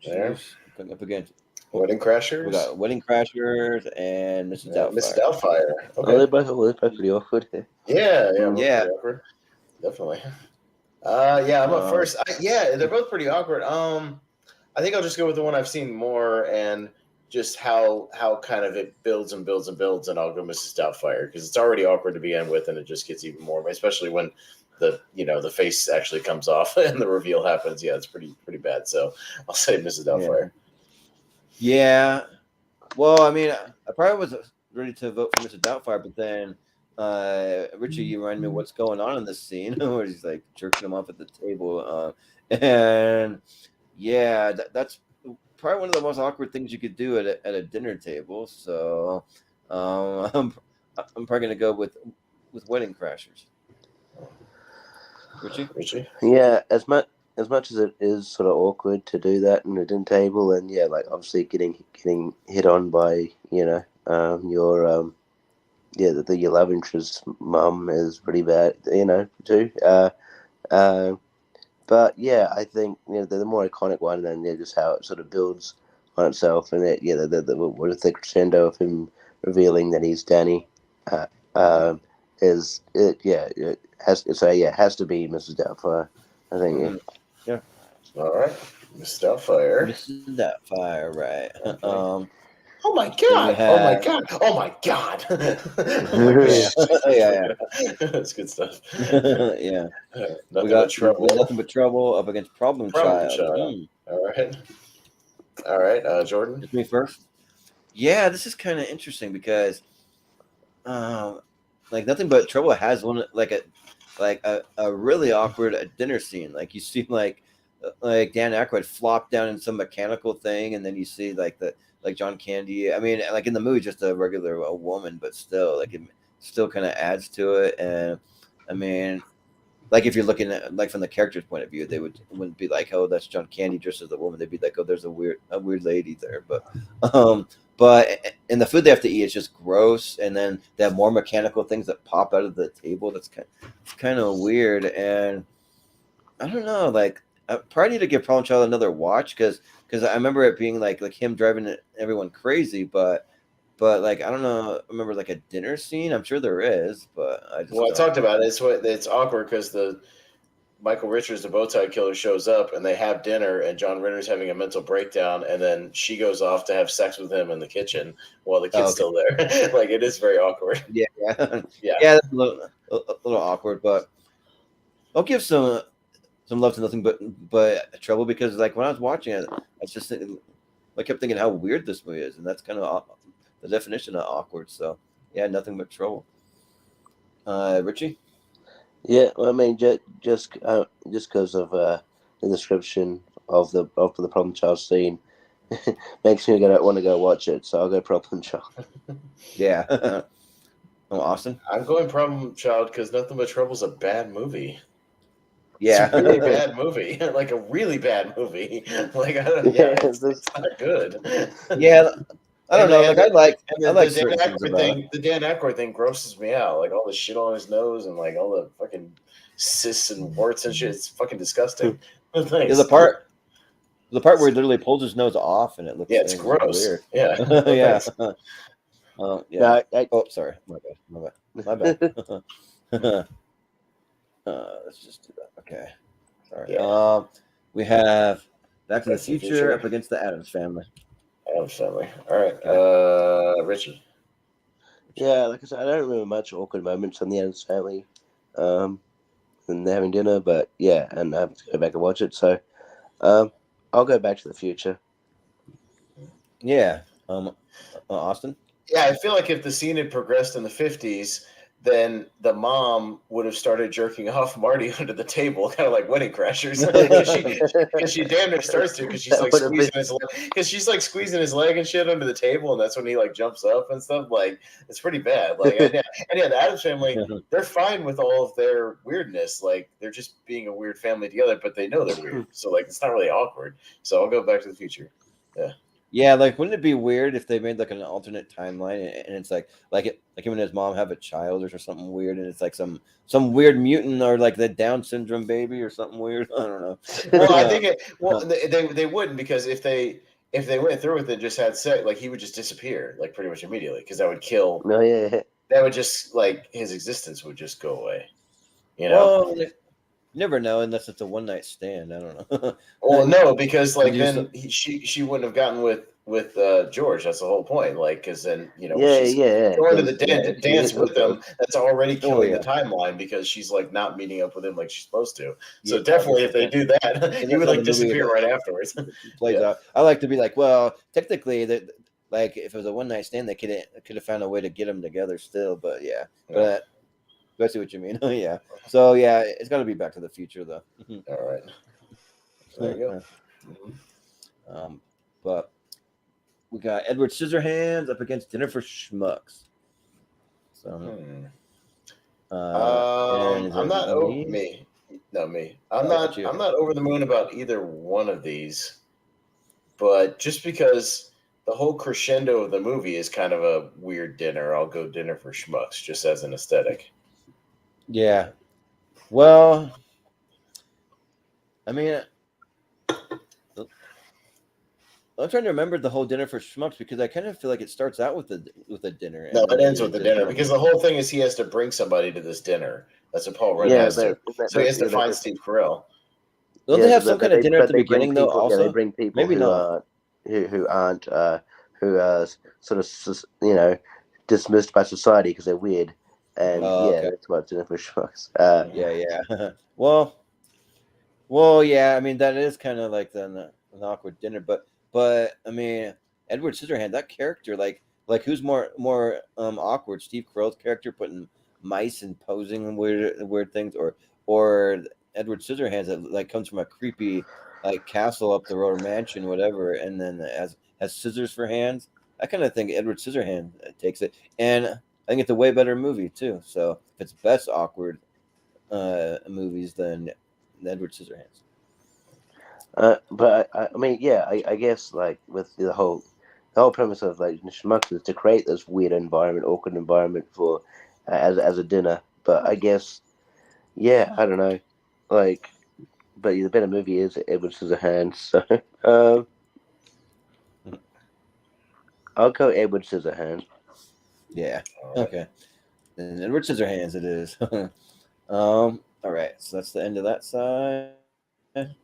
C: There.
B: Going up against
C: Wedding Crashers.
B: we got Wedding Crashers and Mrs. Doubtfire.
C: Mrs. Doubtfire. Okay.
F: Oh, they're both pretty awkward.
C: Yeah,
B: Yeah.
C: pretty awkward. Definitely. Yeah, I'm up first. Yeah, they're both pretty awkward. I think I'll just go with the one I've seen more and just how kind of it builds and builds and builds, and I'll go Mrs. Doubtfire because it's already awkward to begin with, and it just gets even more, especially when the face actually comes off and the reveal happens. Yeah, it's pretty bad. So I'll say Mrs. Doubtfire.
B: Yeah. Well, I mean, I probably was ready to vote for Mrs. Doubtfire, but then Richie, you remind me of what's going on in this scene where he's like jerking him off at the table, and yeah, that's probably one of the most awkward things you could do at a dinner table. So I'm probably gonna go with Wedding Crashers.
C: Richie.
F: Yeah, as much as it is sort of awkward to do that in a dinner table, and yeah, like obviously getting hit on by your your love interest mum is pretty bad, too. But yeah, I think the more iconic one, and just how it sort of builds on itself, and with the crescendo of him revealing that he's Danny, is it? Yeah, it has to be Mrs. Doubtfire. I think.
B: Yeah.
C: All right, Mrs. Doubtfire.
B: Mrs. Doubtfire, right?
C: Oh my god! Oh my god! Oh my god!
B: Yeah.
C: That's good stuff.
B: Yeah.
C: Nothing but trouble.
B: Nothing but trouble up against Problem Child.
C: All right, Jordan.
B: It's me first. Yeah, this is kind of interesting because, like Nothing But Trouble has one like a really awkward dinner scene. Like you see like Dan Aykroyd flop down in some mechanical thing, and then you see like John Candy. I mean, like in the movie, just a regular woman, but still, like it still kind of adds to it. And I mean, like if you're looking at like from the character's point of view, they wouldn't be like, oh, that's John Candy dressed as a woman. They'd be like, oh, there's a weird lady there. But and the food they have to eat is just gross. And then they have more mechanical things that pop out of the table. That's kind of weird. And I don't know, like I probably need to give Problem Child another watch because I remember it being like him driving everyone crazy, but like I don't know, I remember like a dinner scene. I'm sure there is, but I
C: talked about it. It's awkward because the Michael Richards, the bow tie killer, shows up and they have dinner, and John Ritter's having a mental breakdown, and then she goes off to have sex with him in the kitchen while the kid's still there. Like it is very awkward.
B: Yeah. That's a little awkward, but I'll give some love to Nothing but Trouble because like when I was watching it, I kept thinking how weird this movie is, and that's kind of the definition of awkward. So yeah, Nothing But Trouble. Richie.
F: Yeah, well, I mean, just because of the description of the Problem Child scene makes me want to go watch it. So I'll go Problem Child.
B: Yeah. Oh, Austin.
C: I'm going Problem Child because Nothing But Trouble's a bad movie.
B: Yeah,
C: it's a really bad movie, like a really bad movie. Like I don't, it's not good.
B: Yeah, I don't know. Like I like
C: the Dan
B: certain things
C: Aykroyd
B: about it.
C: thing. The Dan Aykroyd thing grosses me out. Like all the shit on his nose and like all the fucking cysts and warts and shit. It's fucking disgusting.
B: Yeah,
C: Thanks.
B: the part where he literally pulls his nose off and it looks,
C: Yeah, it's
B: it's
C: gross.
B: weird.
C: Yeah.
B: Yeah.
C: Thanks.
B: Yeah.
F: No,
B: Oh, sorry. My bad. Let's just do that. Okay. Sorry.
C: Yeah.
B: We have Back to the
C: Back to the
B: Future
C: Future.
B: up against the Addams Family.
C: Adam's Family. All right. Richie.
F: Yeah, like I said, I don't remember much awkward moments on the Addams Family, and they're having dinner. But yeah, and I have to go back and watch it. So, I'll go Back to the Future.
B: Yeah. Austin.
C: Yeah, I feel like if the scene had progressed in the 50s, then the mom would have started jerking off Marty under the table, kind of like Wedding Crashers. Because she damn near starts to, because she's like squeezing his leg, squeezing his leg and shit under the table, and that's when he like jumps up and stuff. Like it's pretty bad. Like and yeah, the Addams Family, they're fine with all of their weirdness. Like they're just being a weird family together, but they know they're weird, so like it's not really awkward. So I'll go Back to the Future. Yeah.
B: Yeah, like wouldn't it be weird if they made like an alternate timeline and it's like him and his mom have a child or something weird and it's like some weird mutant or like the Down syndrome baby or something weird. I don't know.
C: Well, I think they wouldn't, because if they went through with it and just had sex, like he would just disappear like pretty much immediately, because that would kill.
F: No, yeah.
C: That would just like his existence would just go away. You know.
B: Well, you never know unless it's a one night stand. I don't know.
C: Well, no, because like then she wouldn't have gotten with George. That's the whole point. Like, because then she's going to the dance with him. That's already killing the timeline, because she's like not meeting up with him like she's supposed to. So definitely, if they do that, he would like disappear right afterwards.
B: Plays out. I like to be like, well, technically that. Like if it was a one night stand, they could have found a way to get them together still, but yeah. But I see what you mean. Yeah. So yeah, it's got to be Back to the Future though.
C: All right. There you
B: go. But we got Edward Scissorhands up against Dinner for Schmucks. So.
C: I'm not over me. No, me. I'm not over the moon about either one of these, but just because the whole crescendo of the movie is kind of a weird dinner, I'll go Dinner for Schmucks just as an aesthetic.
B: Yeah. Well, I mean, I'm trying to remember the whole Dinner for Schmucks, because I kind of feel like it starts out with a dinner.
C: No, it ends with the dinner, because the whole thing is he has to bring somebody to this dinner. That's what Paul Rudd has to. So he has to find Steve Carell.
B: Don't they have some kind of dinner at the beginning though? Also,
F: they bring people
B: maybe not.
F: Who aren't sort of dismissed by society because they're weird, and that's what Dinner for Schmucks.
B: Yeah. Well, yeah. I mean, that is kind of like an awkward dinner, but I mean, Edward Scissorhands, that character, like who's more awkward? Steve Carell's character putting mice and posing and weird things, or Edward Scissorhands that like comes from a creepy like castle up the road or mansion, whatever, and then has scissors for hands. I kind of think Edward Scissorhands takes it, and I think it's a way better movie too. So if it's best awkward movies, then Edward Scissorhands.
F: But I mean, yeah, I guess like with the whole premise of like Schmucks is to create this weird environment, awkward environment for as a dinner. But I guess, yeah, I don't know, like, but the better movie is Edward Scissorhands. So I'll go Edward Scissorhands.
B: Yeah. Okay. And Edward Scissorhands it is. All right. So that's the end of that side. Head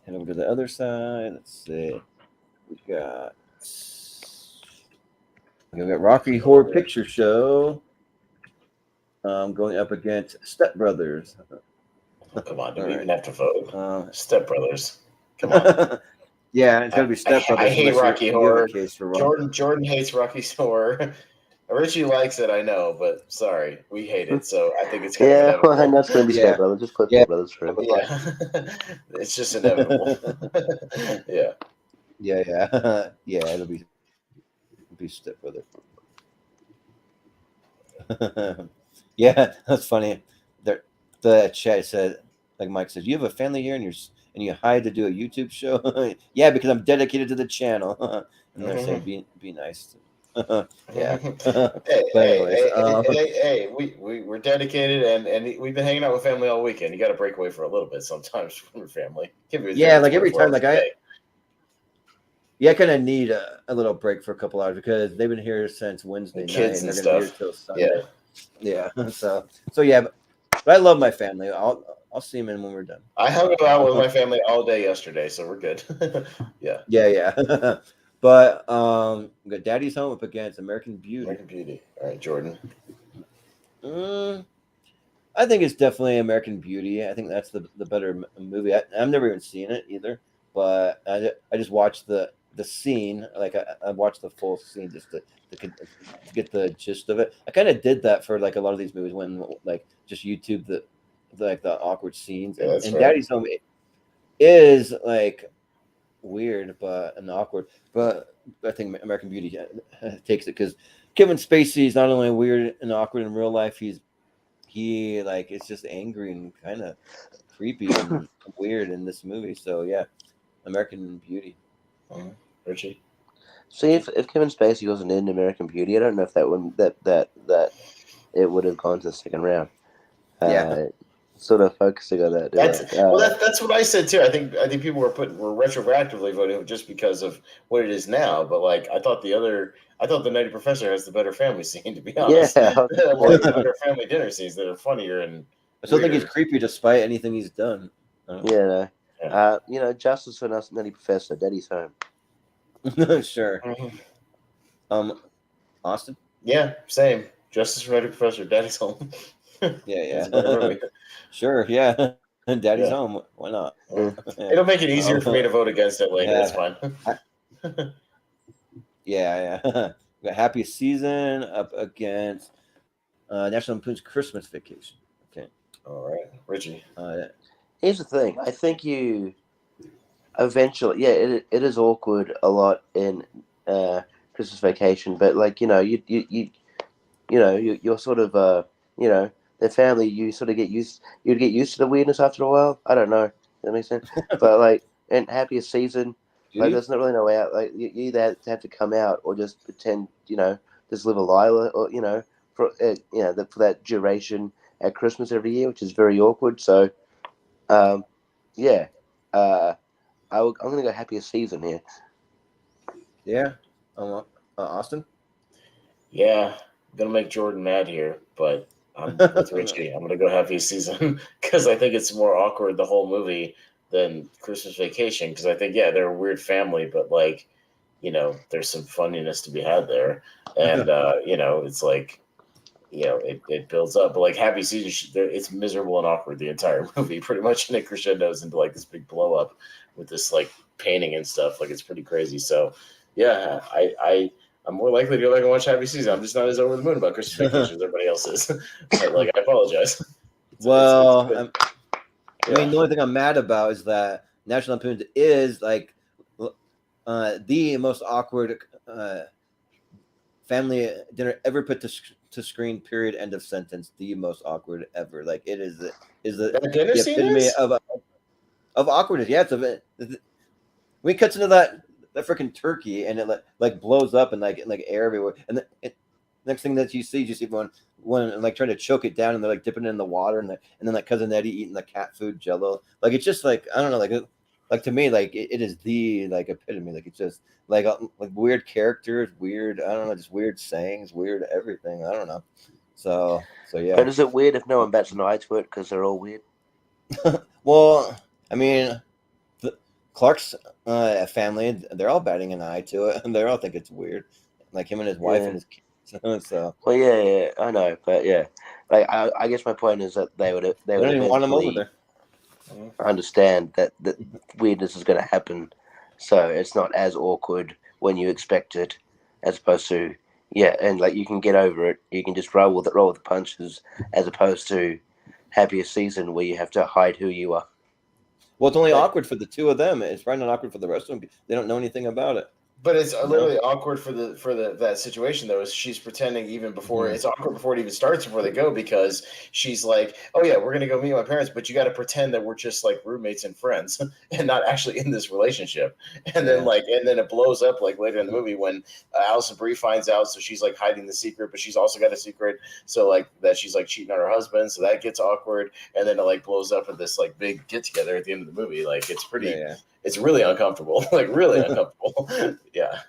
B: over to the other side. Let's see. We got Rocky Horror Picture Show. Going up against Step Brothers.
C: Come on, do we even have to vote? Step Brothers. Come on.
B: Yeah, it's gonna be Step Brothers.
C: I hate Rocky Horror.
B: Jordan
C: hates Rocky Horror. Richie likes it, I know, but sorry, we hate it. So I think it's kind of inevitable.
F: Well, that's going to be Step Brothers. Just put Step Brothers for him.
C: Yeah, it's just inevitable. Yeah.
B: It'll be Step Brother. Yeah, that's funny. The chat said, like Mike said, you have a family here, and and you hired to do a YouTube show? Yeah, because I'm dedicated to the channel. And they're saying, be nice. Yeah. But anyways,
C: hey, we're dedicated, and we've been hanging out with family all weekend. You got to break away for a little bit sometimes from your family.
B: Yeah, like every time, like I kind of need a little break for a couple hours because they've been here since Wednesday night,
C: kids
B: and
C: and
B: they're gonna be here
C: stuff.
B: till Sunday. Yeah. So yeah, but I love my family. I'll see them in when we're done.
C: I hung out with my family all day yesterday, so we're good. Yeah.
B: Yeah. But we got Daddy's Home up against American Beauty.
C: American Beauty. All right, Jordan.
B: I think it's definitely American Beauty. I think that's the better movie. I've never even seen it either, but I just watched the scene. Like I watched the full scene just to get the gist of it. I kind of did that for like a lot of these movies when like just YouTube the awkward scenes.
C: Yeah,
B: and Daddy's Home is like weird and awkward, but I think American Beauty takes it because Kevin Spacey is not only weird and awkward in real life, he like it's just angry and kind of creepy and weird in this movie. So yeah, American Beauty.
C: Richie.
F: See, if Kevin Spacey wasn't in American Beauty, I don't know if that it would have gone to the second round. Sort of focusing on that.
C: That's what I said too. I think people were retroactively voting just because of what it is now. But like I thought the Nutty Professor has the better family scene, to be honest.
F: Yeah.
C: The better family dinner scenes that are funnier and.
B: I still think he's creepy despite anything he's done.
F: Yeah. Justice for Nutty Professor, Daddy's Home.
B: Sure. Austin.
C: Yeah, same. Justice for Nutty Professor, Daddy's Home.
B: Yeah. Sure, yeah. Daddy's Home. Why not?
C: It'll make it easier for me to vote against it later. That's fine.
B: Yeah. We got Happiest Season up against National Lampoon's Christmas Vacation. Okay.
C: All right, Richie.
F: Here's the thing. I think you eventually, it is awkward a lot in Christmas Vacation, but like you're sort of the family, you sort of get used to the weirdness after a while. I don't know if that makes sense. But like in Happiest Season, like there's not really no way out. Like you either have to come out or just pretend, just live a lie, or for that duration at Christmas every year, which is very awkward. So, I'm gonna go Happiest Season here.
B: Yeah, Austin.
C: Yeah, I'm gonna make Jordan mad here, but I'm with Richie. I'm gonna go Happiest Season because I think it's more awkward the whole movie than Christmas Vacation. Because I think they're a weird family, but like, there's some funniness to be had there, and it's like, it builds up. But like Happy Season, it's miserable and awkward the entire movie, pretty much, and it crescendos into like this big blow up with this like painting and stuff. Like it's pretty crazy. So yeah, I'm more likely to go back and watch Happy Season. I'm just not as over the moon about Christmas Vacation as everybody else is. But, like, I apologize.
B: The only thing I'm mad about is that National Lampoon's is like the most awkward family dinner ever put to screen. Period. End of sentence. The most awkward ever. Like it is the epitome of awkwardness. Yeah, when it cuts into that freaking turkey and it like blows up and like air everywhere, and next thing that you see one like trying to choke it down and they're like dipping it in the water and then like Cousin Eddie eating the cat food Jello. Like it's just like I don't know, like to me like it is the like epitome. Like it's just like weird characters, weird I don't know, just weird sayings, weird everything. I don't know. So yeah.
F: But is it weird if no one bats an eye to it because they're all weird?
B: Well, I mean, Clark's family, they're all batting an eye to it, and they all think it's weird. Like him and his wife and his kids. So.
F: Well, yeah, I know, but yeah, like I guess my point is that they would
B: don't even want him over there.
F: Understand that weirdness is going to happen, so it's not as awkward when you expect it, as opposed to and like you can get over it. You can just roll with the punches, as opposed to Happiest Season where you have to hide who you are.
B: Well, it's only awkward for the two of them. It's probably not awkward for the rest of them. They don't know anything about it.
C: But it's literally awkward for that situation though. Is she's pretending even before it's awkward before it even starts before they go because she's like, oh yeah, we're gonna go meet my parents, but you got to pretend that we're just like roommates and friends and not actually in this relationship. And then it blows up like later in the movie when Alison Brie finds out, so she's like hiding the secret, but she's also got a secret, so like that she's like cheating on her husband, so that gets awkward, and then it like blows up at this like big get together at the end of the movie. Like it's pretty. Yeah. It's really uncomfortable, like really uncomfortable. Yeah.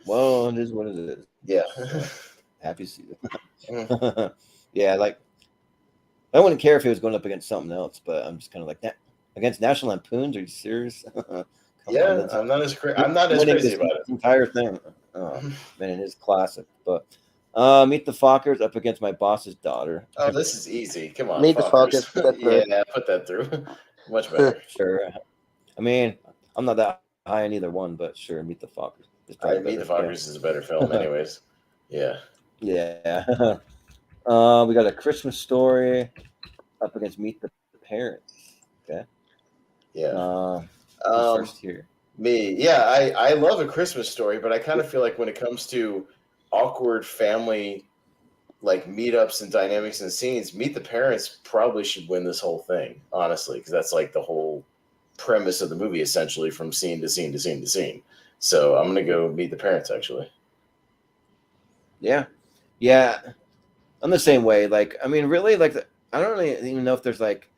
B: Well, it is what it is.
C: Yeah.
B: So, happy to see it. Yeah, like I wouldn't care if he was going up against something else, but I'm just kind of like that against National Lampoons. Are you serious?
C: Yeah, I'm not as crazy about it.
B: Entire thing. Oh, man, it is classic. But Meet the Fockers up against My Boss's Daughter.
C: Oh, this is easy. Come on,
F: Meet the Fockers.
C: Yeah, put that through. Much better.
B: Sure. I mean, I'm not that high on either one, but sure, Meet the Fockers.
C: Meet the Fockers is a better film, anyways. Yeah.
B: Yeah. We got A Christmas Story up against Meet the Parents. Okay.
C: Yeah.
B: First here.
C: Me. Yeah, I love A Christmas Story, but I kind of feel like when it comes to awkward family like meetups and dynamics and scenes, Meet the Parents probably should win this whole thing, honestly, because that's like the whole premise of the movie essentially from scene to scene to scene to scene. So I'm gonna go Meet the Parents actually.
B: Yeah. I'm the same way. Like, I mean, really, like, I don't really even know if there's like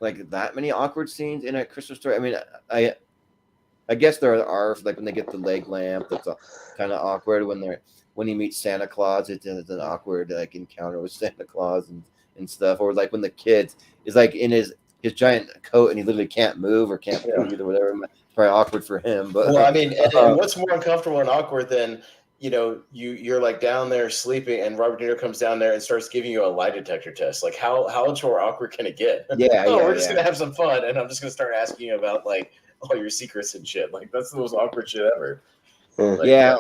B: that many awkward scenes in A Christmas Story. I mean, I guess there are, like when they get the leg lamp, that's kind of awkward. When he meets Santa Claus, it's an awkward like encounter with Santa Claus and stuff. Or like when the kid is like in his giant coat and he literally can't move or can't breathe or whatever. It's probably awkward for him. But
C: well, I mean, and what's more uncomfortable and awkward than you're like down there sleeping and Robert De Niro comes down there and starts giving you a lie detector test. Like how much more awkward can it get?
B: Yeah.
C: We're just gonna have some fun and I'm just gonna start asking you about like all your secrets and shit. Like that's the most awkward shit ever.
B: Like,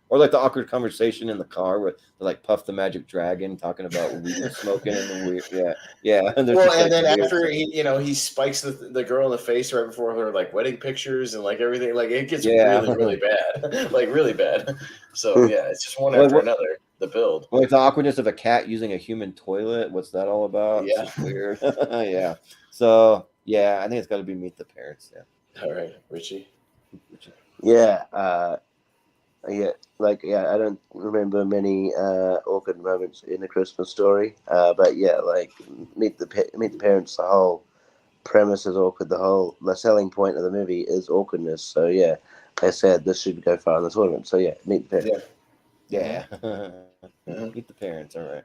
B: or like the awkward conversation in the car with like Puff the Magic Dragon talking about weed smoking and the weird, yeah.
C: Well, and then after he spikes the girl in the face right before her like wedding pictures and like everything, like it gets really bad, like really bad. So yeah, it's just one after another. The build,
B: like the awkwardness of a cat using a human toilet. What's that all about?
C: Yeah,
B: it's weird. Yeah. So yeah, I think it's got to be Meet the Parents. Yeah.
C: All right, Richie.
F: Yeah. I don't remember many awkward moments in A Christmas Story, but yeah, like Meet the Parents. The whole premise is awkward. The selling point of the movie is awkwardness. So yeah, I said this should go far in the tournament. So yeah, Meet the Parents.
B: Yeah. Meet the Parents. All right.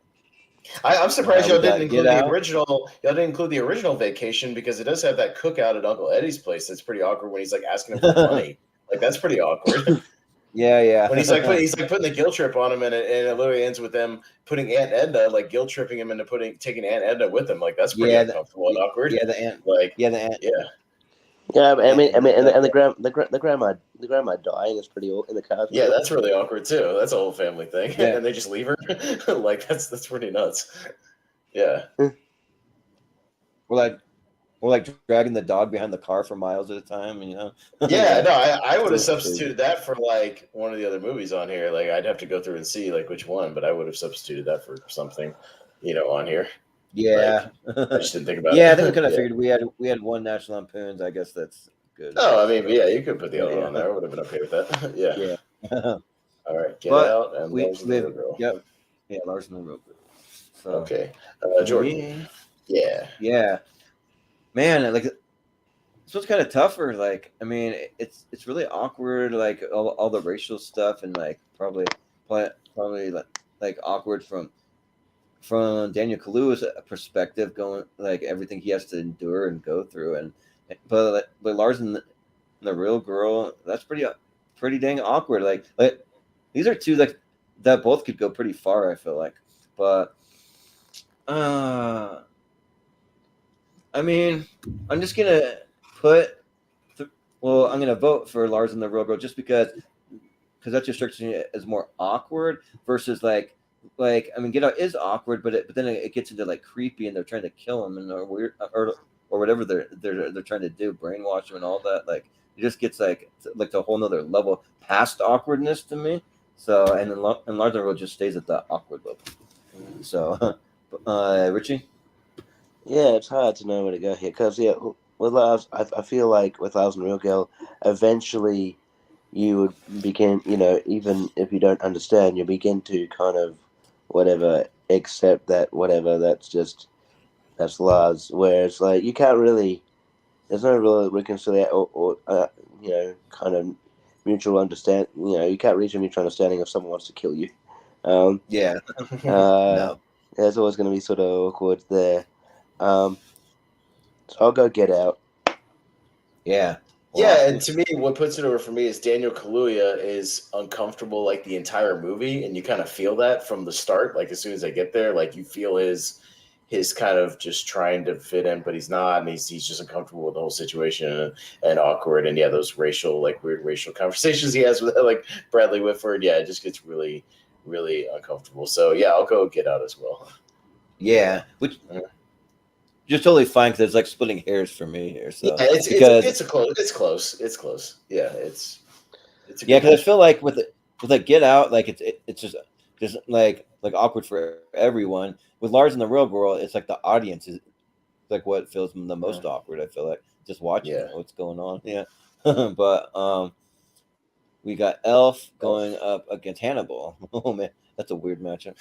C: I'm surprised y'all didn't include the original. Y'all didn't include the original Vacation because it does have that cookout at Uncle Eddie's place. That's pretty awkward when he's like asking him for money. Like that's pretty awkward.
B: Yeah.
C: When he's like putting the guilt trip on him, and it literally ends with them putting Aunt Edna like guilt tripping him into taking Aunt Edna with them. Like that's pretty uncomfortable and awkward.
B: Yeah, the aunt.
F: Yeah, I mean, and the grandma dying is pretty in the cards.
C: Yeah, that's really awkward too. That's a whole family thing, and they just leave her. Like that's pretty nuts. Yeah.
B: Or like dragging the dog behind the car for miles at a time,
C: Yeah, no, I would have substituted that for like one of the other movies on here. Like I'd have to go through and see like which one, but I would have substituted that for something, on here.
B: Yeah,
C: like, I just didn't think about it.
B: Yeah, I think we kind of figured we had one National Lampoons. I guess that's good.
C: No, I mean, yeah, you could put the other one on there. I would have been okay with that. Yeah. All right, Get Out and Lars and the Real Girl.
B: Yep. Yeah, Lars and the Real Girl. So,
C: okay, Jordan.
B: Yeah. Man, like this was kind of tougher. Like, I mean, it's really awkward. Like all the racial stuff and like probably like awkward from Daniel Kaluuya's perspective, going like everything he has to endure and go through, but Lars and the Real Girl, that's pretty dang awkward. Like these are two that both could go pretty far. I feel like, but I mean, I'm just gonna I'm gonna vote for Lars and the Real Girl just because that just strikes me as more awkward versus like I mean, Get Out is awkward, but then it gets into like creepy and they're trying to kill him and or weird or whatever they're trying to do, brainwash him and all that. Like it just gets like to a whole nother level past awkwardness to me. So and then Larger World just stays at the awkward level. So, Richie.
F: Yeah, it's hard to know where to go here because with Lars, I feel like with Lars and Real Girl, eventually you would begin, even if you don't understand, you begin to kind of whatever accept that whatever that's Lars. Whereas like you can't really, there's no real reconciliation or kind of mutual understand. You can't reach a mutual understanding if someone wants to kill you.
B: Yeah.
F: No. There's always going to be sort of awkward there. So I'll go Get Out.
B: Yeah.
C: Yeah, and to me, what puts it over for me is Daniel Kaluuya is uncomfortable like the entire movie, and you kind of feel that from the start. Like as soon as I get there, like you feel his kind of just trying to fit in, but he's not, and he's just uncomfortable with the whole situation and awkward, and those weird racial conversations he has with like Bradley Whitford. Yeah, it just gets really, really uncomfortable. So yeah, I'll go Get Out as well.
B: Yeah, which. Just totally fine because it's like splitting hairs for me here. So
C: yeah, it's close. Yeah, it's
B: because I feel like with like Get Out, like it's just like awkward for everyone. With Lars in the Real World, it's like the audience is like what feels the most awkward. I feel like just watching what's going on. Yeah, but we got Elf going up against Hannibal. Oh man, that's a weird matchup.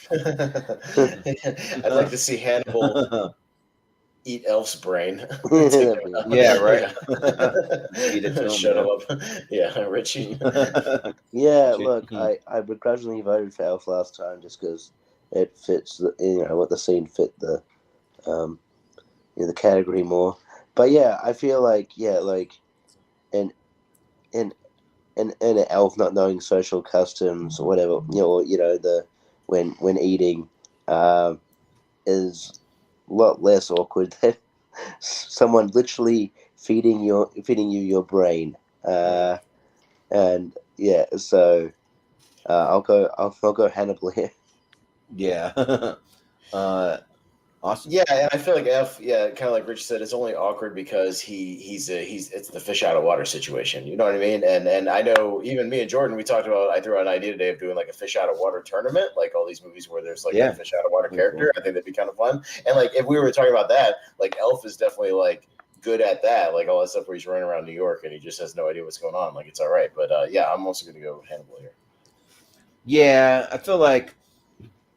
C: I'd like to see Hannibal eat Elf's brain.
B: Yeah, right.
C: Eat it to shut him up. Yeah, Richie.
F: Yeah, look, I begrudgingly voted for Elf last time just because it fits what the scene fit the the category more. But yeah, I feel like in an elf not knowing social customs or whatever, the when eating is a lot less awkward than someone literally feeding you your brain. And yeah, so I'll go Hannibal here.
B: Yeah. Awesome.
C: Yeah, and I feel like F, kind of like Rich said, it's only awkward because he's it's the fish out of water situation. You know what I mean? And I know even me and Jordan, we talked about. I threw out an idea today of doing like a fish out of water tournament, like all these movies where there's like a fish out of water character. I think that'd be kind of fun. And like if we were talking about that, like Elf is definitely like good at that, like all that stuff where he's running around New York and he just has no idea what's going on. Like it's all right, but I'm also going to go with Hannibal here.
B: Yeah, I feel like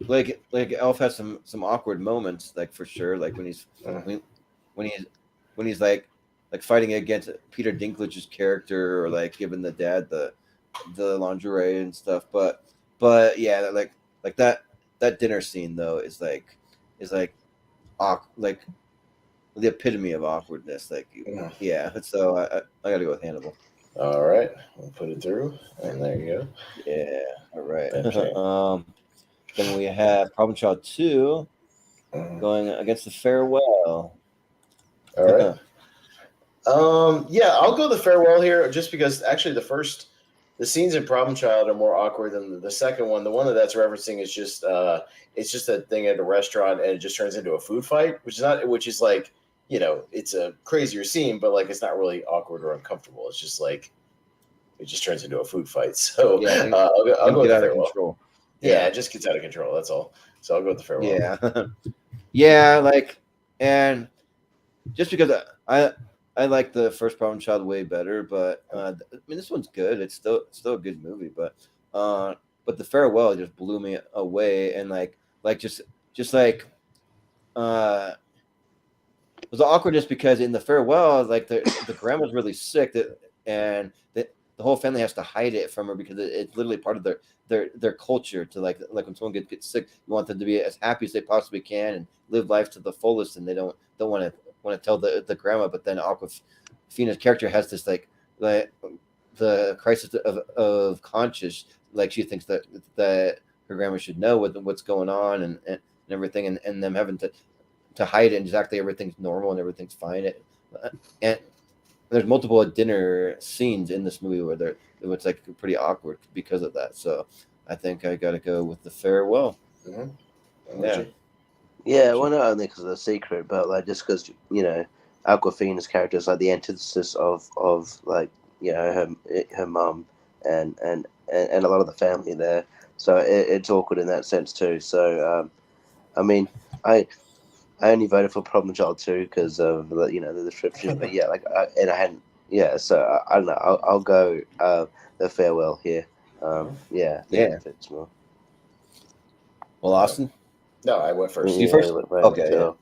B: Elf has some awkward moments, like for sure, like when he's like fighting against Peter Dinklage's character or like giving the dad the lingerie and stuff. But yeah, like that dinner scene though is like the epitome of awkwardness. Like yeah, so I got to go with Hannibal.
C: All right, we'll put it through, and there you go.
B: Yeah, all right. Then we have Problem Child 2 going against The Farewell.
C: All right. I'll go The Farewell here just because actually the scenes in Problem Child are more awkward than the second one. The one that's referencing is just it's just that thing at a restaurant and it just turns into a food fight, which is like, it's a crazier scene, but like it's not really awkward or uncomfortable. It's just like it just turns into a food fight. So I'll go with The Farewell. Control. Yeah, it just gets out of control. That's all. So I'll go with The Farewell.
B: Yeah, yeah, and just because I like the first Problem Child way better, but I mean this one's good. It's still a good movie, but The Farewell just blew me away, and just it was awkward just because in The Farewell, like the grandma's really sick, and the whole family has to hide it from her because it's literally part of their culture to like when someone gets sick, you want them to be as happy as they possibly can and live life to the fullest, and they don't want to tell the grandma. But then Awkwafina's character has this like the crisis of conscience, like she thinks that her grandma should know what's going on and everything, and them having to hide it, and exactly everything's normal and everything's fine. And there's multiple dinner scenes in this movie where it's like pretty awkward because of that. So I think I got to go with The Farewell.
C: Mm-hmm.
F: Yeah, well, not only because of The Secret, but like just because Awkwafina's character is like the antithesis of like her mum and a lot of the family there. So it's awkward in that sense too. So I mean, I only voted for Problem Child 2 because of the description. But yeah, I hadn't. Yeah, so I don't know. I'll go the farewell here. Yeah, I think it fits more.
B: Well, Austin,
C: No, I went first.
B: you first.
F: Right,
B: Okay,
F: so.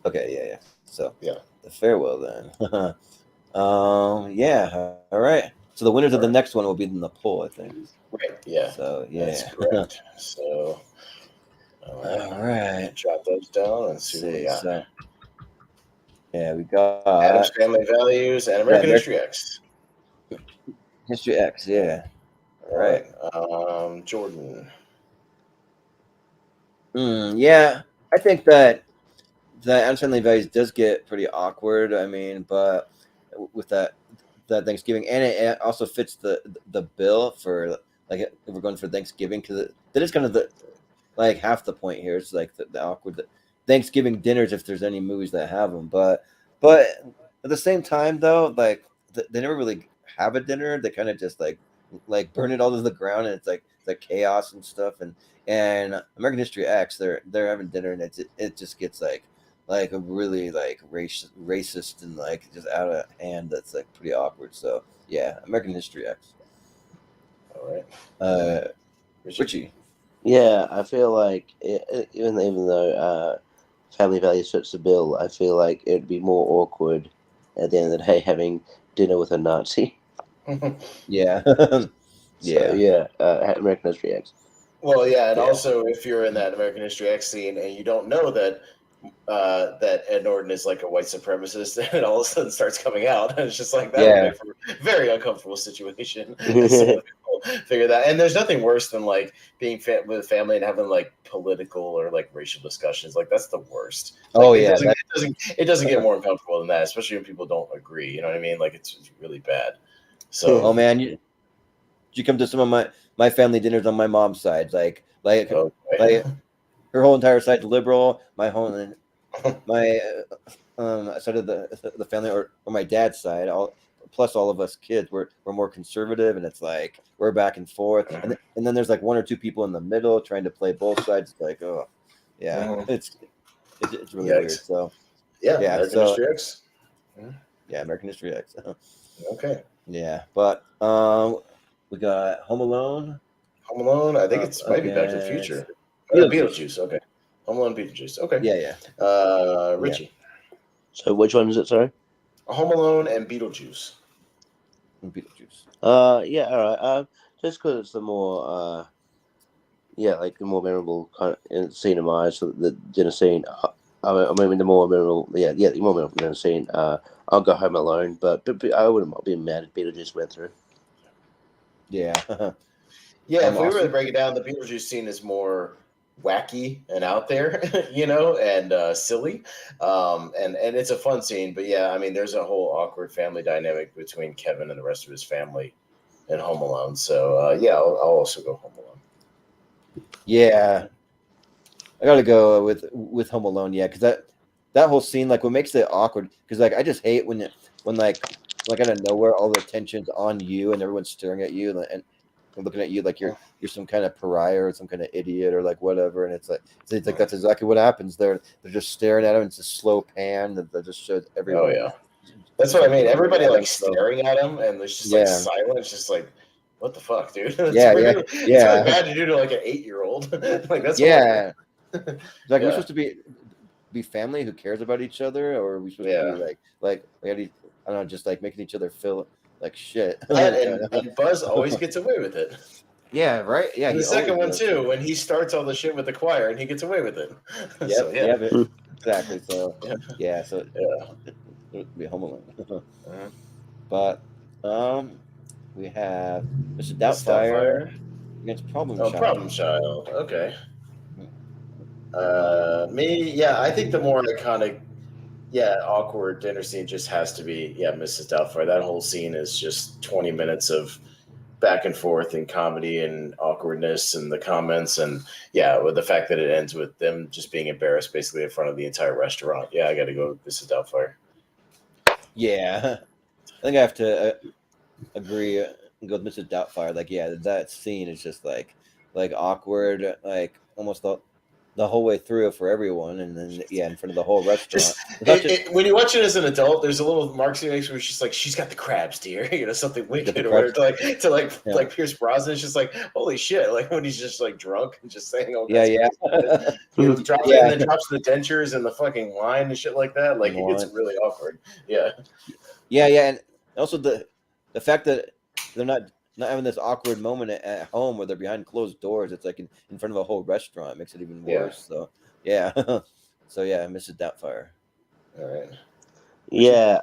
B: Okay, yeah. So
C: Yeah.
B: the farewell then. Yeah. All right. So the winners of the next one will be in the poll, I think.
C: Right. Yeah.
B: So yeah.
C: That's correct. So.
B: All right.
C: Jot those down and see what we got.
B: So, yeah, we got
C: Adam's Family Values and American History X.
B: History X, yeah.
C: All right. Jordan.
B: Yeah, I think that the Adam's Family Values does get pretty awkward. I mean, but with that Thanksgiving, and it also fits the bill for like if we're going for Thanksgiving, because that is kind of the like half the point here. It's like the awkward Thanksgiving dinners if there's any movies that have them, but at the same time though, like they never really have a dinner. They kind of just like burn it all to the ground, and it's like chaos and stuff. And American History X, they're having dinner, and it just gets like a really like racist and like just out of hand. That's like pretty awkward. So yeah, American History X.
C: All right.
B: Richie.
F: Yeah, I feel like even though Family Values fits the bill, I feel like it'd be more awkward at the end of the day having dinner with a Nazi.
B: Yeah.
F: So, yeah, American History X.
C: Well, yeah, and also if you're in that American History X scene and you don't know that Ed Norton is like a white supremacist, and it all of a sudden starts coming out, and it's just like that would make for a very uncomfortable situation. So figure that, and there's nothing worse than like being with a family and having like political or like racial discussions. Like that's the worst. Like, it doesn't get more uncomfortable than that, especially when people don't agree. You know what I mean? Like it's really bad. So,
B: oh man, you come to some of my family dinners on my mom's side, like her whole entire side's liberal. My side of the family, or my dad's side, plus all of us kids, we're more conservative, and it's like we're back and forth, and then there's like one or two people in the middle trying to play both sides. It's like, oh yeah, it's really weird. So
C: American History X.
B: Yeah, American History X.
C: Okay.
B: Yeah, but we got Home Alone.
C: Home Alone. I think it's might be Back to the Future. Beetlejuice. Okay. Home Alone, Beetlejuice. Okay.
B: Yeah.
C: Richie.
F: Yeah. So which one is it? Sorry.
C: Home Alone and Beetlejuice.
F: Yeah. All right. Just because it's the more, like the more memorable kind of scene of mine. So the dinner scene. I mean, the more memorable. Yeah. The more memorable dinner scene. I'll go Home Alone, but I wouldn't be mad if Beetlejuice went through.
B: Yeah.
C: Yeah, if we were to break it down, the Beetlejuice scene is more wacky and out there, and silly. And it's a fun scene, but yeah, I mean, there's a whole awkward family dynamic between Kevin and the rest of his family in Home Alone. So I'll also go Home Alone.
B: Yeah, I gotta go with Home Alone. Yeah, because that whole scene, like, what makes it awkward, because like I just hate when like out of nowhere all the attention's on you and everyone's staring at you and looking at you like you're some kind of pariah or some kind of idiot or like whatever, and it's like that's exactly what happens. They're just staring at him. It's a slow pan that just shows everyone.
C: Oh yeah, that's what I mean. Everybody like staring at him, and there's just like silence, just like, what the fuck, dude? It's really bad to do to like an 8-year-old. Like that's
B: like we're supposed to be family who cares about each other, or are we supposed to be like I don't know, just like making each other feel like shit.
C: And Buzz always gets away with it.
B: Yeah, right. Yeah,
C: and the second one too, when he starts all the shit with the choir and he gets away with it.
B: Exactly. So it would be Home Alone. But we have Mr. Doubtfire against Problem Child.
C: Problem Child. Okay. I think the more iconic, awkward dinner scene just has to be, Mrs. Doubtfire. That whole scene is just 20 minutes of back and forth and comedy and awkwardness and the comments and with the fact that it ends with them just being embarrassed basically in front of the entire restaurant. I got to go with Mrs. Doubtfire.
B: Yeah, I think I have to agree. Go with Mrs. Doubtfire. Like, yeah, that scene is just like awkward, like almost the whole way through for everyone, and then yeah, in front of the whole restaurant. It's not just
C: When you watch it as an adult, there's a little marks he makes where she's like, "She's got the crabs, dear," something wicked
B: the
C: or whatever.
B: crabs. Yeah.
C: Like Pierce Brosnan, it's just like, holy shit! Like when he's just like drunk and just saying all
B: Yeah,
C: kinds
B: yeah,
C: of crazy shit. Drops
B: yeah.
C: and then drops the dentures and the fucking wine and shit like that. Like it gets
B: Wine.
C: really awkward. Yeah.
B: Yeah, yeah, and also the fact that they're not having this awkward moment at home where they're behind closed doors. It's like in front of a whole restaurant. It makes it even worse. So yeah, so yeah, Mrs. Doubtfire.
C: All right.
F: Yeah,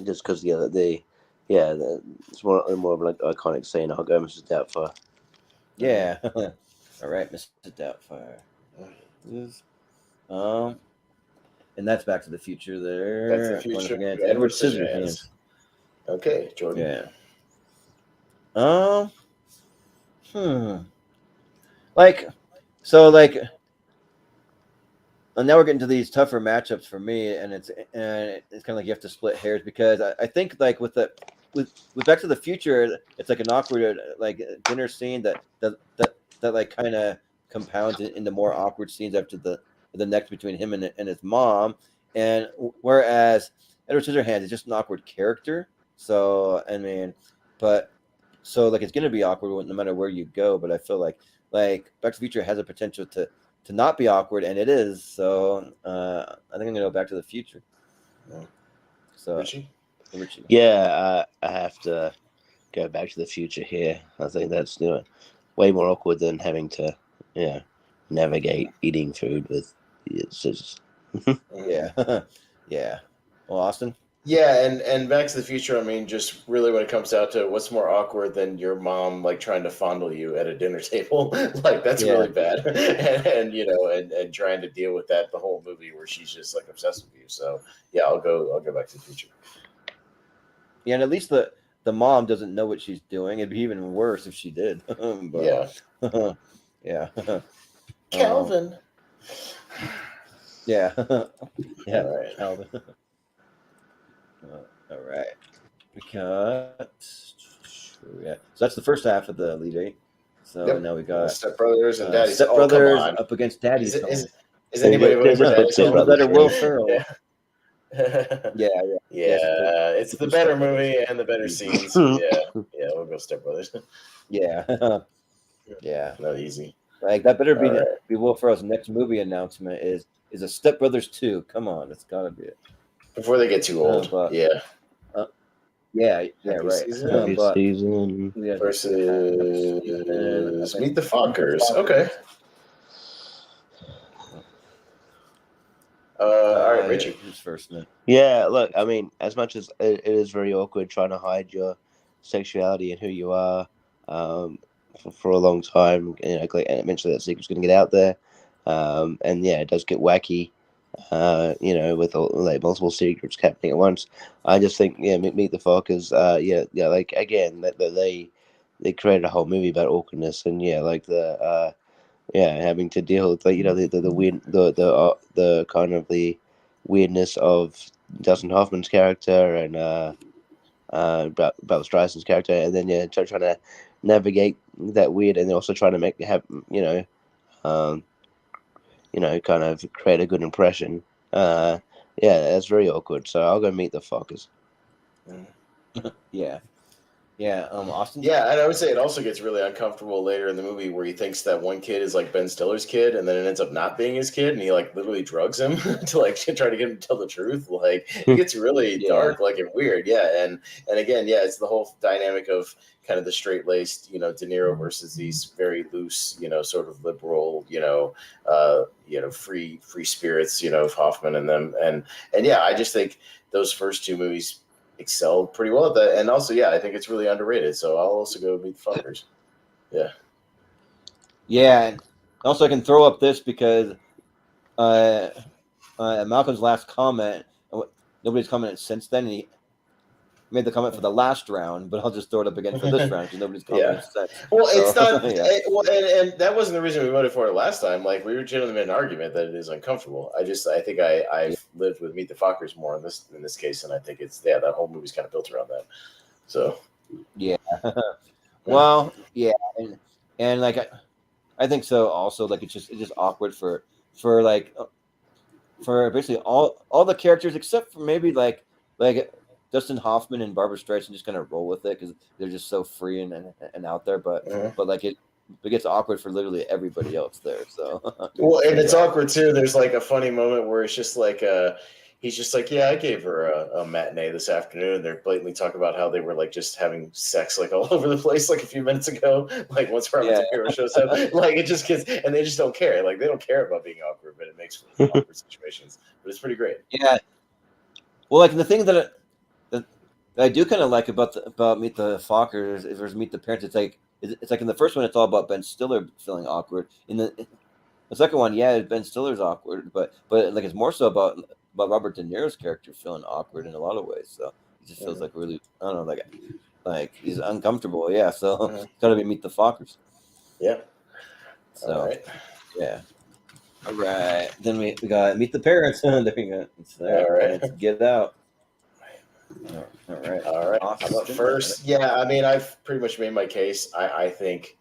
F: just because it's more of like iconic scene. I'll go Mrs. Doubtfire.
B: Yeah. All right, Mrs. Doubtfire. And that's Back to the Future. There.
C: That's the Future.
B: Again, Edward Scissorhands.
C: Okay, Jordan.
B: Yeah. Like, so like. And now we're getting to these tougher matchups for me, and it's kind of like you have to split hairs because I think like with Back to the Future, it's like an awkward like dinner scene that like kind of compounds into more awkward scenes after the next between him and his mom, and whereas Edward Scissorhands is just an awkward character. So I mean, but so like it's gonna be awkward no matter where you go. But I feel like Back to the Future has a potential to not be awkward, and it is. So I think I'm gonna go Back to the Future. So
C: Richie?
F: Yeah, I have to go Back to the Future here. I think that's way more awkward than having to navigate eating food with scissors.
B: Yeah. Yeah. Well, Austin.
C: Yeah, and Back to the Future, I mean, just really when it comes down to what's more awkward than your mom like trying to fondle you at a dinner table, like that's really bad, and trying to deal with that the whole movie where she's just like obsessed with you. So yeah, I'll go Back to the Future.
B: Yeah, and at least the mom doesn't know what she's doing. It'd be even worse if she did. But, yeah.
C: Calvin.
B: Yeah. Yeah.
C: All right.
B: Calvin. All right. We got. Yeah. So that's the first half of the Elite Eight. So now we got
C: Step Brothers and Daddy's.
B: Step Brothers up against Daddy's.
C: Is anybody voting for Daddy's?
B: Better Will Ferrell. Yeah.
C: It's the better movie and the better scenes. Yeah, we'll go Step Brothers.
B: Yeah.
C: Not easy.
B: Like that better be Will Ferrell's next movie announcement is a Step Brothers 2. Come on, it's gotta be it.
C: Before they get too old.
B: Yeah, right.
C: Season versus Meet the Fockers. Okay. All right, Richie.
B: Who's first, man?
F: Yeah, look, I mean, as much as it is very awkward trying to hide your sexuality and who you are for a long time, and eventually that secret's going to get out there, and yeah, it does get wacky. With multiple secrets happening at once. I just think, Meet the Fockers, like again, that they created a whole movie about awkwardness and having to deal with the weird the kind of the weirdness of Dustin Hoffman's character and Barbra Streisand's character, and then trying to navigate that weird, and then also trying to kind of create a good impression. That's very awkward. So I'll go Meet the Fockers.
B: Yeah. Austin?
C: Yeah, and I would say it also gets really uncomfortable later in the movie where he thinks that one kid is like Ben Stiller's kid, and then it ends up not being his kid, and he like literally drugs him to like try to get him to tell the truth. Like it gets really dark, like and weird. Yeah, and again, it's the whole dynamic of kind of the straight-laced, De Niro versus these very loose, sort of liberal, free spirits, of Hoffman and them, and I just think those first two movies excelled pretty well at that, and also I think it's really underrated. So I'll also go Meet the Fockers.
B: And also I can throw up this because Malcolm's last comment, nobody's commented since then. He made the comment for the last round, but I'll just throw it up again for this round because nobody's commented since.
C: Well, it's not. And that wasn't the reason we voted for it last time. Like we were generally in an argument that it is uncomfortable. I think I've lived with Meet the Fockers more in this case, and I think it's that whole movie's kind of built around that. So
B: Yeah. Well, yeah, and like I think so. Also, like it's just awkward for like for basically all the characters except for maybe like Dustin Hoffman and Barbara Streisand just kind of roll with it because they're just so free and out there. But like it gets awkward for literally everybody else there. So
C: well, and it's
B: yeah.
C: awkward too. There's like a funny moment where it's just like he's just like, yeah, I gave her a matinee this afternoon. They're blatantly talking about how they were like just having sex like all over the place like a few minutes ago. Like once Robert De Niro shows up, like it just gets, and they just don't care. Like they don't care about being awkward, but it makes for awkward situations. But it's pretty great.
B: Yeah. Well, like the thing that I do kind of like about Meet the Fockers is Meet the Parents. It's like in the first one, it's all about Ben Stiller feeling awkward. In the second one, yeah, Ben Stiller's awkward, but like it's more so about Robert De Niro's character feeling awkward in a lot of ways. So he just feels like really, I don't know, like he's uncomfortable. Yeah, so it's gotta be Meet the Fockers.
C: Yeah.
B: So
C: All right.
B: yeah. All right. Then we got Meet the Parents. There you go.
C: All right.
B: Let's get out. All right.
C: All right.
B: Awesome.
C: I'm up first. Yeah, I mean, I've pretty much made my case. I think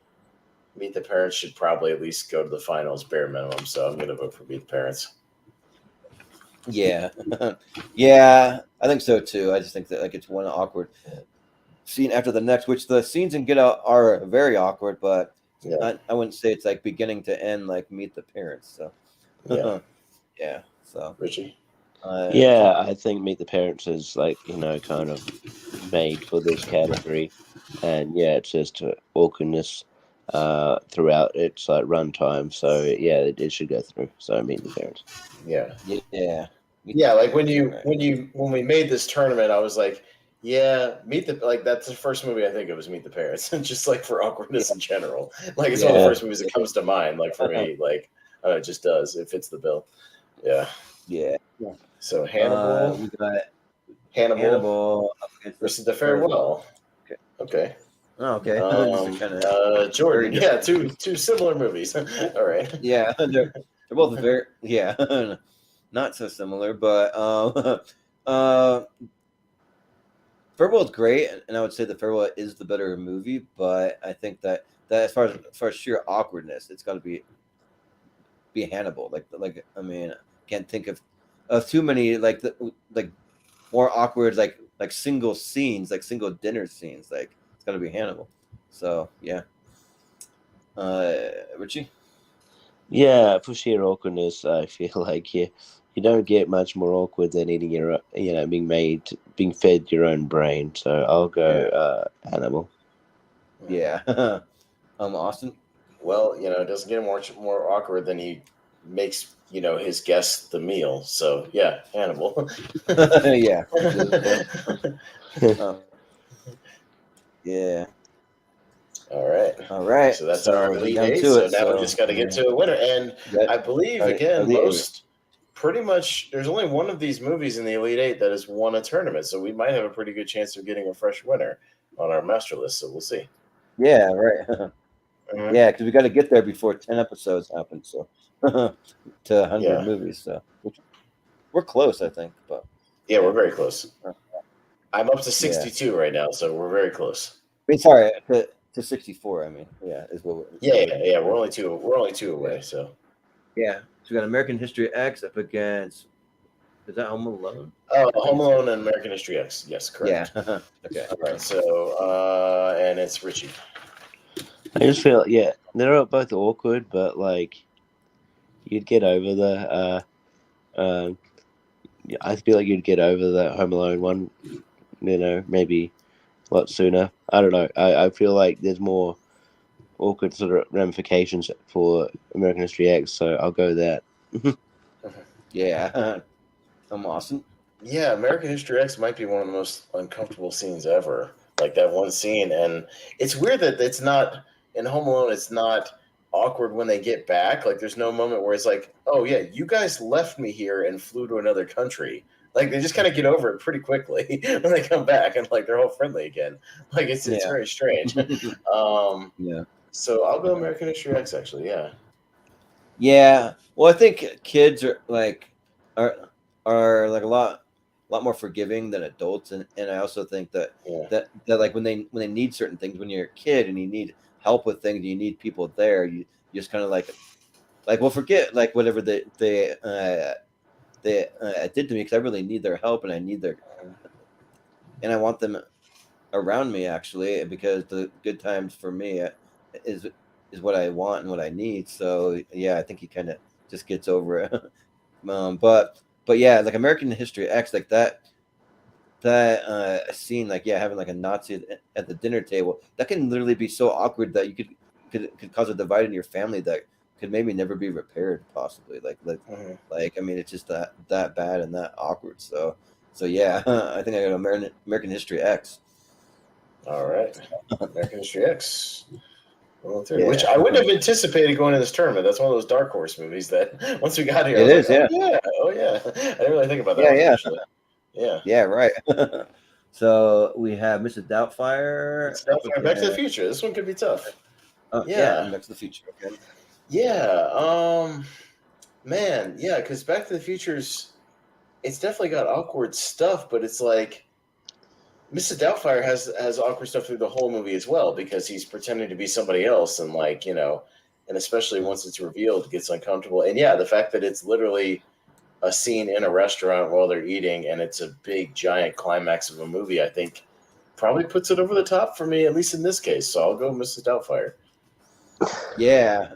C: Meet the Parents should probably at least go to the finals, bare minimum. So I'm going to vote for Meet the Parents.
B: Yeah. Yeah, I think so too. I just think that like it's one awkward scene after the next, which the scenes in Get Out are very awkward, but I wouldn't say it's like beginning to end like Meet the Parents. So
C: Yeah.
B: yeah. So
C: Richie?
F: Yeah, I think Meet the Parents is like, kind of made for this category. And yeah, it's just awkwardness throughout its like runtime. So yeah, it should go through. So Meet the Parents.
C: Yeah.
B: Yeah.
C: Yeah, like when we made this tournament, I was like, yeah, that's the first movie I think of was Meet the Parents. Just like for awkwardness in general. Like it's one of the first movies that comes to mind, like for me. Like it just does. It fits the bill. Yeah.
B: Yeah.
C: So Hannibal.
B: We got
C: Hannibal versus The Farewell. Okay.
B: Oh, okay.
C: Jordan. Yeah, two similar movies. All right.
B: Yeah, they're both very not so similar, but Farewell is great, and I would say The Farewell is the better movie. But I think that as far as sheer awkwardness, it's got to be Hannibal. Like I mean, can't think of too many like more awkward like single scenes, like single dinner scenes. Like it's got to be Hannibal. So yeah, Richie.
F: Yeah, for sheer awkwardness, I feel like you don't get much more awkward than eating your, being fed your own brain. So I'll go Hannibal.
B: Yeah, Austin.
C: Well, it doesn't get more awkward than he makes his guests the meal. So yeah, Hannibal.
B: Yeah. Yeah. All right.
C: So that's our Elite Eight. So now we just got to get to a winner. And I believe, again, pretty much, there's only one of these movies in the Elite Eight that has won a tournament. So we might have a pretty good chance of getting a fresh winner on our master list. So we'll see.
B: Yeah, right. Yeah, because we got to get there before 10 episodes happen. So to 100 movies. So we're close, I think. But
C: yeah, we're very close. I'm up to 62 right now, so we're very close.
B: I mean, sorry, to 64. I mean, is what.
C: Yeah. We're only two away. So
B: yeah, so we got American History X up against. Is that Home Alone?
C: Oh, Home Alone and American History X. Yes, correct.
B: Yeah. Okay.
C: All right. So and it's Richie.
F: I just feel they're both awkward, but like you'd get over the. I feel like you'd get over the Home Alone one, maybe a lot sooner. I don't know. I feel like there's more awkward sort of ramifications for American History X, so I'll go that.
B: Yeah. I'm Austin.
C: Yeah, American History X might be one of the most uncomfortable scenes ever. Like that one scene, and it's weird that it's not in Home Alone. It's not awkward when they get back. Like there's no moment where it's like, oh yeah, you guys left me here and flew to another country. Like they just kind of get over it pretty quickly when they come back and like they're all friendly again. Like it's very strange.
B: Yeah.
C: So I'll go American History X actually. Yeah.
B: Yeah. Well, I think kids are like a lot lot more forgiving than adults, and I also think that
C: Yeah.
B: that like when they need certain things, when you're a kid and you need help with things, you need people there. You just kind of like well, forget like whatever they did to me, because I really need their help and I need their and I want them around me, actually, because the good times for me is what I want and what I need. So yeah, I think he kind of just gets over it. But yeah, like American History X, like that scene, like yeah, having like a Nazi at the dinner table, that can literally be so awkward that you could cause a divide in your family that could maybe never be repaired, possibly. Like I mean, it's just that bad and that awkward. So yeah, I think I got American History X.
C: All right, American History X. Well,
B: Yeah.
C: which I wouldn't have anticipated going in this tournament. That's one of those dark horse movies that once we got here, I
B: It
C: was
B: is,
C: like, oh yeah. I didn't really think about that
B: Yeah,
C: one
B: yeah.
C: initially. Yeah.
B: Yeah, right. So we have Mrs. Doubtfire.
C: It's definitely Back to the Future. This one could be tough.
B: Yeah, and Back to the Future. Okay.
C: Yeah. Man, yeah, because Back to the Future's it's definitely got awkward stuff, but it's like Mrs. Doubtfire has awkward stuff through the whole movie as well, because he's pretending to be somebody else, and like, you know, and especially once it's revealed, it gets uncomfortable. And yeah, the fact that it's literally a scene in a restaurant while they're eating, and it's a big giant climax of a movie, I think probably puts it over the top for me, at least in this case. So I'll go Mrs. Doubtfire.
B: Yeah.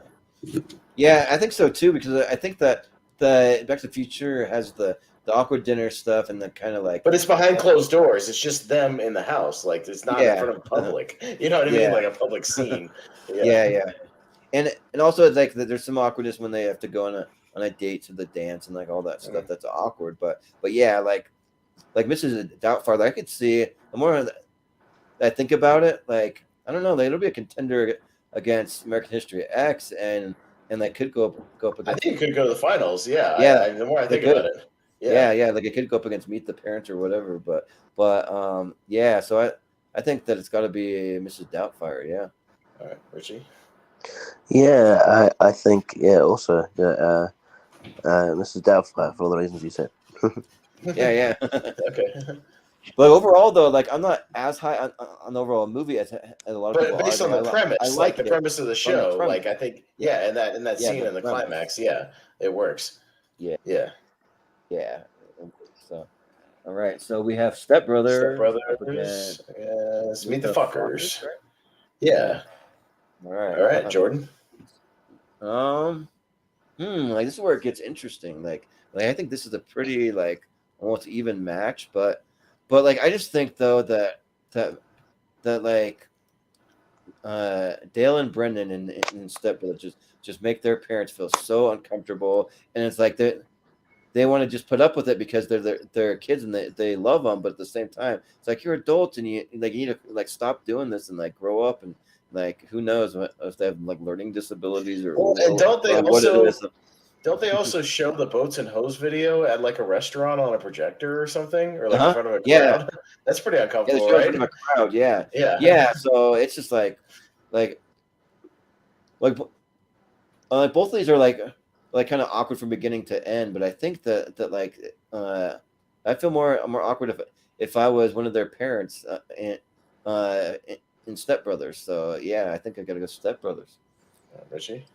B: Yeah, I think so too, because I think that the Back to the Future has the awkward dinner stuff and the kind of like.
C: But it's behind closed doors. It's just them in the house. Like, it's not in front of public. You know what I mean? Like a public scene.
B: Yeah. And also like there's some awkwardness when they have to go on a date to the dance and like all that stuff. That's awkward. But yeah, like Mrs. Doubtfire, I could see the more I think about it, like I don't know, like, it'll be a contender against American History X, and that could go up against.
C: I think it could go to the finals. Yeah.
B: Yeah.
C: The more I think about it.
B: Yeah. Like it could go up against Meet the Parents or whatever. But yeah. So I think that it's got to be Mrs. Doubtfire. Yeah.
C: All right, Richie.
F: Yeah, I think also Mrs. Doubtfire for all the reasons you said.
B: Yeah.
C: Okay.
B: But overall, though, like I'm not as high on the overall movie as a lot of people.
C: But based on the premise,
B: I
C: like the
B: it.
C: premise of the show, like I think, and that scene in the
B: premise.
C: climax, it works.
B: Yeah. So, all right. So we have Step Brothers.
C: Meet the Fuckers. Right? Yeah.
B: All right.
C: All right, Jordan.
B: Like this is where it gets interesting. Like I think this is a pretty like almost even match, but like I just think though that like Dale and Brendan in Step Brothers just make their parents feel so uncomfortable, and it's like they want to just put up with it because they're kids and they love them, but at the same time it's like you're adults and you need to like stop doing this and like grow up, and like who knows if they have like learning disabilities or
C: and don't they also show the boats and hose video at like a restaurant on a projector or something, or like in front of a crowd?
B: Yeah.
C: That's pretty uncomfortable,
B: right? In front of a crowd, yeah. So it's just like both of these are like kind of awkward from beginning to end. But I think that like I feel more awkward if I was one of their parents in Step Brothers. So yeah, I think I gotta go Step Brothers.
C: Richie.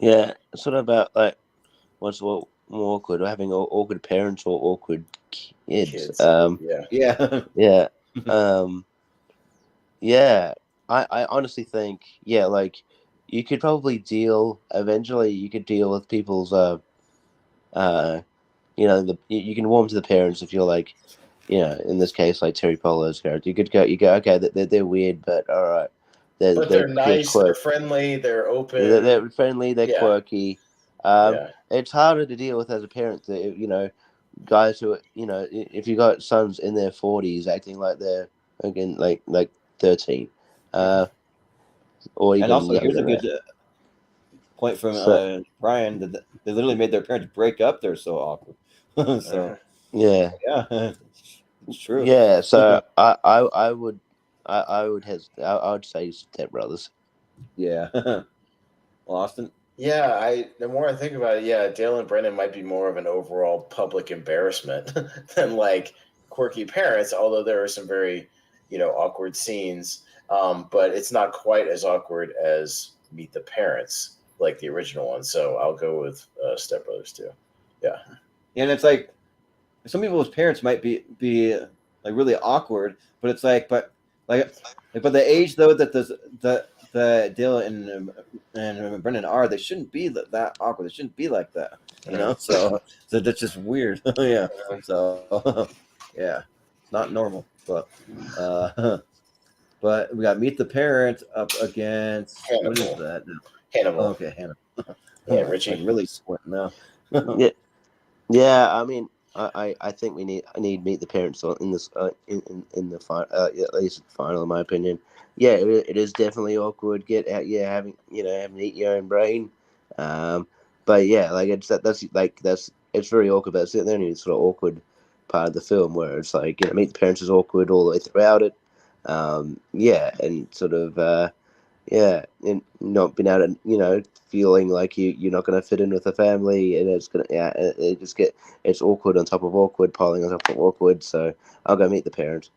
F: Yeah, it's sort of about like what's more awkward, having awkward parents or awkward kids. I honestly think like you could probably deal with people's you can warm to the parents if you're like, in this case like Terry Polo's character. You go okay, they're weird, but all right.
C: They're nice, they're friendly, they're open.
F: They're friendly, they're quirky. It's harder to deal with as a parent that, guys who, if you got sons in their 40s acting like they're, again, like 13. Or even
B: and also,
F: younger,
B: here's a good point from Brian, that they literally made their parents break up. They're so awkward. So,
F: yeah.
B: It's true.
F: Yeah, so I would say Step Brothers.
B: Yeah. Well, Austin?
C: Yeah, the more I think about it, yeah, Dale and Brennan might be more of an overall public embarrassment than like quirky parents, although there are some very, awkward scenes. But it's not quite as awkward as Meet the Parents, like the original one. So I'll go with Step Brothers too. Yeah.
B: And it's like some people's parents might be like really awkward, but it's like, but the age though that the Dale and Brendan are, they shouldn't be that awkward. They shouldn't be like that, So that's just weird. Yeah. So yeah, it's not normal. But we got Meet the Parent up against
C: Hannibal.
B: what is that?
C: Hannibal.
B: Okay, Hannibal.
C: Yeah, Richie.
B: Like really squinting now.
F: Yeah. I mean, I think I need Meet the Parents in this in the final, at least final, in my opinion. Yeah, it is definitely awkward. Get out, having to eat your own brain. But yeah, like it's very awkward. But it's the only sort of awkward part of the film where it's like Meet the Parents is awkward all the way throughout it. And sort of and not being able to feeling like you're not going to fit in with the family, and it's awkward on top of awkward, piling on top of awkward. So I'll go Meet the Parents.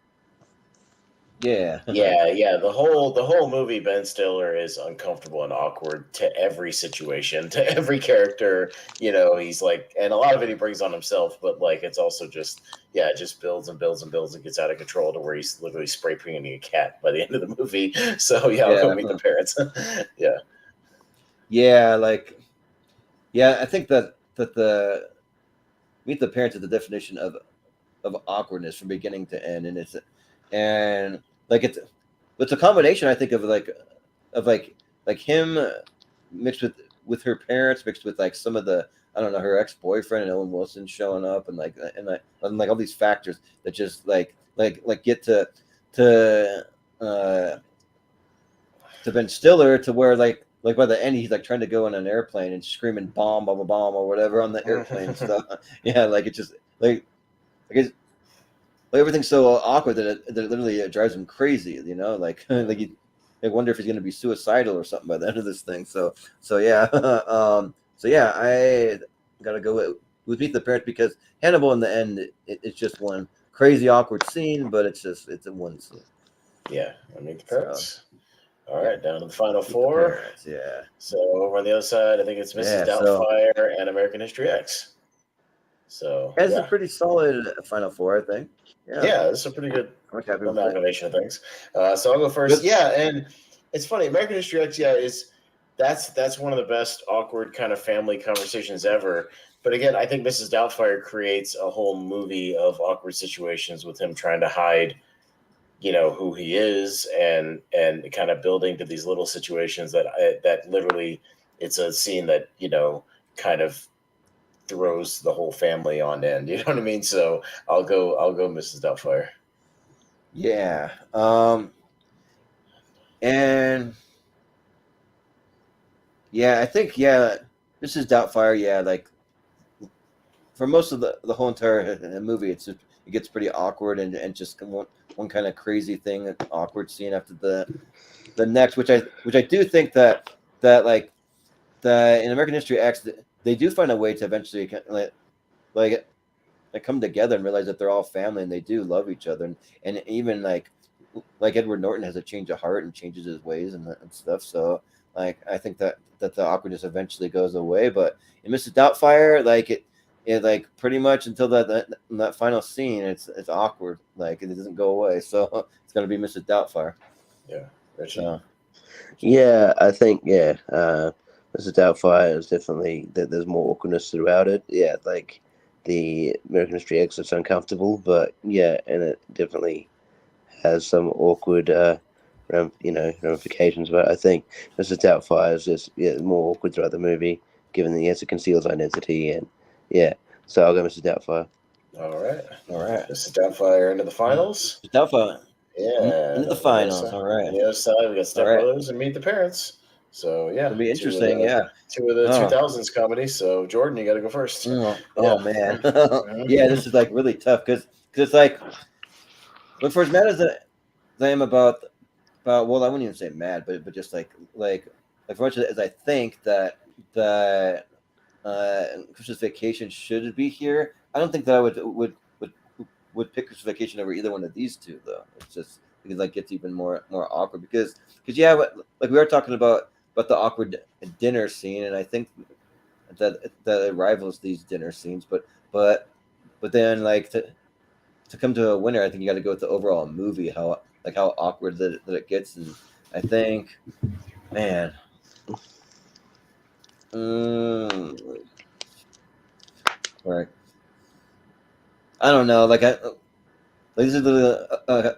B: Yeah.
C: Yeah. The whole movie, Ben Stiller is uncomfortable and awkward to every situation, to every character. He's like, and a lot of it he brings on himself, but like it's also just it just builds and builds and builds and gets out of control to where he's literally spray painting a cat by the end of the movie. So I'll go Meet the Parents. Yeah.
B: Yeah, I think that the Meet the Parents is the definition of awkwardness from beginning to end, and it's a combination, I think, of him mixed with her parents, mixed with like some of the, I don't know, her ex-boyfriend and Owen Wilson showing up, and all these factors that just get to Ben Stiller, to where like by the end he's like trying to go on an airplane and screaming bomb, bomb, bomb, or whatever on the airplane and stuff. Yeah, like it just it's everything's so awkward that it literally drives him crazy. You wonder if he's going to be suicidal or something by the end of this thing. So yeah, I gotta go with Meet the Parents, because Hannibal in the end it's just one crazy awkward scene, but it's a one scene.
C: Yeah, I Meet the Parents. All right, down to the final four.
B: Yeah.
C: So over on the other side, I think it's Mrs. Doubtfire and American History X. So
B: it's a pretty solid final four, I think.
C: Yeah, this is a pretty good amalgamation of things. So I'll go first. Yeah, and it's funny, American History X. Yeah, that's one of the best awkward kind of family conversations ever. But again, I think Mrs. Doubtfire creates a whole movie of awkward situations with him trying to hide who he is, and kind of building to these little situations that literally, it's a scene that kind of throws the whole family on end. You know what I mean? So I'll go Mrs. Doubtfire.
B: Yeah. And I think Mrs. Doubtfire. Like for most of the whole entire movie, it gets pretty awkward and just one kind of crazy thing, an awkward scene after the next, which I do think that in American History X, they do find a way to eventually come together and realize that they're all family and they do love each other, and even like Edward Norton has a change of heart and changes his ways and stuff. So I think that the awkwardness eventually goes away, but in Mrs. Doubtfire, it pretty much until that final scene, it's awkward. It doesn't go away. So it's gonna be Mrs. Doubtfire.
C: Yeah, Richie.
F: Yeah, I think Mrs. Doubtfire is definitely that there's more awkwardness throughout it. Yeah, like the American History X, it's uncomfortable, but and it definitely has some awkward ramifications. But I think Mrs. Doubtfire is just more awkward throughout the movie, given that he has to conceal his identity, and so I'll go Mrs. Doubtfire.
C: All right. Mrs. Doubtfire into the finals.
B: Doubtfire.
C: Yeah.
B: Into the finals. All right.
C: On the other side, we got Step Brothers and Meet the Parents. So
B: it'll be interesting.
C: Two of the 2000s comedies. So Jordan, you got to go first.
B: Oh man. Yeah, this is really tough because it's look, for as mad as I am about well, I wouldn't even say mad, but just like for much as I think that that Christmas Vacation should be here. I don't think that I would pick Christmas Vacation over either one of these two though. It's just because like gets even more awkward because yeah, like we were talking about the awkward dinner scene, and I think that it rivals these dinner scenes, but then like to come to a winner, I think you got to go with the overall movie, how awkward that it gets, and I think, man, right. I don't know, like this is a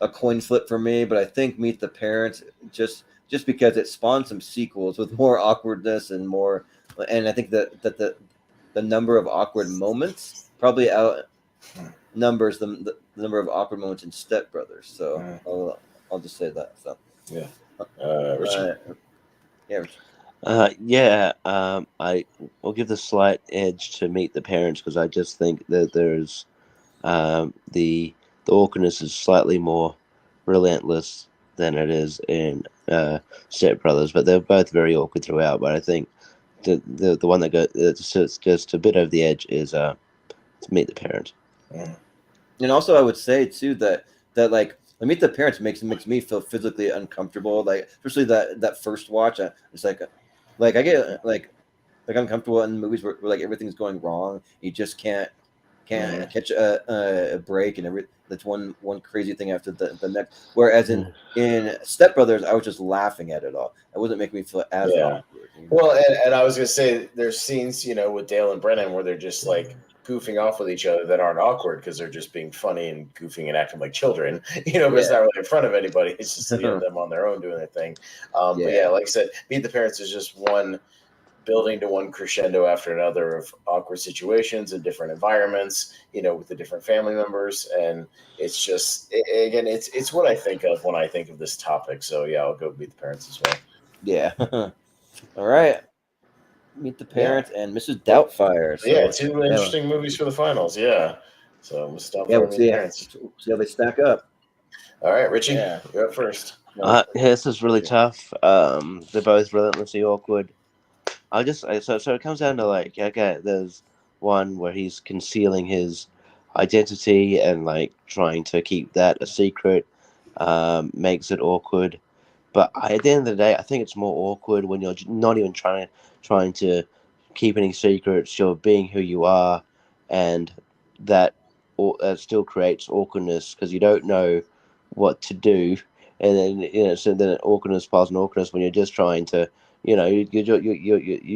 B: coin flip for me, but I think Meet the Parents just because it spawned some sequels with more awkwardness and more, and I think that the number of awkward moments probably outnumbers the number of awkward moments in Step Brothers. So I'll just say that. So
C: Yeah, Richie.
B: Yeah, Richie.
F: I will give the slight edge to Meet the Parents because I just think that there's the awkwardness is slightly more relentless than it is in Step Brothers, but they're both very awkward throughout. But I think the one that goes just a bit over the edge is to Meet the Parents.
B: And also, I would say too that like Meet the Parents makes me feel physically uncomfortable. Like especially that first watch, it's like I get like uncomfortable in movies where like everything's going wrong. You just can't catch a break, and that's one crazy thing after the next. Whereas in Step Brothers, I was just laughing at it all. It wasn't making me feel as awkward. You know?
C: Well, and I was gonna say there's scenes with Dale and Brennan where they're just like goofing off with each other that aren't awkward because they're just being funny and goofing and acting like children, but it's not really in front of anybody. It's just them on their own doing their thing. But yeah, like I said, Meet the Parents is just one building to one crescendo after another of awkward situations and different environments, with the different family members. And it's just, again, it's what I think of when I think of this topic. So yeah, I'll go Meet the Parents as well.
B: Yeah. All right. Meet the Parents and Mrs. Doubtfire. So,
C: two interesting movies for the finals. Yeah. So Mrs. Doubtfire,
B: we'll
C: Meet the Parents.
B: See how they stack up.
C: All right, Richie, you're up first.
F: This is really tough. They're both relentlessly awkward. So it comes down to like, okay, there's one where he's concealing his identity and like trying to keep that a secret, makes it awkward. But at the end of the day, I think it's more awkward when you're not even trying to keep any secrets. You're being who you are, and that still creates awkwardness because you don't know what to do, and then so then awkwardness piles on awkwardness when you're just trying to. You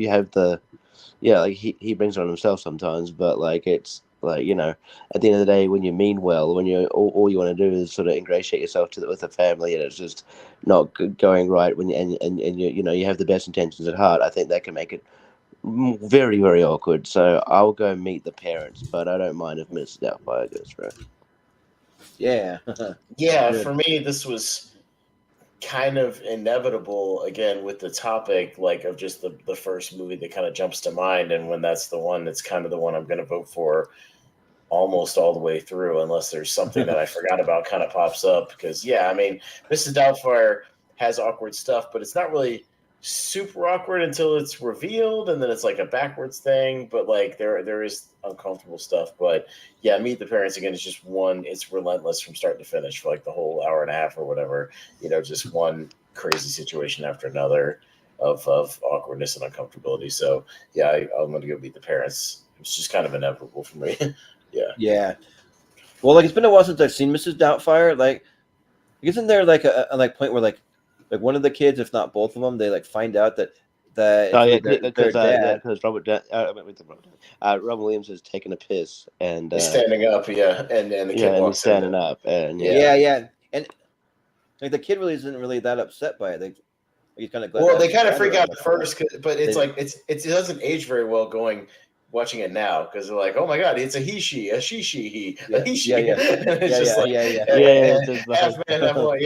F: have the like he brings it on himself sometimes, but like it's like at the end of the day when you mean well, when you all you want to do is sort of ingratiate yourself with the family, and it's just not going right when you have the best intentions at heart. I think that can make it very, very awkward. So I'll go Meet the Parents, but I don't mind if Mrs. Doubtfire goes for it.
C: Yeah, for me this was kind of inevitable again with the topic like of just the first movie that kind of jumps to mind, and when that's the one that's kind of the one I'm going to vote for almost all the way through unless there's something that I forgot about kind of pops up, because Mrs. Doubtfire has awkward stuff, but it's not really super awkward until it's revealed, and then it's like a backwards thing, but like there is uncomfortable stuff. But yeah, Meet the Parents again is just one, it's relentless from start to finish for like the whole hour and a half or whatever, just one crazy situation after another of awkwardness and uncomfortability. So yeah, I'm going to go Meet the Parents. It's just kind of inevitable for me.
B: Yeah. Well, like it's been a while since I've seen Mrs. Doubtfire. Like, isn't there like a point where like one of the kids, if not both of them, they like find out that their dad,
F: because Robert Williams has taken a piss and
C: he's standing up, and the kid walks
F: standing up, and
B: and like the kid really isn't really that upset by it. He's kind of glad.
C: Well, they kind of freak out at first, but it's like it doesn't age very well watching it now, because they're like, oh my god, it's a he, she, a she, he, a he, she. And it's half man, half boy,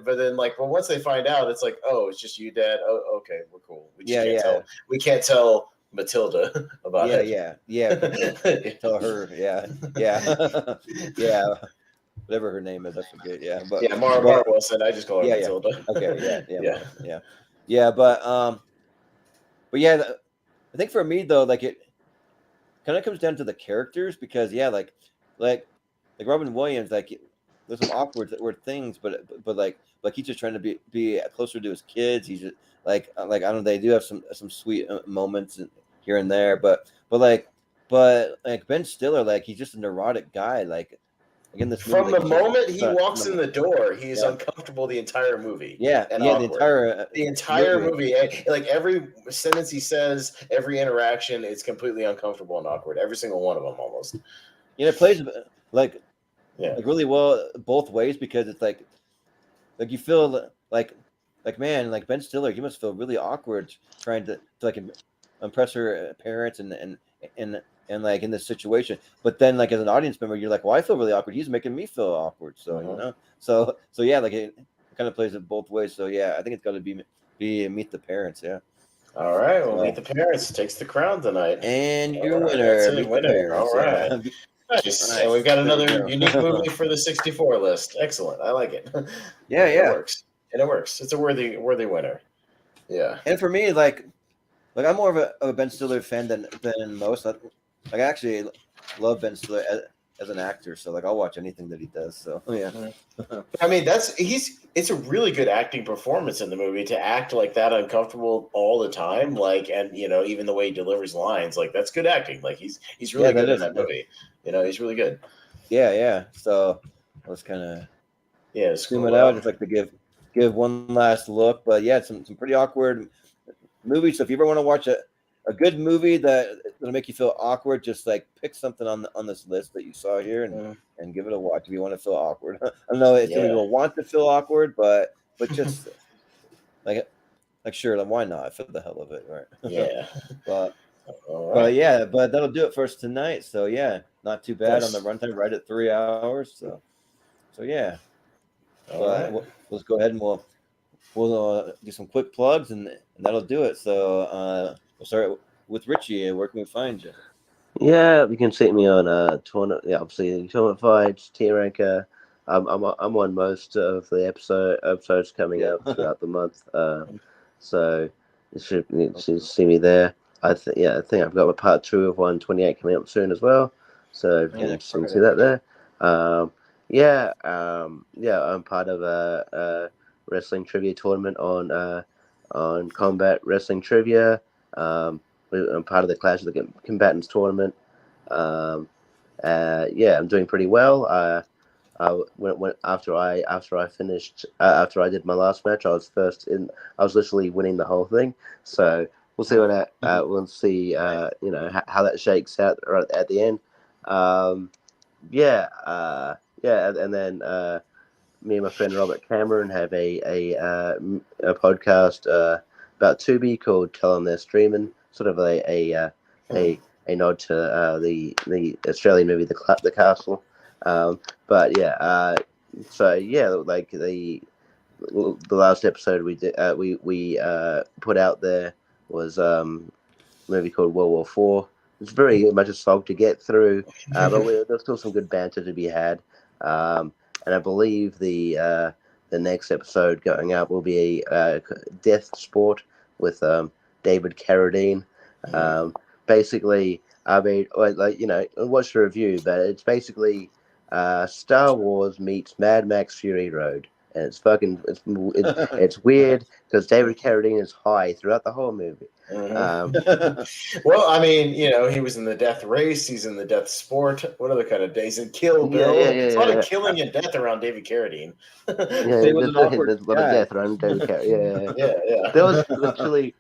C: but then once they find out, it's like, oh, it's just you, Dad. Oh, okay, we're cool. We can't tell Matilda about it.
B: Tell her, whatever her name is, I forget. But
C: Mara Wilson. I just call her Matilda.
B: Okay, but yeah, I think for me though, like it kind of comes down to the characters because like Robin Williams, like there's some awkward things, but like he's just trying to be closer to his kids. He's just like I don't know, they do have some sweet moments here and there, but like Ben Stiller, like he's just a neurotic guy. Like again, this movie,
C: From
B: like,
C: the moment he
B: from
C: walks
B: the-
C: in the door, he is
B: Yeah.
C: uncomfortable the entire movie.
B: yeah,
C: and
B: the
C: awkward.
B: entire
C: The entire movie, like every sentence he says, every interaction, it's completely uncomfortable and awkward. Every single one of them, almost.
B: it plays like
C: Yeah.
B: like really well both ways because it's like you feel like man, like Ben Stiller, you must feel really awkward trying to like impress her parents and like in this situation. But then like as an audience member, you're like, well, I feel really awkward. He's making me feel awkward. So you know, so yeah, like it kind of plays it both ways. So yeah, I think it's got to be Meet the Parents. Yeah.
C: All right. Well, Meet the Parents takes the crown tonight.
B: And your
C: All right,
B: winner,
C: that's it,
B: Meet the
C: winner.
B: Parents.
C: All right.
B: Yeah.
C: Nice.
B: Nice.
C: And we've got
B: There you
C: another
B: go.
C: unique movie for the 64 list. Excellent. I like it.
B: Yeah,
C: It
B: yeah.
C: works. And it works. It's a worthy winner. Yeah.
B: And for me, like I'm more of a Ben Stiller fan than most. Like I actually love Ben Stiller as an actor, so like I'll watch anything that he does. So yeah.
C: I mean, it's a really good acting performance in the movie to act like that uncomfortable all the time. Like, and even the way he delivers lines, like that's good acting. Like he's really good in that movie. He's really good.
B: Yeah. So I was kind of zoom it out. Just like to give one last look, but yeah, some pretty awkward movies. So if you ever want to watch a good movie that'll make you feel awkward, just like pick something on this list that you saw here and give it a watch if you want to feel awkward. I don't know if some people want to feel awkward, but just like sure, then why not for the hell of it, right?
C: Yeah.
B: but
C: Right.
B: but that'll do it for us tonight. So yeah, not too bad
C: Yes.
B: on the runtime, right at 3 hours. So yeah.
C: All right.
B: Let's go ahead and we'll do some quick plugs and that'll do it. So we'll start with Richie. Where can we find you?
F: Yeah, you can see me on tournament. Yeah, obviously tournament fights, T ranker. I'm on most of the episodes coming out throughout the month. So you should see me there. I think I've got my part 2 of 128 coming up soon as well. So you can see that there. I'm part of a wrestling trivia tournament on Combat Wrestling Trivia. I'm part of the Clash of the Combatants tournament. I'm doing pretty well. After I did my last match, I was first in. I was literally winning the whole thing. So we'll see we'll see how that shakes out right at the end. And then me and my friend Robert Cameron have a podcast about Tubi called Tell 'Em They're Streaming, sort of a nod to the Australian movie The Castle. Like the last episode we did we put out there was a movie called World War 4. It's very much a slog to get through, but there's still some good banter to be had. And I believe the next episode going up will be a Death Sport with David Carradine. Basically, I mean, watch the review, but it's basically Star Wars meets Mad Max Fury Road, and it's weird because David Carradine is high throughout the whole movie.
C: Well, I mean, he was in the Death Race. He's in the Death Sport. What other kind of days? And Kill Bill. It's a lot of killing and death around David Carradine.
B: There's
F: a lot of death around David Carradine.
C: Yeah.
F: There was literally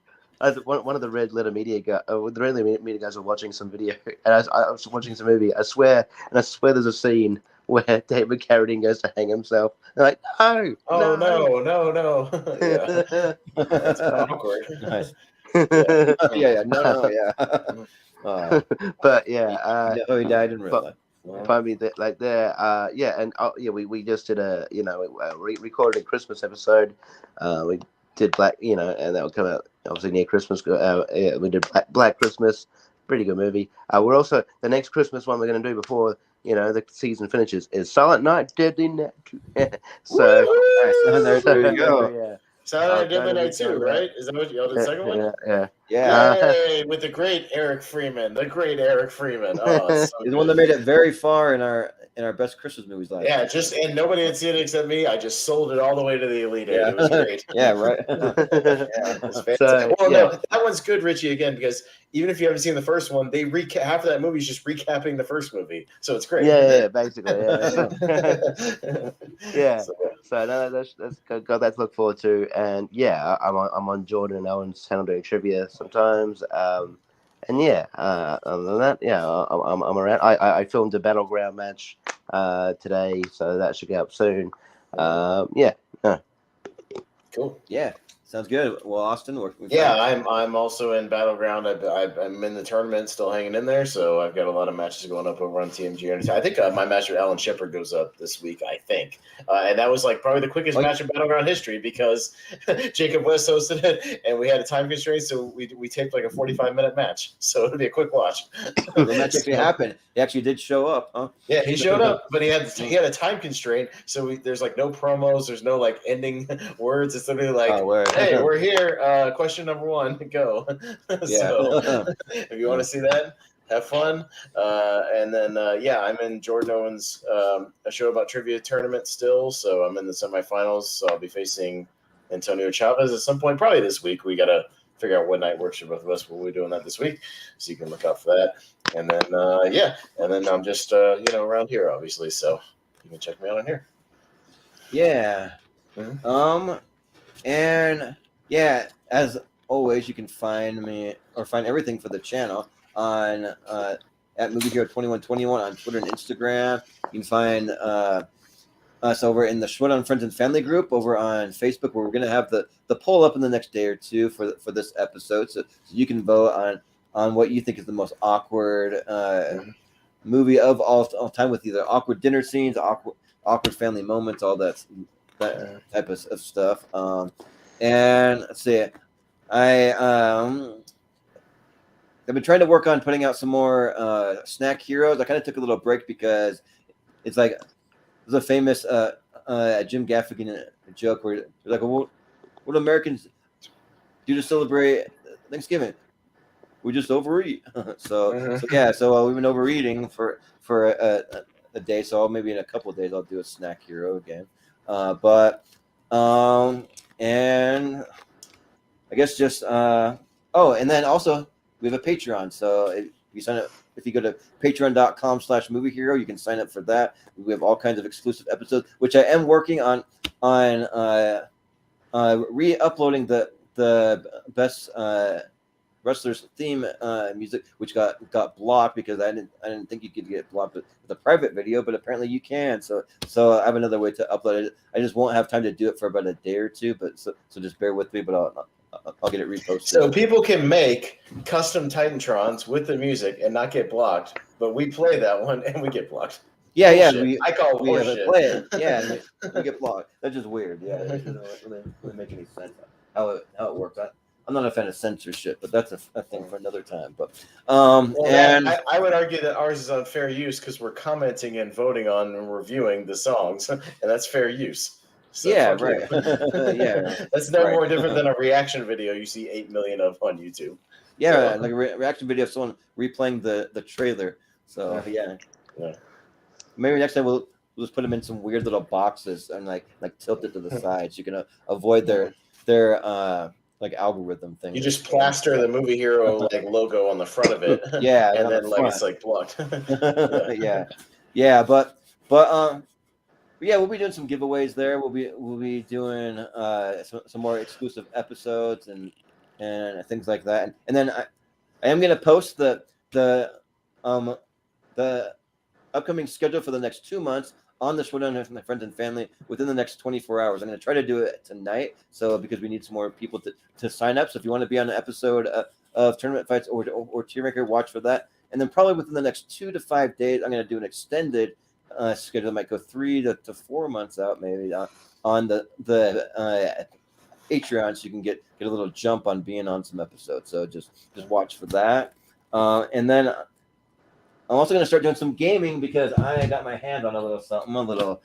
F: one of the Red Letter Media guys. The Red Letter Media guys were watching some video, and I was watching some movie. I swear there's a scene where David Carradine goes to hang himself. They're like, no.
C: Oh no. Yeah. That's awkward.
B: Nice.
F: Yeah.
B: But
F: he
B: died in real life.
F: Probably we just did a recorded a Christmas episode. We did Black, and that will come out obviously near Christmas. We did Black Christmas, pretty good movie. We're also the next Christmas one we're going to do before the season finishes is Silent Night, Deadly Night. So
B: there you go.
C: Saturday
F: Saturday
C: Night 2,
F: Night.
C: right? Is that what y'all did the second one?
F: Yeah.
C: Yay! With the great Eric Freeman. Oh, it's so
B: He's the one that
C: good.
B: made it very far in our best Christmas movies last
C: Yeah,
B: year.
C: and nobody had seen it except me. I just sold it all the way to the Elite Eight.
B: Yeah.
C: It was great.
B: Yeah, right.
C: It's fantastic.
F: So,
C: well,
F: yeah.
C: no, that one's good, Richie. Again, because even if you haven't seen the first one, they half of that movie is just recapping the first movie, so it's great.
F: Yeah, basically, yeah. Yeah.
C: So,
F: So no, that's got that to look forward to, and yeah, I'm on Jordan and Owen's channel doing trivia sometimes, and yeah, other than that, yeah, I'm around. I filmed a battleground match today, so that should get up soon. Yeah.
C: cool.
B: Yeah, sounds good. Well, Austin,
C: Yeah, I'm also in Battleground. I'm in the tournament, still hanging in there. So I've got a lot of matches going up over on TMG. I think my match with Alan Shepard goes up this week. I think, and that was like probably the quickest match in Battleground history because Jacob West hosted it, and we had a time constraint, so we taped like a 45-minute match. So it'll be a quick watch.
B: The match actually happened. He actually did show up, huh?
C: Yeah, he showed up, but he had a time constraint, so there's like no promos, there's no like ending words. It's literally like, hey, we're here. Question number 1, go. So if you want to see that, have fun. And then I'm in Jordan Owens' a show about trivia tournament still, so I'm in the semifinals. So I'll be facing Antonio Chavez at some point, probably this week. We gotta figure out what night works for both of us. We'll be doing that this week, so you can look out for that. And then I'm just around here, obviously, so you can check me out on here.
B: Yeah.
C: Mhm.
B: And yeah, as always, you can find me or find everything for the channel on at Movie Hero 2121 on Twitter and Instagram. You can find us over in the Shoutout Friends and Family group over on Facebook, where we're gonna have the poll up in the next day or two for this episode, so you can vote on what you think is the most awkward movie of all time, with either awkward dinner scenes, awkward family moments, all that type of stuff. And let's see, I've been trying to work on putting out some more snack heroes. I kind of took a little break because it's like there's a famous Jim Gaffigan joke where they're like, well, what do Americans do to celebrate Thanksgiving? We just overeat. So we've been overeating for a day. So maybe in a couple of days I'll do a snack hero again. And I guess just and then also we have a Patreon. So if you sign up, if you go to patreon.com/movie hero, you can sign up for that. We have all kinds of exclusive episodes, which I am working on re-uploading the best wrestlers theme music, which got blocked because I didn't think you could get blocked with a private video, but apparently you can. So I have another way to upload it. I just won't have time to do it for about a day or two, but so just bear with me. But I'll get it reposted.
C: So people can make custom Titantrons with the music and not get blocked, but we play that one and we get blocked.
B: Yeah,
C: bullshit. I call
B: we have
C: bullshit.
B: it play it. Yeah, we get blocked. That's just weird. Yeah, it doesn't make any sense how it works. I'm not a fan of censorship, but that's a thing for another time. But
C: I would argue that ours is on fair use because we're commenting and voting on and reviewing the songs, and that's fair use. So
B: yeah, right. Yeah,
C: that's no more different than a reaction video you see 8 million of on YouTube.
B: Yeah, like a reaction video of someone replaying the trailer. So yeah. Maybe next time we'll just put them in some weird little boxes and like tilt it to the side so you can avoid their like algorithm thing.
C: You just plaster the Movie Hero like logo on the front of it.
B: Yeah,
C: and then like it's like blocked.
B: But yeah, we'll be doing some giveaways there. We'll be doing some more exclusive episodes and things like that. And then I am gonna post the upcoming schedule for the next 2 months on the Showdown with my friends and family within the next 24 hours. I'm going to try to do it tonight, so because we need some more people to sign up. So if you want to be on an episode of Tournament Fights or Tier Maker, watch for that. And then probably within the next 2 to 5 days, I'm going to do an extended schedule that might go 3 to 4 months out, maybe on the Patreon, so you can get a little jump on being on some episodes. So just watch for that. And then I'm also gonna start doing some gaming because I got my hand on a little something, a little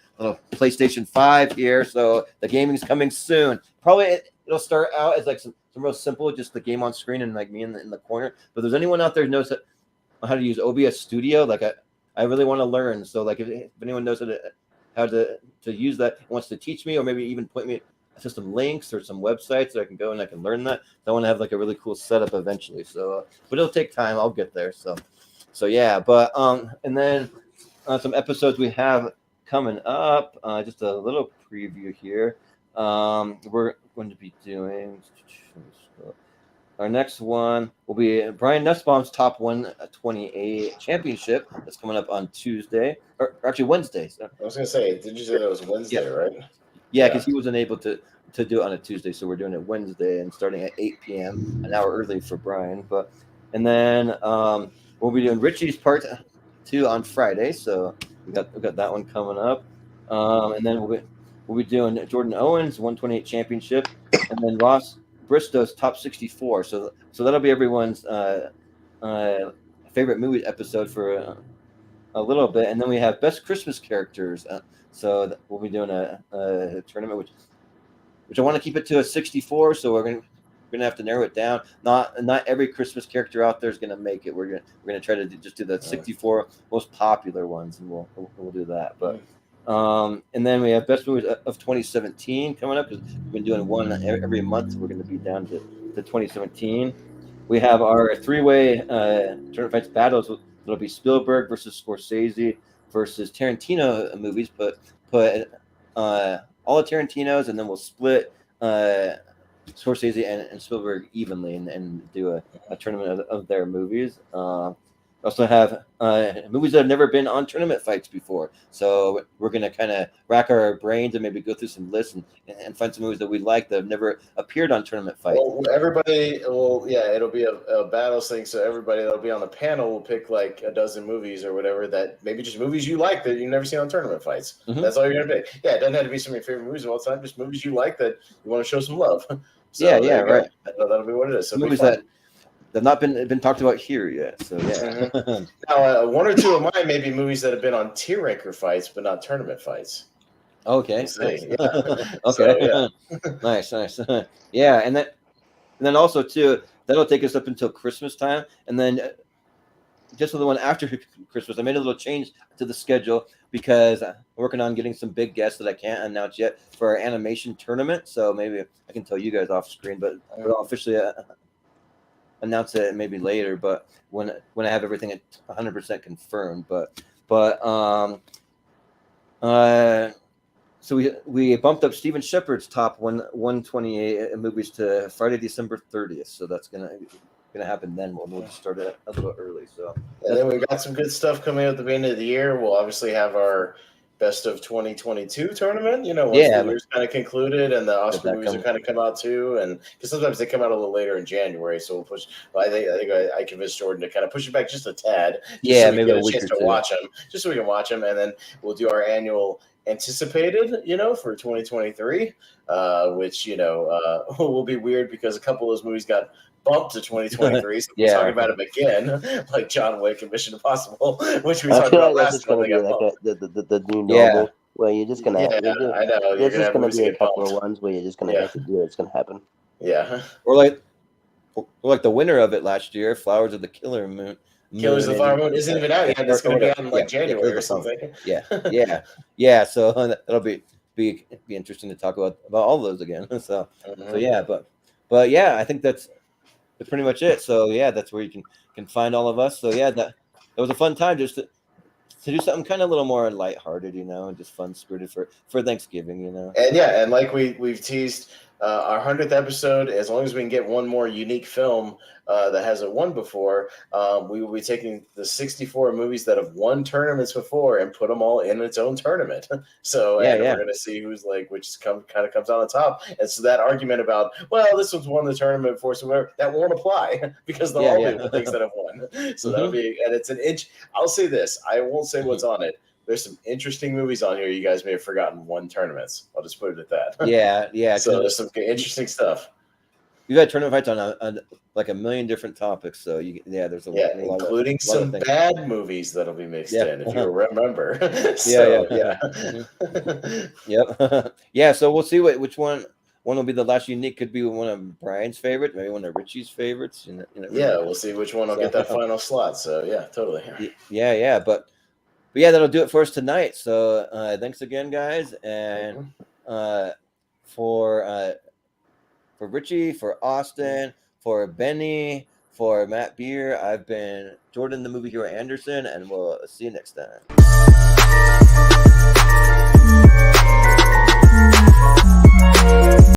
B: PlayStation 5 here. So the gaming's coming soon. Probably it'll start out as like some real simple, just the game on screen and like me in the corner. But if there's anyone out there who knows how to use OBS Studio, like I really want to learn. So like if anyone knows how to use that, wants to teach me, or maybe even point me to some links or some websites so I can go and I can learn that. I want to have like a really cool setup eventually. So, but it'll take time. I'll get there. So yeah. But and then some episodes we have coming up. Just a little preview here. We're going to be doing. Our next one will be Brian Nussbaum's Top 128 Championship. That's coming up on Tuesday, or actually Wednesday. So.
C: I was going to say, did you say that was Wednesday, right?
B: Yeah, because he wasn't able to do it on a Tuesday, so we're doing it Wednesday and starting at 8 p.m., an hour early for Brian. And then we'll be doing Richie's Part 2 on Friday, so we got that one coming up. And then we'll be doing Jordan Owens' 128 Championship, and then Ross Bristow's Top 64. So that'll be everyone's favorite movie episode for a little bit, and then we have Best Christmas Characters. So we'll be doing a tournament, which I want to keep it to a 64. So we're gonna have to narrow it down. Not every Christmas character out there is gonna make it. We're gonna try to just do the 64 most popular ones, and we'll do that. But and then we have Best Movies of 2017 coming up, because we've been doing one every month. So we're going to be down to 2017. We have our three-way tournament fights battles. It'll be Spielberg versus Scorsese versus Tarantino movies. Put all the Tarantinos, and then we'll split Scorsese and Spielberg evenly, and do a tournament of their movies. Also have movies that have never been on tournament fights before. So we're going to kind of rack our brains and maybe go through some lists and find some movies that we like that have never appeared on tournament fights.
C: Well, it'll be a battles thing. So everybody that'll be on the panel will pick like a dozen movies or whatever, that maybe just movies you like that you've never seen on tournament fights. Mm-hmm. That's all you're going to pick. Yeah, it doesn't have to be some of your favorite movies of all time, just movies you like that you want to show some love. So
B: yeah, right.
C: That'll be what it is. So
B: movies that have not been talked about here yet. So yeah.
C: Mm-hmm. Now, one or two of mine may be movies that have been on tier ranker fights, but not tournament fights.
B: Okay.
C: Nice.
B: Yeah.
C: Okay. So,
B: yeah. nice. Yeah, and then also too, that'll take us up until Christmas time, and then just for the one after Christmas, I made a little change to the schedule because I'm working on getting some big guests that I can't announce yet for our animation tournament. So maybe I can tell you guys off screen, but I'll officially announce it maybe later, but when I have everything at 100% confirmed. So we bumped up Steven Shepard's top 128 movies to Friday, December 30th. So that's gonna happen then. We'll just start it a little early. So
C: and then we've got some good stuff coming out at the beginning of the year. We'll obviously have our Best of 2022 tournament, once the year's kind of concluded and the Oscar movies are kind of come out too, and because sometimes they come out a little later in January, so we'll push. Well, I think I convinced Jordan to kind of push it back just a tad, so maybe a chance to watch them, just so we can watch them, and then we'll do our annual anticipated, for 2023, which will be weird because a couple of those movies got bumped to 2023, so we're talking about them again, like John Wick and Mission Impossible, which we talked about last time. Like
F: the new normal, where you're just gonna.
C: I know.
F: There's just gonna be a couple of ones where you're just gonna have to do it. It's gonna happen.
C: Yeah.
B: Or like the winner of it last year, Flowers of the Killer Moon.
C: Killers of the Flower Moon isn't even out yet. It's going to be out in January or something.
B: Yeah. So that'll be interesting to talk about all those again. So yeah, but yeah, I think that's pretty much it. So yeah, that's where you can find all of us. So yeah, that was a fun time just to do something kind of a little more lighthearted, and just fun spirited for Thanksgiving,
C: And like we've teased, our 100th episode, as long as we can get one more unique film that hasn't won before, we will be taking the 64 movies that have won tournaments before and put them all in its own tournament. So we're going to see who's which kind of comes out on top. And so that argument about, well, this one's won the tournament before, so whatever, that won't apply because they'll all be the things that have won. So that'll be, and it's an inch. I'll say this, I won't say what's on it. There's some interesting movies on here you guys may have forgotten won tournaments. I'll just put it at that.
B: Yeah.
C: So there's some interesting stuff.
B: We've had tournament fights on like a million different topics. So there's a lot
C: including
B: of, lot of
C: some
B: things.
C: bad movies that'll be mixed in, if you remember.
B: Yep. Yeah. So we'll see which one will be the last unique. Could be one of Brian's favorites, maybe one of Richie's favorites.
C: We'll see which one will get that final slot. So yeah, totally.
B: Yeah. But yeah, that'll do it for us tonight. So thanks again, guys, and for Richie, for Austin, for Benny, for Matt Beer, I've been Jordan, the movie hero Anderson, and we'll see you next time.